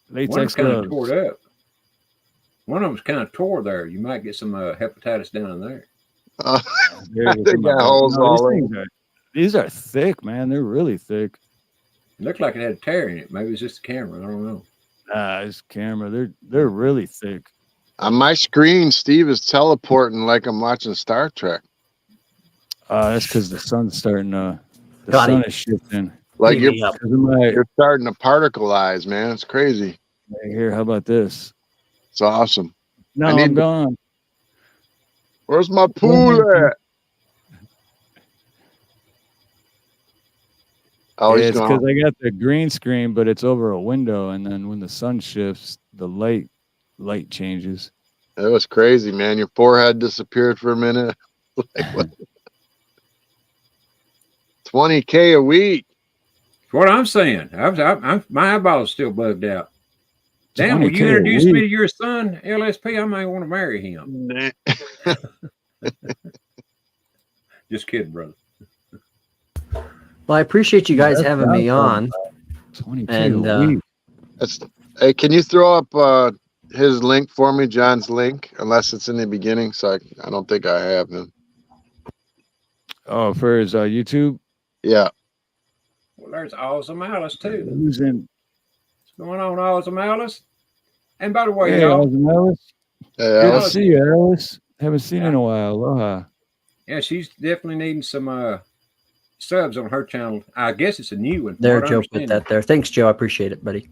Latex gloves. Tore up. One of them's kind of tore there. You might get some hepatitis down in there. They got holes all over. These are thick, man. They're really thick. It looked like it had a tear in it. Maybe it's just the camera. I don't know. It's camera. They're really thick. On my screen, Steve is teleporting like I'm watching Star Trek. That's because the sun's starting to. The sun is shifting. Like you're starting to particleize, man. It's crazy. Right here, how about this? It's awesome. No, I'm gone. Where's my pool at? Oh, yeah, it's because I got the green screen, but it's over a window, and then when the sun shifts, the light changes. That was crazy, man. Your forehead disappeared for a minute. Like what? 20K a week. That's what I'm saying. My eyeballs still bugged out. Damn, will you introduce me to your son, LSP? I might want to marry him. Just kidding, brother. Well, I appreciate you guys having me on. 20K a week. Hey, can you throw up his link for me, John's link, unless it's in the beginning? So I don't think I have him. Oh, for his YouTube? Yeah. Well, there's Awesome Alice too. Who's in? What's going on, Awesome Alice? And by the way, Hey, y'all, Awesome Alice. Hey, Good to Alice. see you, Alice. Haven't seen you in a while. Aloha. yeah, she's definitely needing some subs on her channel. I guess it's a new one. from There, what I Joe put understand. that there. Thanks, Joe. I appreciate it, buddy.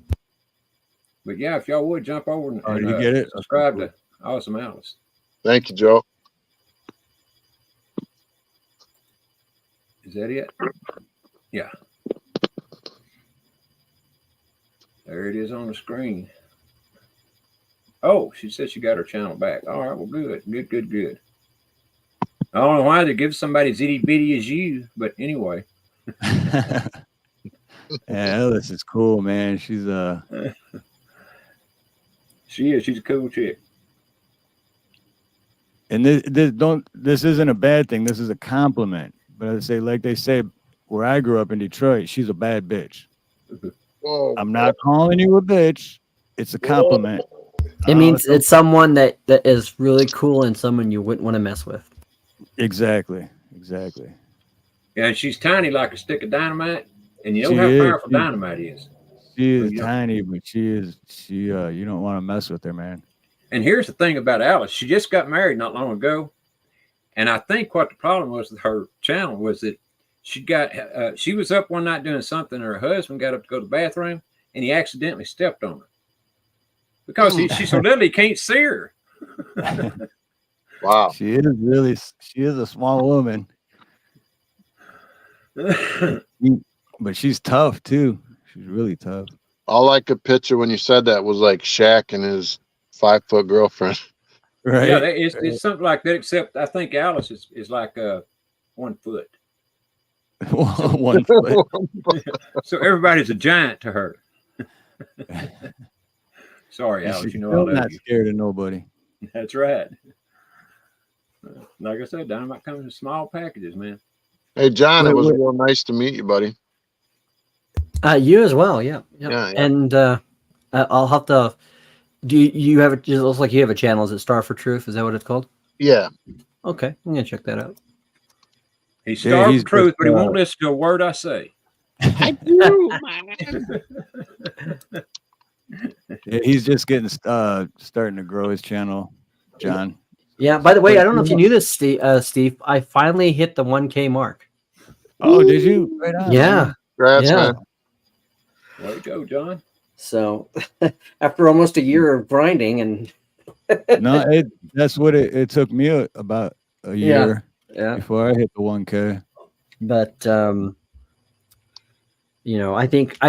But yeah, if y'all would jump over and, Oh, did you get it? subscribe Okay, to Awesome Alice. Thank you, Joe. Is that it? Yeah. There it is on the screen. Oh, she said she got her channel back. All right, well, good. Good. I don't know why they give somebody as itty bitty as you, but anyway. Yeah, Alice is cool, man. She's She is. She's a cool chick. and this isn't a bad thing. This is a compliment. But I say, like they say, where I grew up in Detroit, she's a bad bitch. Whoa. I'm not calling you a bitch. It's a compliment. It means it's someone that is really cool and someone you wouldn't want to mess with. Exactly. Yeah, and she's tiny like a stick of dynamite. And you know She how is. powerful dynamite is. She is Yeah. tiny, but she you don't want to mess with her, man. And here's the thing about Alice. She just got married not long ago. And I think what the problem was with her channel was that she was up one night doing something, and her husband got up to go to the bathroom, and he accidentally stepped on her. Because she so little he can't see her. Wow. She is a small woman, but she's tough too. She's really tough. All I could picture when you said that was like Shaq and his 5-foot girlfriend. Right? Yeah, it's something like that, except I think Alice is like 1 foot. 1 foot. So everybody's a giant to her. Sorry, Alice, She's you know I still love not you. scared of nobody. That's right. Like I said, dynamite comes in small packages, man. Hey, John, it was Wait. real nice to meet you, buddy. You as well, yeah. Yeah. And I'll have to. Do you have it? It looks like you have a channel. Is it Star for Truth? Is that what it's called? Yeah. Okay, I'm gonna check that out. He's starved he's for truth, just, but he won't listen to a word I say. I do, man. Yeah, he's just getting starting to grow his channel, John. Yeah. By the way, But I don't know if you knew this, Steve. I finally hit the 1K mark. Oh, did you? Right on, Yeah. man. Congrats, Yeah. man. Way to go, John. So after almost a year of grinding and No, that's what it took me about a year before I hit the 1K. But I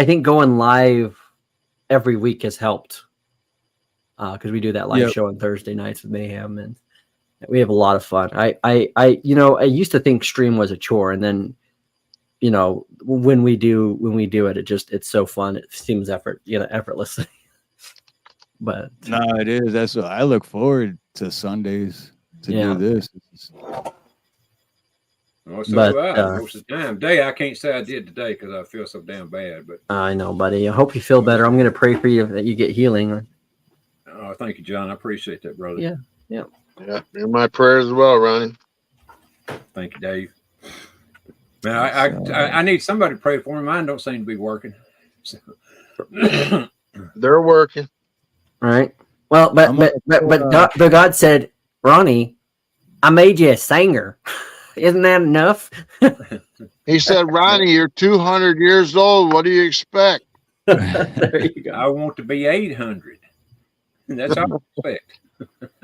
think going live every week has helped because we do that live show on Thursday nights with Mayhem, and we have a lot of fun. I used to think stream was a chore, and then when we do it, it's so fun. It seems effortless. But No, it is. That's what I look forward to Sundays to do this. Well, so do I. Most of the time. I can't say I did today because I feel so damn bad. But I know, buddy. I hope you feel better. I'm going to pray for you that you get healing. Oh, thank you, John. I appreciate that, brother. Yeah. Yeah. In my prayers as well, Ronnie. Thank you, Dave. Man, I need somebody to pray for me. Mine don't seem to be working. So. They're working. All right. Well, but God said, Ronnie, I made you a singer. Isn't that enough? He said, Ronnie, you're 200 years old. What do you expect? There you go. I want to be 800. That's all I expect.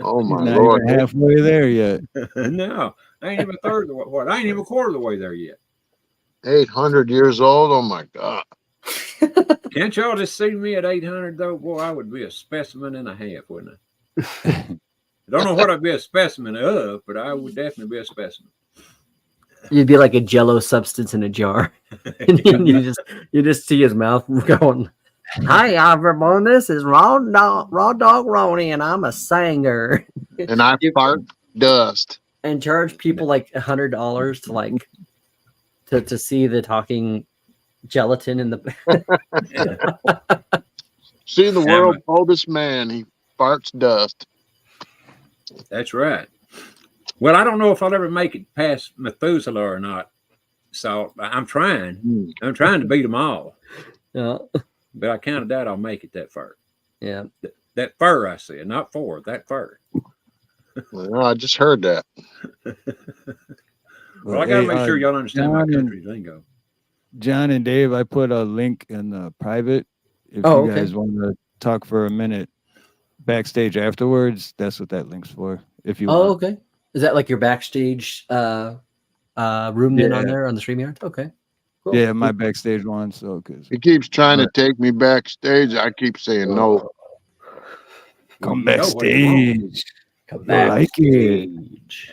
Oh, my Not Lord. even halfway there yet. No, I ain't even a third of the way. I ain't even a quarter of the way there yet. 800 years old? Oh, my God. Can't y'all just see me at 800, though? Boy, I would be a specimen and a half, wouldn't I? I don't know what I'd be a specimen of, but I would definitely be a specimen. You'd be like a Jello substance in a jar. And you just see his mouth going, "Hi, everyone. This is Raw Dog Ronnie, and I'm a singer." And I fart dust. And charge people like $100 to see the talking gelatin in the. See the world's oldest man. He farts dust. That's right. Well, I don't know if I'll ever make it past Methuselah or not. So I'm trying. I'm trying to beat them all. Yeah. But I kind of doubt I'll make it that far. Yeah. That fur, I said, not 4, that fur. Well, I just heard that. Well, I got to make sure y'all understand my country lingo. John and Dave, I put a link in the private. If Oh, you okay. guys want to talk for a minute backstage afterwards, that's what that link's for. If you Oh, want. okay. Is that like your backstage room then on there on the StreamYard? Okay. Cool. Yeah, my backstage one. So, cause He keeps trying to take me backstage. I keep saying no. come You know what you want. backstage. Come I like it. backstage.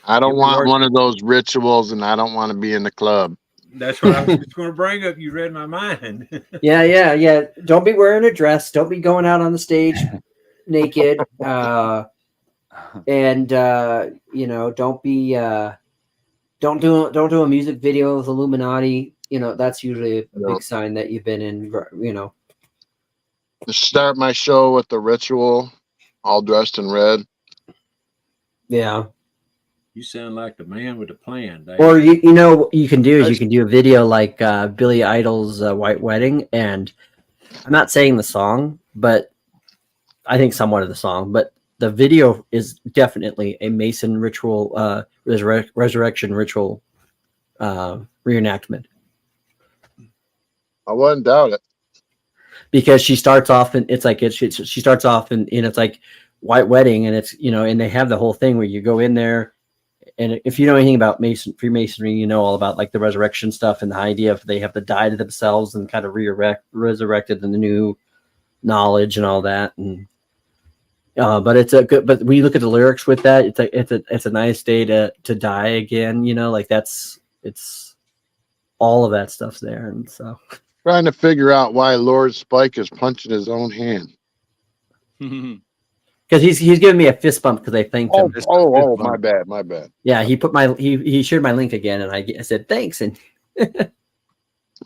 I don't You'll be want working- one of those rituals, and I don't want to be in the club. That's what I was just going to bring up. You read my mind. Yeah. Don't be wearing a dress. Don't be going out on the stage naked. And don't be don't do a music video with Illuminati. That's usually a No. big sign that you've been in. To start my show with the ritual, all dressed in red. Yeah. You sound like the man with a plan, Dave. Or what you can do is you can do a video like Billy Idol's White Wedding, and I'm not saying the song, but I think somewhat of the song, but the video is definitely a Mason ritual, resurrection ritual reenactment. I wouldn't doubt it. Because she starts off and it's like she starts off and it's like White Wedding, and it's and they have the whole thing where you go in there. And if you know anything about Freemasonry, you know all about like the resurrection stuff and the idea of they have to die to themselves and kind of resurrected in the new knowledge and all that. And but it's a good. But when you look at the lyrics with that, it's a nice day to die again. Like it's all of that stuff's there, and so Trying to figure out why Lord Spike is punching his own hand. because he's giving me a fist bump because I thanked him. My bad. Yeah, he shared my link again, and I said thanks, and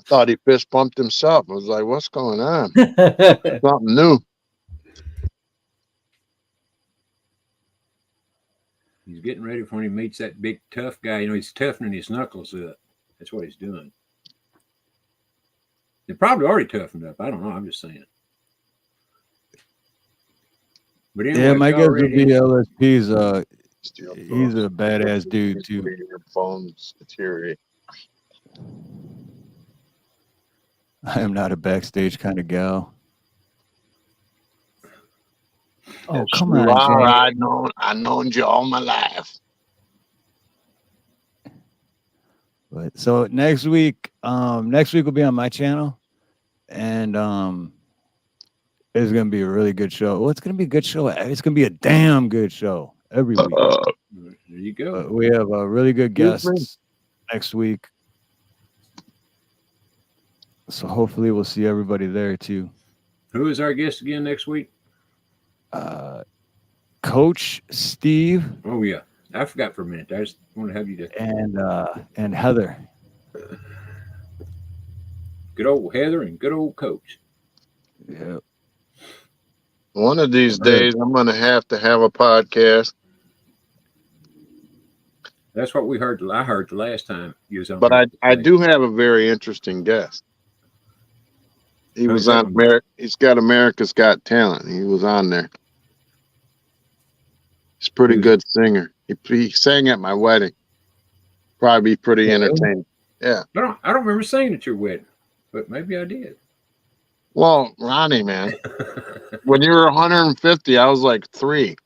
Thought he fist bumped himself. I was like, what's going on? Something new. He's getting ready for when he meets that big tough guy. He's toughening his knuckles up. That's what he's doing. They're probably already toughened up. I don't know. I'm just saying. But anyway, Yeah, my guess would already- be LSP's. He's a badass dude too. Your phones deteriorate. I am not a backstage kind of gal. Oh, come on, James. I've known you all my life. But so next week will be on my channel, and it's gonna be a really good show. Well, it's gonna be a good show. It's gonna be a damn good show every week. There you go. We have a really good guest next week, so hopefully we'll see everybody there too. Who is our guest again next week? Coach Steve. Oh yeah, I forgot for a minute. I just want to have you to. And Heather. Good old Heather and good old Coach. Yeah. One of these days, I'm going to have a podcast. That's what we heard. I heard the last time you was on. But here. I do have a very interesting guest. He was on He's got America's Got Talent. He was on there. He's a pretty good singer. He sang at my wedding. Probably be pretty entertaining. Yeah. I don't remember singing at your wedding, but maybe I did. Well, Ronnie, man, when you were 150, I was like 3.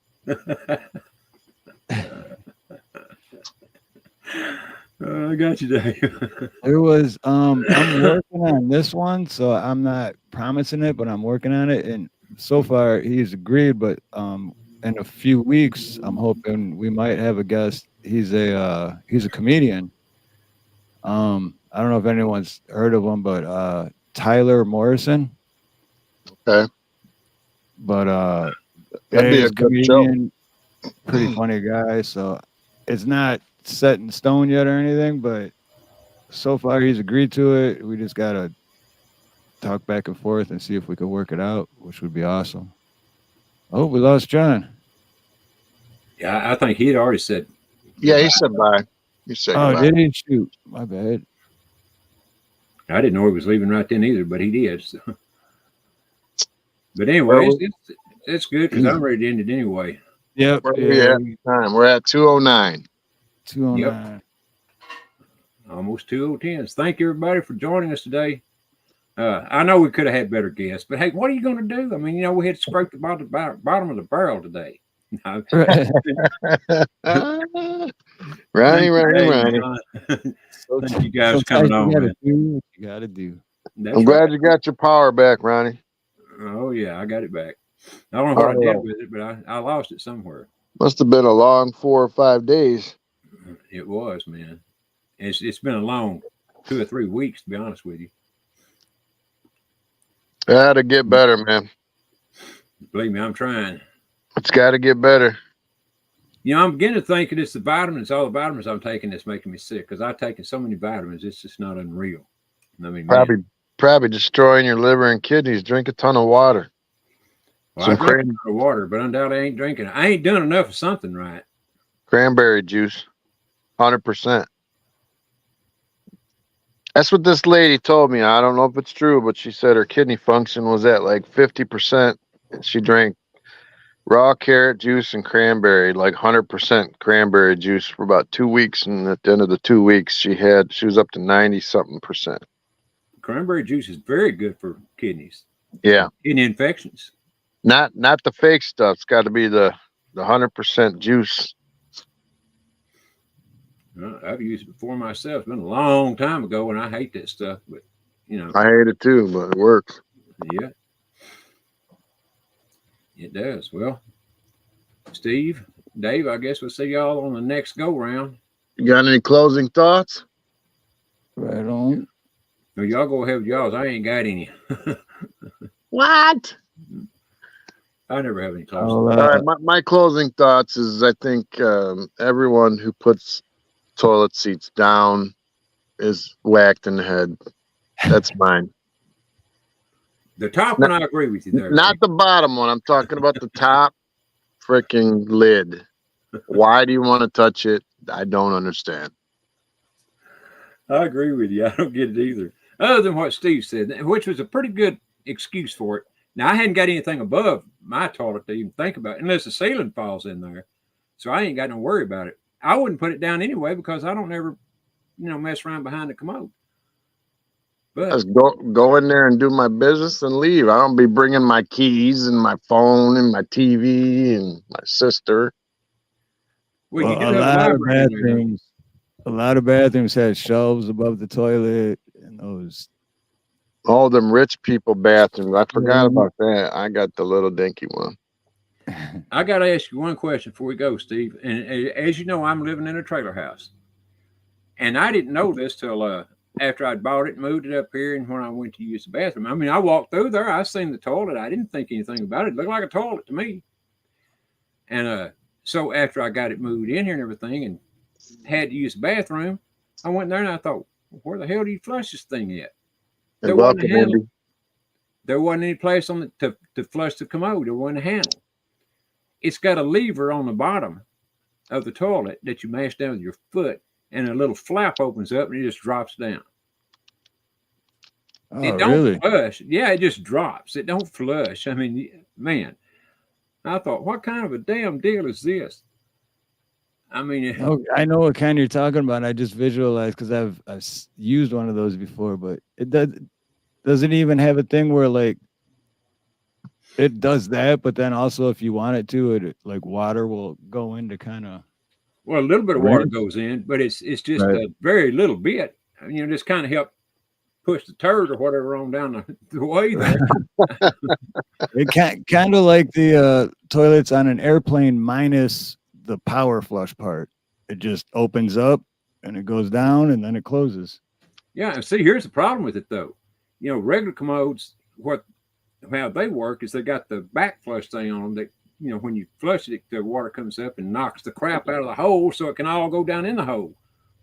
I got you, Dave. There was I'm working on this one, so I'm not promising it, but I'm working on it. And so far he's agreed, but in a few weeks I'm hoping we might have a guest. He's a comedian. I don't know if anyone's heard of him, but Tyler Morrison. Okay. But That'd be he's a good show. pretty funny guy, so it's not set in stone yet or anything, but so far he's agreed to it. We just gotta talk back and forth and see if we could work it out, which would be awesome. Oh, we lost John. Yeah, I think he had already said. Yeah, he said bye. You said Oh, goodbye. did he? Shoot, my bad. I didn't know he was leaving right then either, but he did. So. But anyway, Well, it's good because I'm ready to end it anyway. Yep. where are we Yeah. at time? We're at 2:09. 209. Almost 2:10. Thank you, everybody, for joining us today. I know we could have had better guests, but hey, what are you going to do? I mean, we had to scrape the bottom of the barrel today. No. Ronnie. Thank you guys for Sometimes coming you on, gotta man. do what you gotta do. That's I'm glad right. you got your power back, Ronnie. Oh, yeah, I got it back. I don't know what I did with it, but I lost it somewhere. Must have been a long 4 or 5 days. It was, man. It's been a long 2 or 3 weeks, to be honest with you. Gotta get better, man. Believe me, I'm trying. It's got to get better. I'm beginning to think it's the vitamins, all the vitamins I'm taking that's making me sick because I've taken so many vitamins, it's just not unreal. I mean, Probably destroying your liver and kidneys. Drink a ton of water. Well, I drink a lot of water, but undoubtedly I ain't drinking. I ain't done enough of something right. Cranberry juice, 100%. That's what this lady told me. I don't know if it's true, but she said her kidney function was at like 50%. She drank raw carrot juice and cranberry, like 100% cranberry juice for about 2 weeks. And at the end of the 2 weeks, she was up to 90-something%. Cranberry juice is very good for kidneys. Yeah. Kidney infections. Not the fake stuff. It's got to be the 100% juice. I've used it before myself. It's been a long time ago, and I hate that stuff. But I hate it too, but it works. Yeah, it does. Well, Steve, Dave, I guess we'll see y'all on the next go round. You got any closing thoughts? Right on. Well, y'all go ahead with y'all's. I ain't got any. What? I never have any closing. All right, my closing thoughts is I think everyone who puts toilet seats down is whacked in the head. That's mine. The top one, I agree with you there. Not the bottom one. I'm talking about the top freaking lid. Why do you want to touch it? I don't understand. I agree with you. I don't get it either. Other than what Steve said, which was a pretty good excuse for it. Now, I hadn't got anything above my toilet to even think about, unless the ceiling falls in there. So I ain't got no worry about it. I wouldn't put it down anyway because I don't ever, mess around behind the commode. But just go in there and do my business and leave. I don't be bringing my keys and my phone and my TV and my sister. Well, you do a have lot a of library in there, bathrooms. A lot of bathrooms had shelves above the toilet, and those. All them rich people bathrooms. I forgot about that. I got the little dinky one. I got to ask you one question before we go, Steve. And as you know, I'm living in a trailer house. And I didn't know this till after I'd bought it and moved it up here and when I went to use the bathroom. I mean, I walked through there. I seen the toilet. I didn't think anything about it. It looked like a toilet to me. And so after I got it moved in here and everything and had to use the bathroom, I went there and I thought, where the hell do you flush this thing at? There wasn't any place on to flush the commode. There wasn't a handle. It's got a lever on the bottom of the toilet that you mash down with your foot, and a little flap opens up and it just drops down. Oh, it don't really? flush. Yeah, it just drops. It don't flush. I mean, man, I thought, what kind of a damn deal is this? I mean, I know what kind you're talking about. I just visualized because I've used one of those before, but it doesn't even have a thing where like it does that, but then also if you want it to, it like water will go in to kind of. Well, a little bit of water goes in, but it's just a very little bit. Just kind of help push the turd or whatever on down the way there. It kind of like the toilets on an airplane minus the power flush part. It just opens up and it goes down and then it closes. Yeah, and see, here's the problem with it though. Regular commodes, how they work is they got the back flush thing on them that, when you flush it, the water comes up and knocks the crap out of the hole so it can all go down in the hole.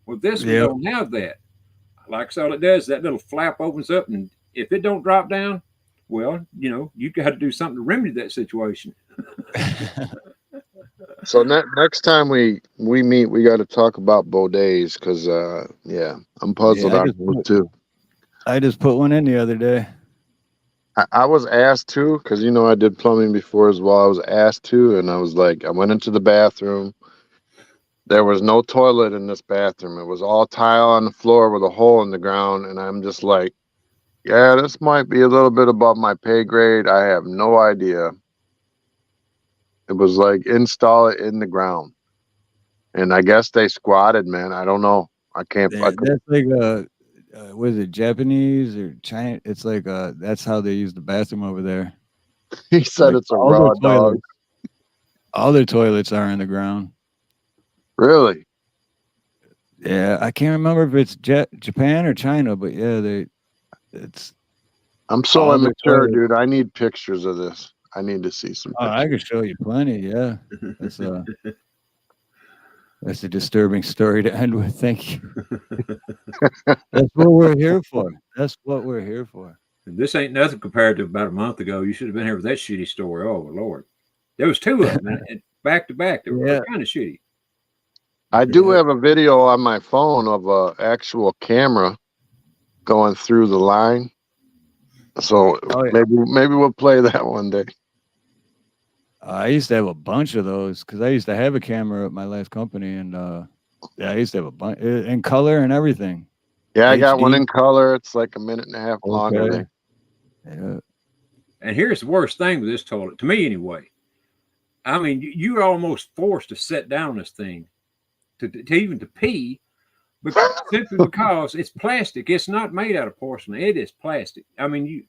Well, this one don't have that. Like all it does, that little flap opens up, and if it don't drop down, well, you got to do something to remedy that situation. So next time we meet, we got to talk about bidets because yeah, I'm puzzled Yeah, on those too. I just put one in the other day. I was asked to because I did plumbing before as well. I was asked to, and I was like, I went into the bathroom. There was no toilet in this bathroom. It was all tile on the floor with a hole in the ground, and I'm just like, yeah, this might be a little bit above my pay grade. I have no idea. It was like install it in the ground. And I guess they squatted, man. I don't know. I can't. Yeah, that's like was it Japanese or China? It's like that's how they use the bathroom over there. He said Like it's a raw dog. All their toilets are in the ground. Really? Yeah, I can't remember if it's Japan or China, but yeah, it's. I'm so all the immature, toilets. dude. I need pictures of this. I need to see some Oh, pictures. I could show you plenty. Yeah, that's a disturbing story to end with. Thank you. That's what we're here for. That's what we're here for. This ain't nothing compared to about a month ago. You should have been here with that shitty story. Oh Lord, there was two of them and back to back. They were kind of shitty. I do have a video on my phone of a actual camera going through the line. So maybe we'll play that one day. I used to have a bunch of those because I used to have a camera at my last company, and yeah, I used to have a bunch in color and everything. Yeah, I got one in color. It's like a minute and a half long, I think. Yeah. And here's the worst thing with this toilet, to me anyway. I mean, you're almost forced to sit down on this thing to even to pee, simply because it's plastic. It's not made out of porcelain. It is plastic. I mean,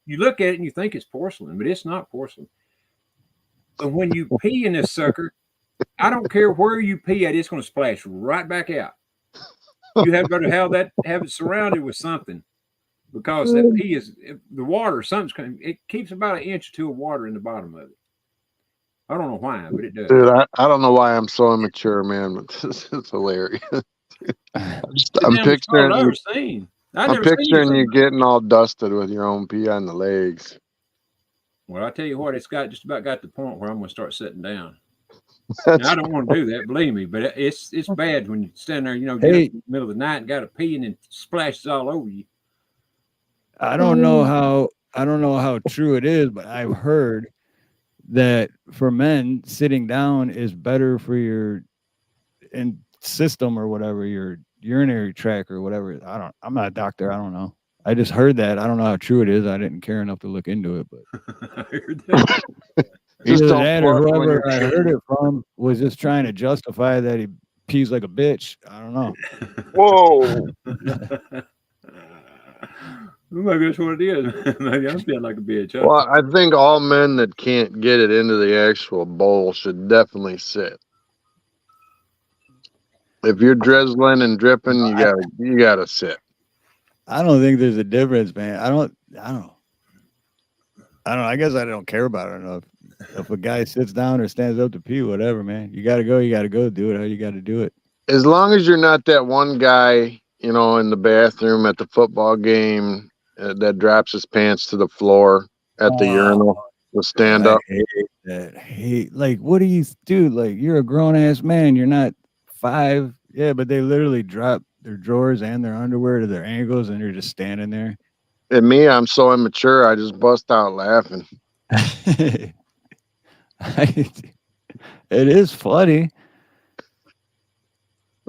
you look at it and you think it's porcelain, but it's not porcelain. And when you pee in this sucker, I don't care where you pee at, it's going to splash right back out. You have got to have it surrounded with something, because that pee is the water. It keeps about an inch or two of water in the bottom of it. I don't know why, but it does. Dude, I don't know why I'm so immature, man, but this is hilarious. I'm picturing you getting all dusted with your own pee on the legs. Well, I tell you what, it's just about got to the point where I'm going to start sitting down. Now, I don't want to do that, believe me, but it's bad when you stand there, in the middle of the night and got to pee and it splashes all over you. I don't know how true it is, but I've heard that for men, sitting down is better for your system or whatever, your urinary tract or whatever. I'm not a doctor. I don't know. I just heard that. I don't know how true it is. I didn't care enough to look into it, but I heard that. Either that or whoever I heard it from was just trying to justify that he pees like a bitch. I don't know. Whoa. Maybe that's what it is. Maybe I'm feeling like a bitch. Huh? Well, I think all men that can't get it into the actual bowl should definitely sit. If you're drizzling and dripping, you gotta sit. I don't think there's a difference, man. I don't. I guess I don't care about it enough. If a guy sits down or stands up to pee, whatever, man. You gotta go. Do it how you gotta do it. As long as you're not that one guy, in the bathroom at the football game that drops his pants to the floor at the urinal to stand up. I hate that. Like, what do you do? Like, you're a grown ass man. You're not 5. Yeah, but they literally drop their drawers and their underwear to their ankles, and they're just standing there. And me, I'm so immature. I just bust out laughing. It is funny.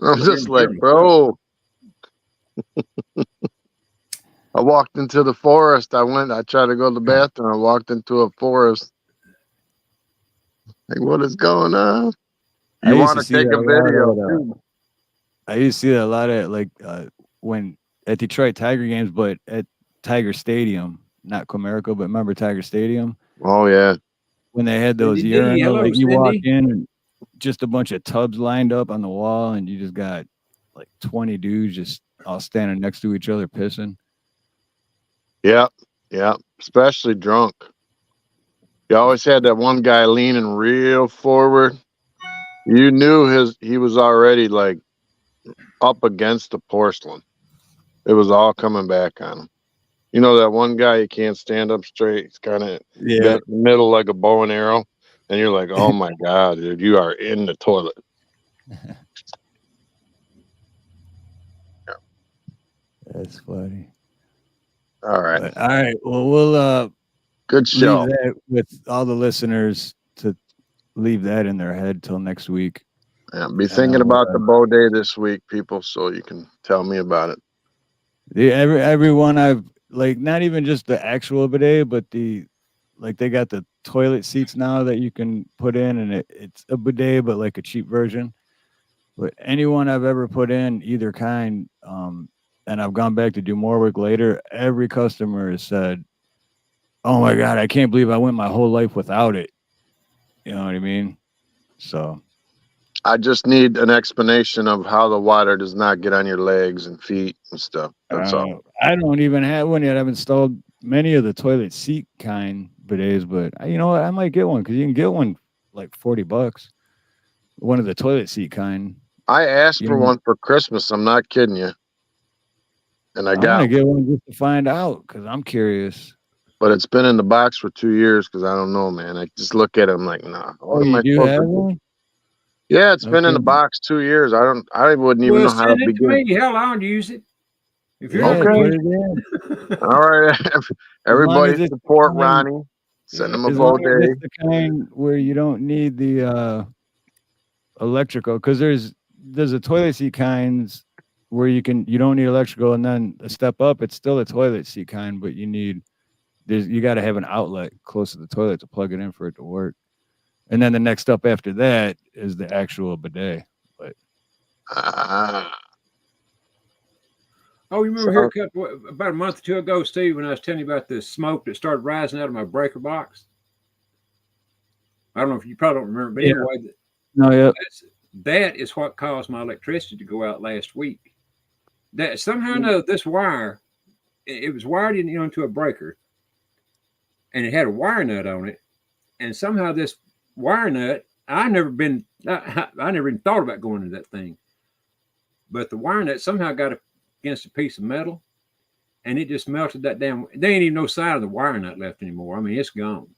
I'm just like, bro. I walked into the forest. I tried to go to the bathroom. I walked into a forest. Like, what is going on? I want to take a video too. I used to see that a lot at when at Detroit Tiger games, but at Tiger Stadium, not Comerica, but remember Tiger Stadium? Oh yeah. When they had those urinals, like you walk in and just a bunch of tubs lined up on the wall, and you just got like 20 dudes just all standing next to each other pissing. Yeah, especially drunk. You always had that one guy leaning real forward. You knew he was already like up against the porcelain. It was all coming back on him. You know that one guy, he can't stand up straight. He's kind of in the middle like a bow and arrow. and you're like, oh my God, dude, you are in the toilet. That's funny. All right. But, all right. Well, we'll Good leave show. that with all the listeners to leave that in their head till next week. Yeah, be thinking about the bow day this week, people, so you can tell me about it. Everyone I've like, not even just the actual bidet, but they got the toilet seats now that you can put in, and it's a bidet, but like a cheap version. But anyone I've ever put in either kind, and I've gone back to do more work later, every customer has said, "Oh my God, I can't believe I went my whole life without it." You know what I mean? So I just need an explanation of how the water does not get on your legs and feet and stuff. That's all. I don't even have one yet. I've installed many of the toilet seat kind bidets, but you know what? I might get one because you can get one like $40. One of the toilet seat kind. I asked for one for Christmas. I'm not kidding you. And I got to get one just to find out because I'm curious. But it's been in the box for 2 years because I don't know, man. I just look at it, I'm like, nah. Oh, you do have one? Yeah, it's been in the box 2 years. I wouldn't even know how to begin. Send it to me. Hell, I'll use it. If you're okay. Put it in. All right. Everybody support Ronnie. Send him a bow day. It's the kind where you don't need the electrical, because there's a toilet seat kinds where you don't need electrical, and then a step up, it's still a toilet seat kind, but you got to have an outlet close to the toilet to plug it in for it to work. And then the next step after that is the actual bidet. But oh, you remember here about a month or two ago, Steve, when I was telling you about the smoke that started rising out of my breaker box? I don't know if you probably don't remember, but anyway, that is what caused my electricity to go out last week. That somehow or another, this wire, it was wired into a breaker, and it had a wire nut on it, and somehow this wire nut, I never even thought about going into that thing, but the wire nut somehow got against a piece of metal, and it just melted that down. There ain't even no side of the wire nut left anymore. I mean, it's gone,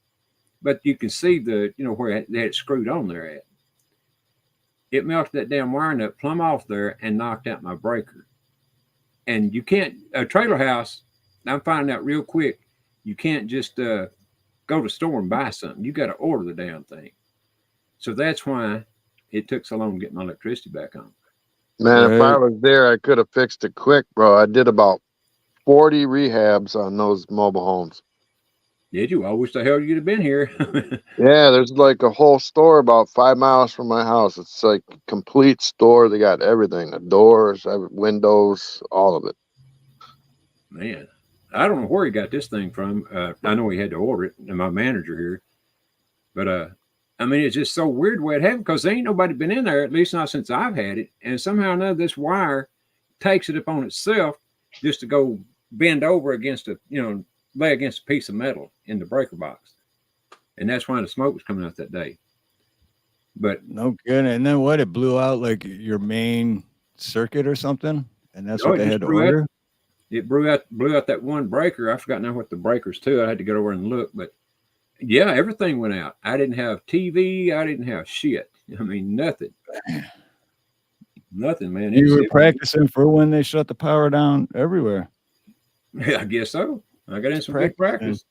but you can see where they had it screwed on there at. It melted that damn wire nut plumb off there and knocked out my breaker. And you can't, a trailer house, I'm finding out real quick, you can't just go to the store and buy something. You got to order the damn thing. So that's why it took so long to get my electricity back on. Man, if I was there, I could have fixed it quick, bro. I did about 40 rehabs on those mobile homes. Did you? I wish the hell you'd have been here. Yeah, there's like a whole store about 5 miles from my house. It's like a complete store. They got everything, the doors, windows, all of it. Man, I don't know where he got this thing from. I know he had to order it, and my manager here. But, I mean, it's just so weird the way it happened, because there ain't nobody been in there, at least not since I've had it. And somehow or another, this wire takes it upon itself just to go bend over against lay against a piece of metal in the breaker box. And that's why the smoke was coming out that day. But no good. And then what? It blew out like your main circuit or something? And that's what they had to order? It blew out that one breaker. I forgot now what the breaker's to. I had to get over and look. But yeah, everything went out. I didn't have TV. I didn't have shit. I mean, nothing. Nothing, man. You were practicing for when they shut the power down everywhere. Yeah, I guess so. I got in some good practice.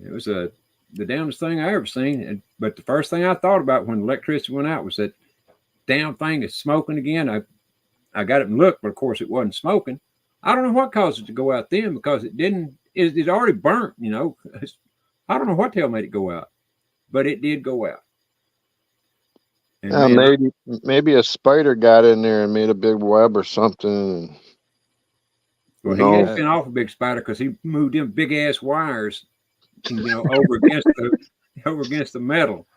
It was the damnedest thing I ever seen. But the first thing I thought about when the electricity went out was that damn thing is smoking again. I got it and looked, but of course it wasn't smoking. I don't know what caused it to go out then, because it didn't. It already burnt. I don't know what the hell made it go out, but it did go out. And maybe a spider got in there and made a big web or something. Well, he had been off a big spider because he moved them big ass wires, over against the metal.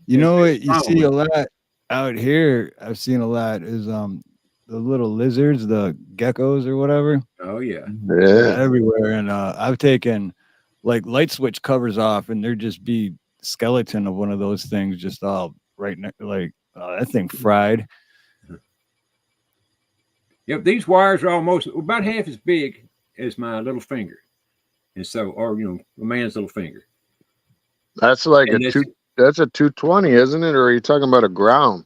You know what you see a lot out here? I've seen a lot is the little lizards, the geckos or whatever. Oh yeah, everywhere. And I've taken like light switch covers off, and there'd just be skeleton of one of those things just all right next, like that thing fried. Yep, these wires are almost about half as big as my little finger, and so, or a man's little finger. That's like that's a 220, isn't it? Or are you talking about a ground?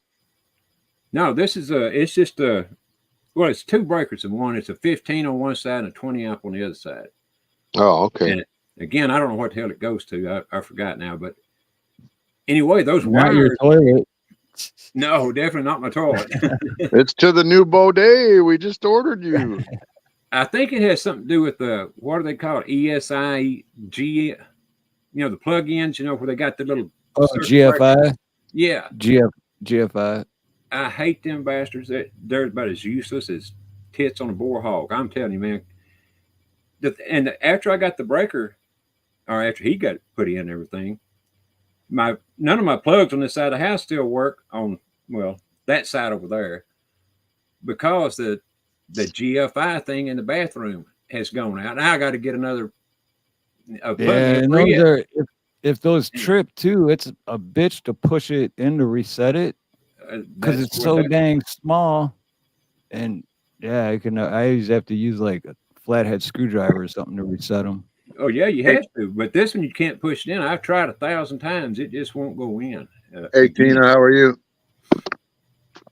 No, this is it's just well, it's two breakers in one. It's a 15 on one side and a 20 amp on the other side. Oh, okay. And again, I don't know what the hell it goes to. I forgot now. But anyway, those Not your wires. toilet. No, definitely not my toilet. It's to the new Baudet. We just ordered you. I think it has something to do with the, what do they call it? ESIG, you know, the plug-ins, you know, where they got the little. Oh, GFI. Yeah. GFI. I hate them bastards. They're about as useless as tits on a boar hog. I'm telling you, man. And after I got the breaker, or after he got put in and everything, none of my plugs on this side of the house still work on, well, that side over there, because the GFI thing in the bathroom has gone out. Now I got to get another plug in. And those are, if those trip too, it's a bitch to push it in to reset it because it's so dang small. And yeah, I usually have to use like a flathead screwdriver or something to reset them. Oh yeah, you have to, but this one you can't push it in. I've tried 1,000 times; it just won't go in. 18, how are you?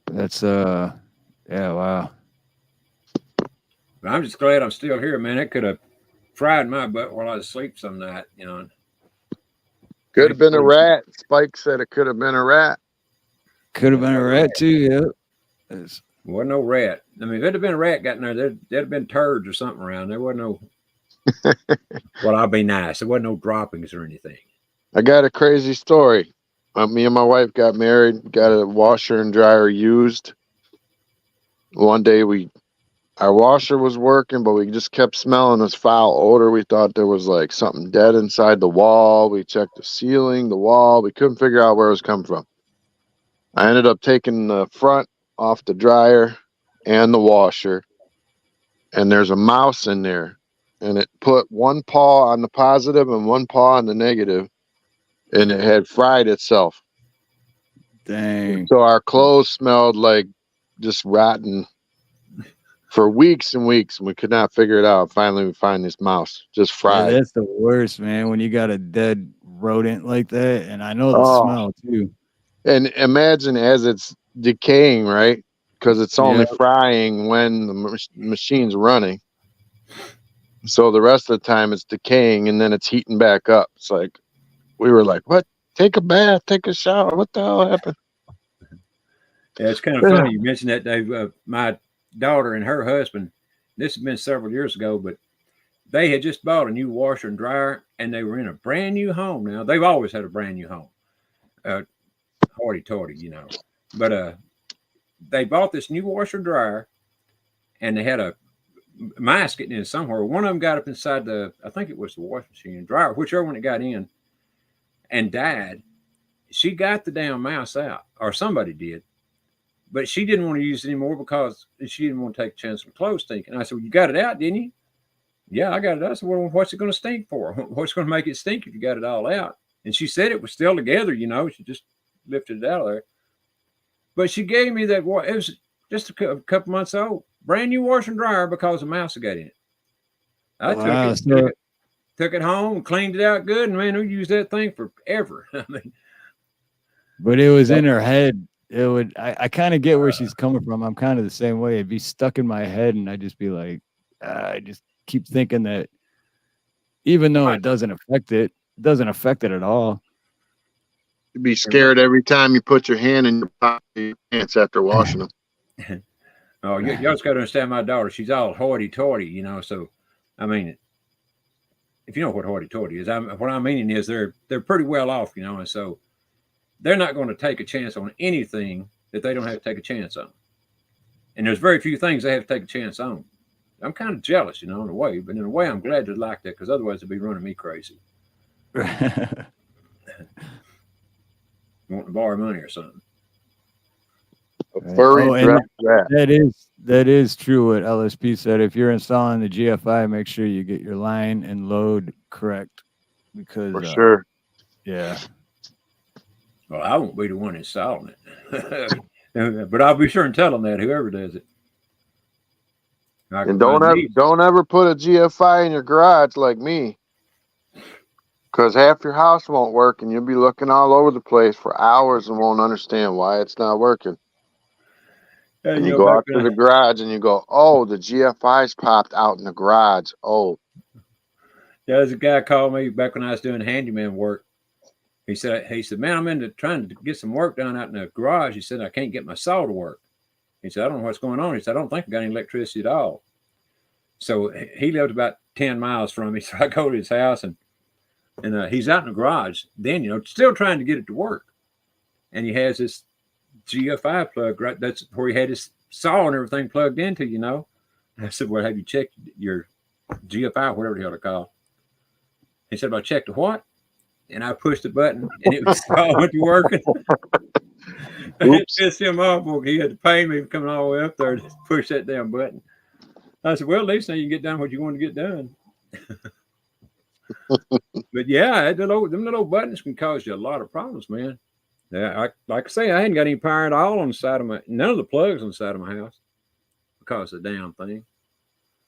That's yeah, wow. But I'm just glad I'm still here, man. It could have fried my butt while I was asleep some night, you know. Could have been a rat. Spike said it could have been a rat. Could have been a rat too. Yeah. Wasn't no rat. I mean, if it had been a rat got in there, there'd have been turds or something around. There wasn't no. Well, I'll be nice. There wasn't no droppings or anything. I got a crazy story. Me and my wife got married, got a washer and dryer used. One day our washer was working, but we just kept smelling this foul odor. We thought there was like something dead inside the wall. We checked the ceiling, the wall. We couldn't figure out where it was coming from. I ended up taking the front off the dryer and the washer, and there's a mouse in there. And it put one paw on the positive and one paw on the negative, and it had fried itself. Dang. So our clothes smelled like just rotten for weeks and weeks, and we could not figure it out. Finally, we find this mouse just fried. Yeah, that's the worst, man, when you got a dead rodent like that. And I know the smell too. And imagine as it's decaying, right? Because it's only frying when the machine's running. So the rest of the time it's decaying, and then it's heating back up. It's like, we were like, what? Take a bath, take a shower. What the hell happened? Yeah, it's kind of funny you mentioned that, Dave. My daughter and her husband, this has been several years ago, but they had just bought a new washer and dryer, and they were in a brand new home now. They've always had a brand new home. Hoity-toity, you know. But they bought this new washer and dryer, and they had a mice getting in somewhere. One of them got up inside I think it was the washing machine and dryer, whichever one it got in, and died. She got the damn mouse out, or somebody did, but she didn't want to use it anymore because she didn't want to take a chance on clothes stinking. I said, well, you got it out, didn't you? Yeah, I got it out. I said, well, what's it going to stink for? What's going to make it stink if you got it all out? And she said it was still together, you know. She just lifted it out of there. But she gave me that. It was just a couple months old. Brand new washer and dryer because a mouse got in it. I took it home, cleaned it out good, and man, we used that thing forever. I mean, but it was in her head. It would. I kind of get where she's coming from. I'm kind of the same way. It'd be stuck in my head, and I'd just be like, I just keep thinking that, even though it doesn't affect it at all. You'd be scared every time you put your hand in your pocket of your pants after washing them. Oh, you just got to understand my daughter. She's all hoity-toity, you know. So, I mean, if you know what hoity-toity is, what I'm meaning is they're pretty well off, you know, and so they're not going to take a chance on anything that they don't have to take a chance on. And there's very few things they have to take a chance on. I'm kind of jealous, you know, in a way, but in a way, I'm glad they like that because otherwise they'd be running me crazy. Want to borrow money or something. That is true what LSP said. If you're installing the GFI, make sure you get your line and load correct, because for sure. Yeah. Well, I won't be the one installing it, but I'll be sure and tell them that, whoever does it. And don't ever put a GFI in your garage like me. Because half your house won't work, and you'll be looking all over the place for hours and won't understand why it's not working. Yeah, And you you know, go back out to the garage and you go, oh, the GFI's popped out in the garage. Oh, there's a guy called me back when I was doing handyman work. He said, man, I'm into trying to get some work done out in the garage. He said, I can't get my saw to work. He said, I don't know what's going on. He said, I don't think I got any electricity at all. So he lived about 10 miles from me. So I go to his house and he's out in the garage. Then, still trying to get it to work. And he has this GFI plug, right? That's where he had his saw and everything plugged into, And I said, well, have you checked your GFI, whatever the hell it's called? He said, well, I checked the what? And I pushed the button and it was all went to working. It pissed him off. He had to pay me for coming all the way up there to push that damn button. I said, well, at least now you can get done what you want to get done. But yeah, them little buttons can cause you a lot of problems, man. Yeah, like I say, I hadn't got any power at all on the side of none of the plugs on the side of my house because of the damn thing.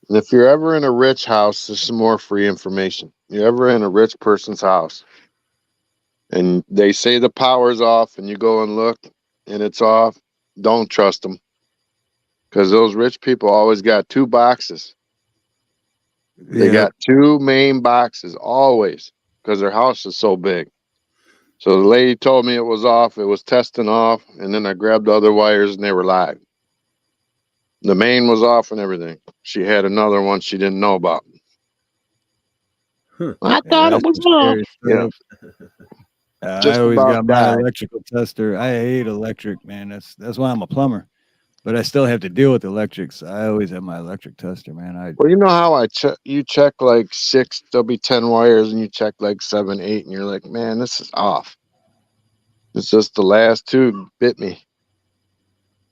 and if you're ever in a rich house, there's some more free information. You're ever in a rich person's house and they say the power's off and you go and look and it's off, don't trust them. Because those rich people always got two boxes. They got two main boxes always because their house is so big. So the lady told me it was off. It was testing off. And then I grabbed the other wires and they were live. The main was off and everything. She had another one she didn't know about. I thought it was off. Yeah. I always got my electrical tester. I hate electric, man. That's why I'm a plumber. But I still have to deal with electrics. I always have my electric tester, man. Well, you know how you check like 6, there'll be 10 wires, and you check like 7, 8, and you're like, man, this is off. It's just the last two bit me.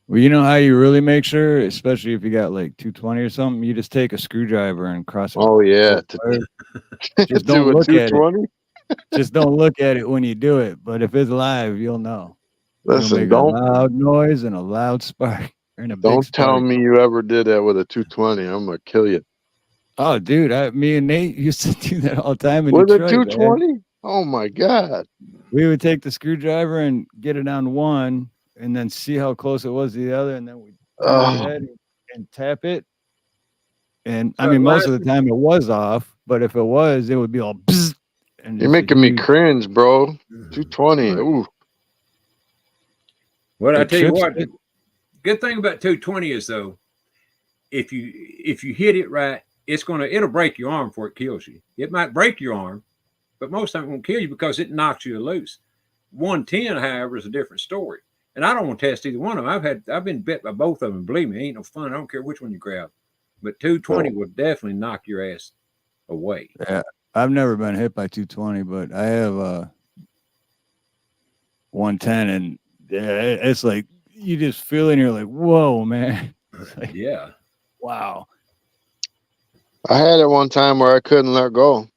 Well, you know how you really make sure, especially if you got like 220 or something, you just take a screwdriver and cross it. Oh, yeah. Just don't look at it. Just don't look at it when you do it. But if it's live, you'll know. Listen, don't make a loud noise and a loud spark. Don't tell me you ever did that with a 220. I'm going to kill you. Oh, dude, me and Nate used to do that all the time in Detroit. With a 220? Man. Oh, my God. We would take the screwdriver and get it on one and then see how close it was to the other. And then we'd go ahead and tap it. And I mean, most of the time it was off. But if it was, it would be all bzzz. And you're making me cringe, bro. 220. Ooh. Well, I tell you what, the good thing about 220 is though, if you hit it right, it'll break your arm before it kills you. It might break your arm, but most of it won't kill you because it knocks you loose. 110, however, is a different story. And I don't want to test either one of them. I've been bit by both of them. Believe me, it ain't no fun. I don't care which one you grab. But 220 will definitely knock your ass away. Yeah. I've never been hit by 220, but I have 110, and it's like you just feel it and you're like, whoa, man. Like, yeah. Wow. I had it one time where I couldn't let go.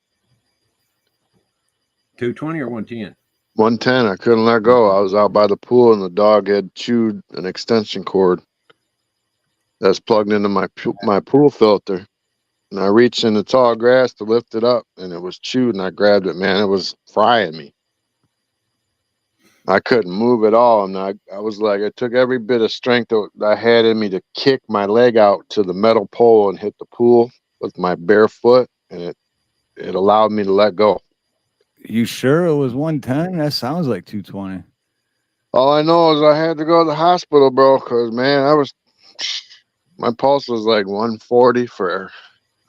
220 or 110? 110. I couldn't let go. I was out by the pool and the dog had chewed an extension cord that's plugged into my pool filter. And I reached in the tall grass to lift it up, and it was chewed, and I grabbed it. Man, it was frying me. I couldn't move at all, and I was like, I took every bit of strength that I had in me to kick my leg out to the metal pole and hit the pool with my bare foot, and it allowed me to let go. You sure it was 110? That sounds like 220. All I know is I had to go to the hospital, bro, because, man, my pulse was like 140 for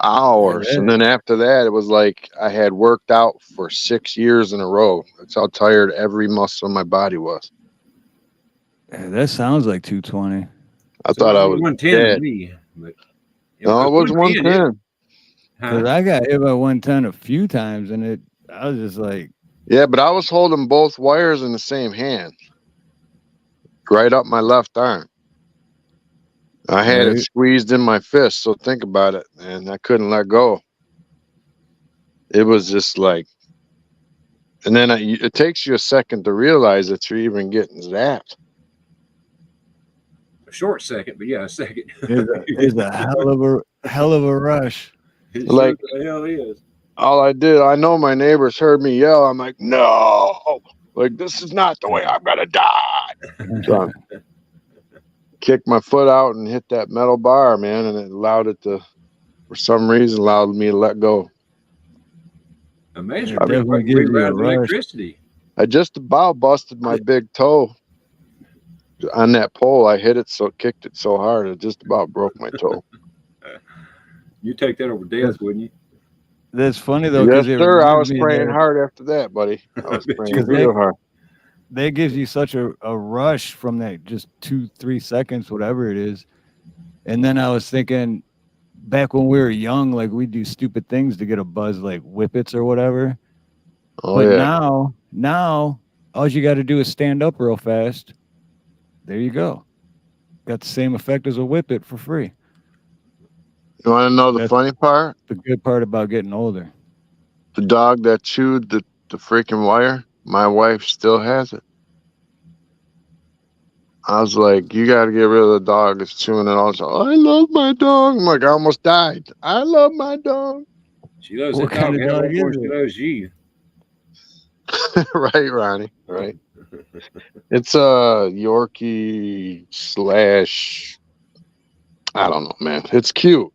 hours. And then after that, it was like I had worked out for 6 years in a row. That's how tired every muscle in my body was. Yeah, that sounds like 220. I thought I was 110 dead. No, it was 110. Because I got hit by 110 a few times, and I was just like... Yeah, but I was holding both wires in the same hand. Right up my left arm. I had it squeezed in my fist, so think about it, and I couldn't let go. It was just like, and then it takes you a second to realize that you're even getting zapped. A short second, but yeah, a second. It's a hell of a rush. It like, sure the hell is. all I did, I know my neighbors heard me yell. I'm like, no, like this is not the way I'm gonna die. So I kicked my foot out and hit that metal bar, man, and it allowed it to, for some reason, allowed me to let go. Amazing. It definitely gives you a Reroute rush. electricity. I just about busted my big toe on that pole. I hit it kicked it so hard, it just about broke my toe. You take that over death, wouldn't you? That's funny though, Yes, because it sir. I reminds was me praying that hard after that, buddy. I was Bet praying you they- real hard. that gives you such a rush from that just 2-3 seconds, whatever it is. And then I was thinking back when we were young, like we do stupid things to get a buzz, like whippets or whatever. Oh But yeah. now all you got to do is stand up real fast. There you go. Got the same effect as a whippet for free. You want to know the That's funny part? the good part about getting older. The dog that chewed the freaking wire, my wife still has it. I was like, you got to get rid of the dog that's chewing it all. So, I love my dog. I'm like, I almost died. I love my dog. She loves What that kind dog of hell dog more is than she it? loves you. Right, Ronnie. Right. It's a Yorkie slash, I don't know, man. It's cute.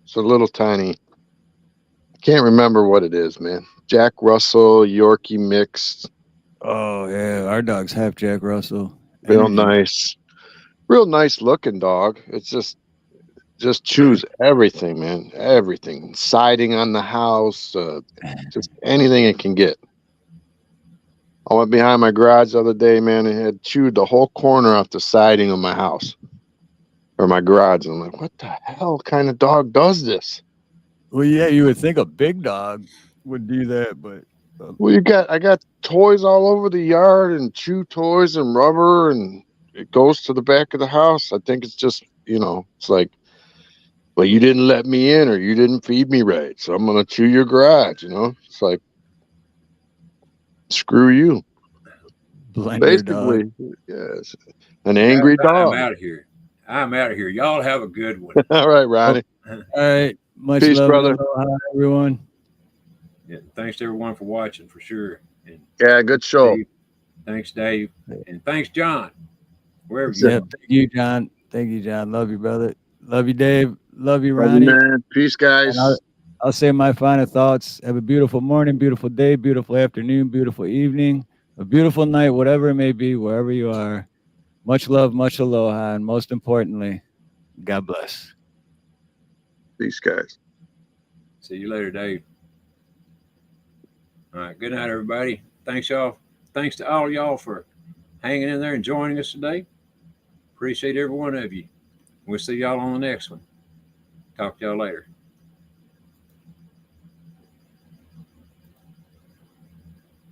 It's a little tiny. I can't remember what it is, man. Jack Russell Yorkie mixed. Oh yeah, our dog's half Jack Russell. Real Energy. nice. Real nice looking dog. It's just chews everything, man. Everything. Siding on the house, just anything it can get. I went behind my garage the other day, man, and it had chewed the whole corner off the siding of my house or my garage. And I'm like, what the hell kind of dog does this? Well, yeah, you would think a big dog would do that, but Well, I got toys all over the yard and chew toys and rubber, and it goes to the back of the house. I think it's just, it's like, well, you didn't let me in or you didn't feed me right, so I'm going to chew your garage, It's like, screw you. blender dog. Basically, yes. An angry I'm dog. out of here. I'm out of here. Y'all have a good one. All right, Ronnie. All right, much Peace, love, brother. and aloha, everyone. Yeah, thanks to everyone for watching for sure. And Yeah, good show. Dave, thanks, Dave. And thanks, John. Wherever you Yeah, thank you, John. Thank you, John. Love you, brother. Love you, Dave. Love you, Love you, Ronnie. man. Peace, guys. And I'll say my final thoughts. Have a beautiful morning, beautiful day, beautiful afternoon, beautiful evening, a beautiful night, whatever it may be, wherever you are. Much love, much aloha, and most importantly, God bless. Peace, guys. See you later, Dave. All right. Good night, everybody. Thanks, y'all. Thanks to all y'all for hanging in there and joining us today. Appreciate every one of you. We'll see y'all on the next one. Talk to y'all later.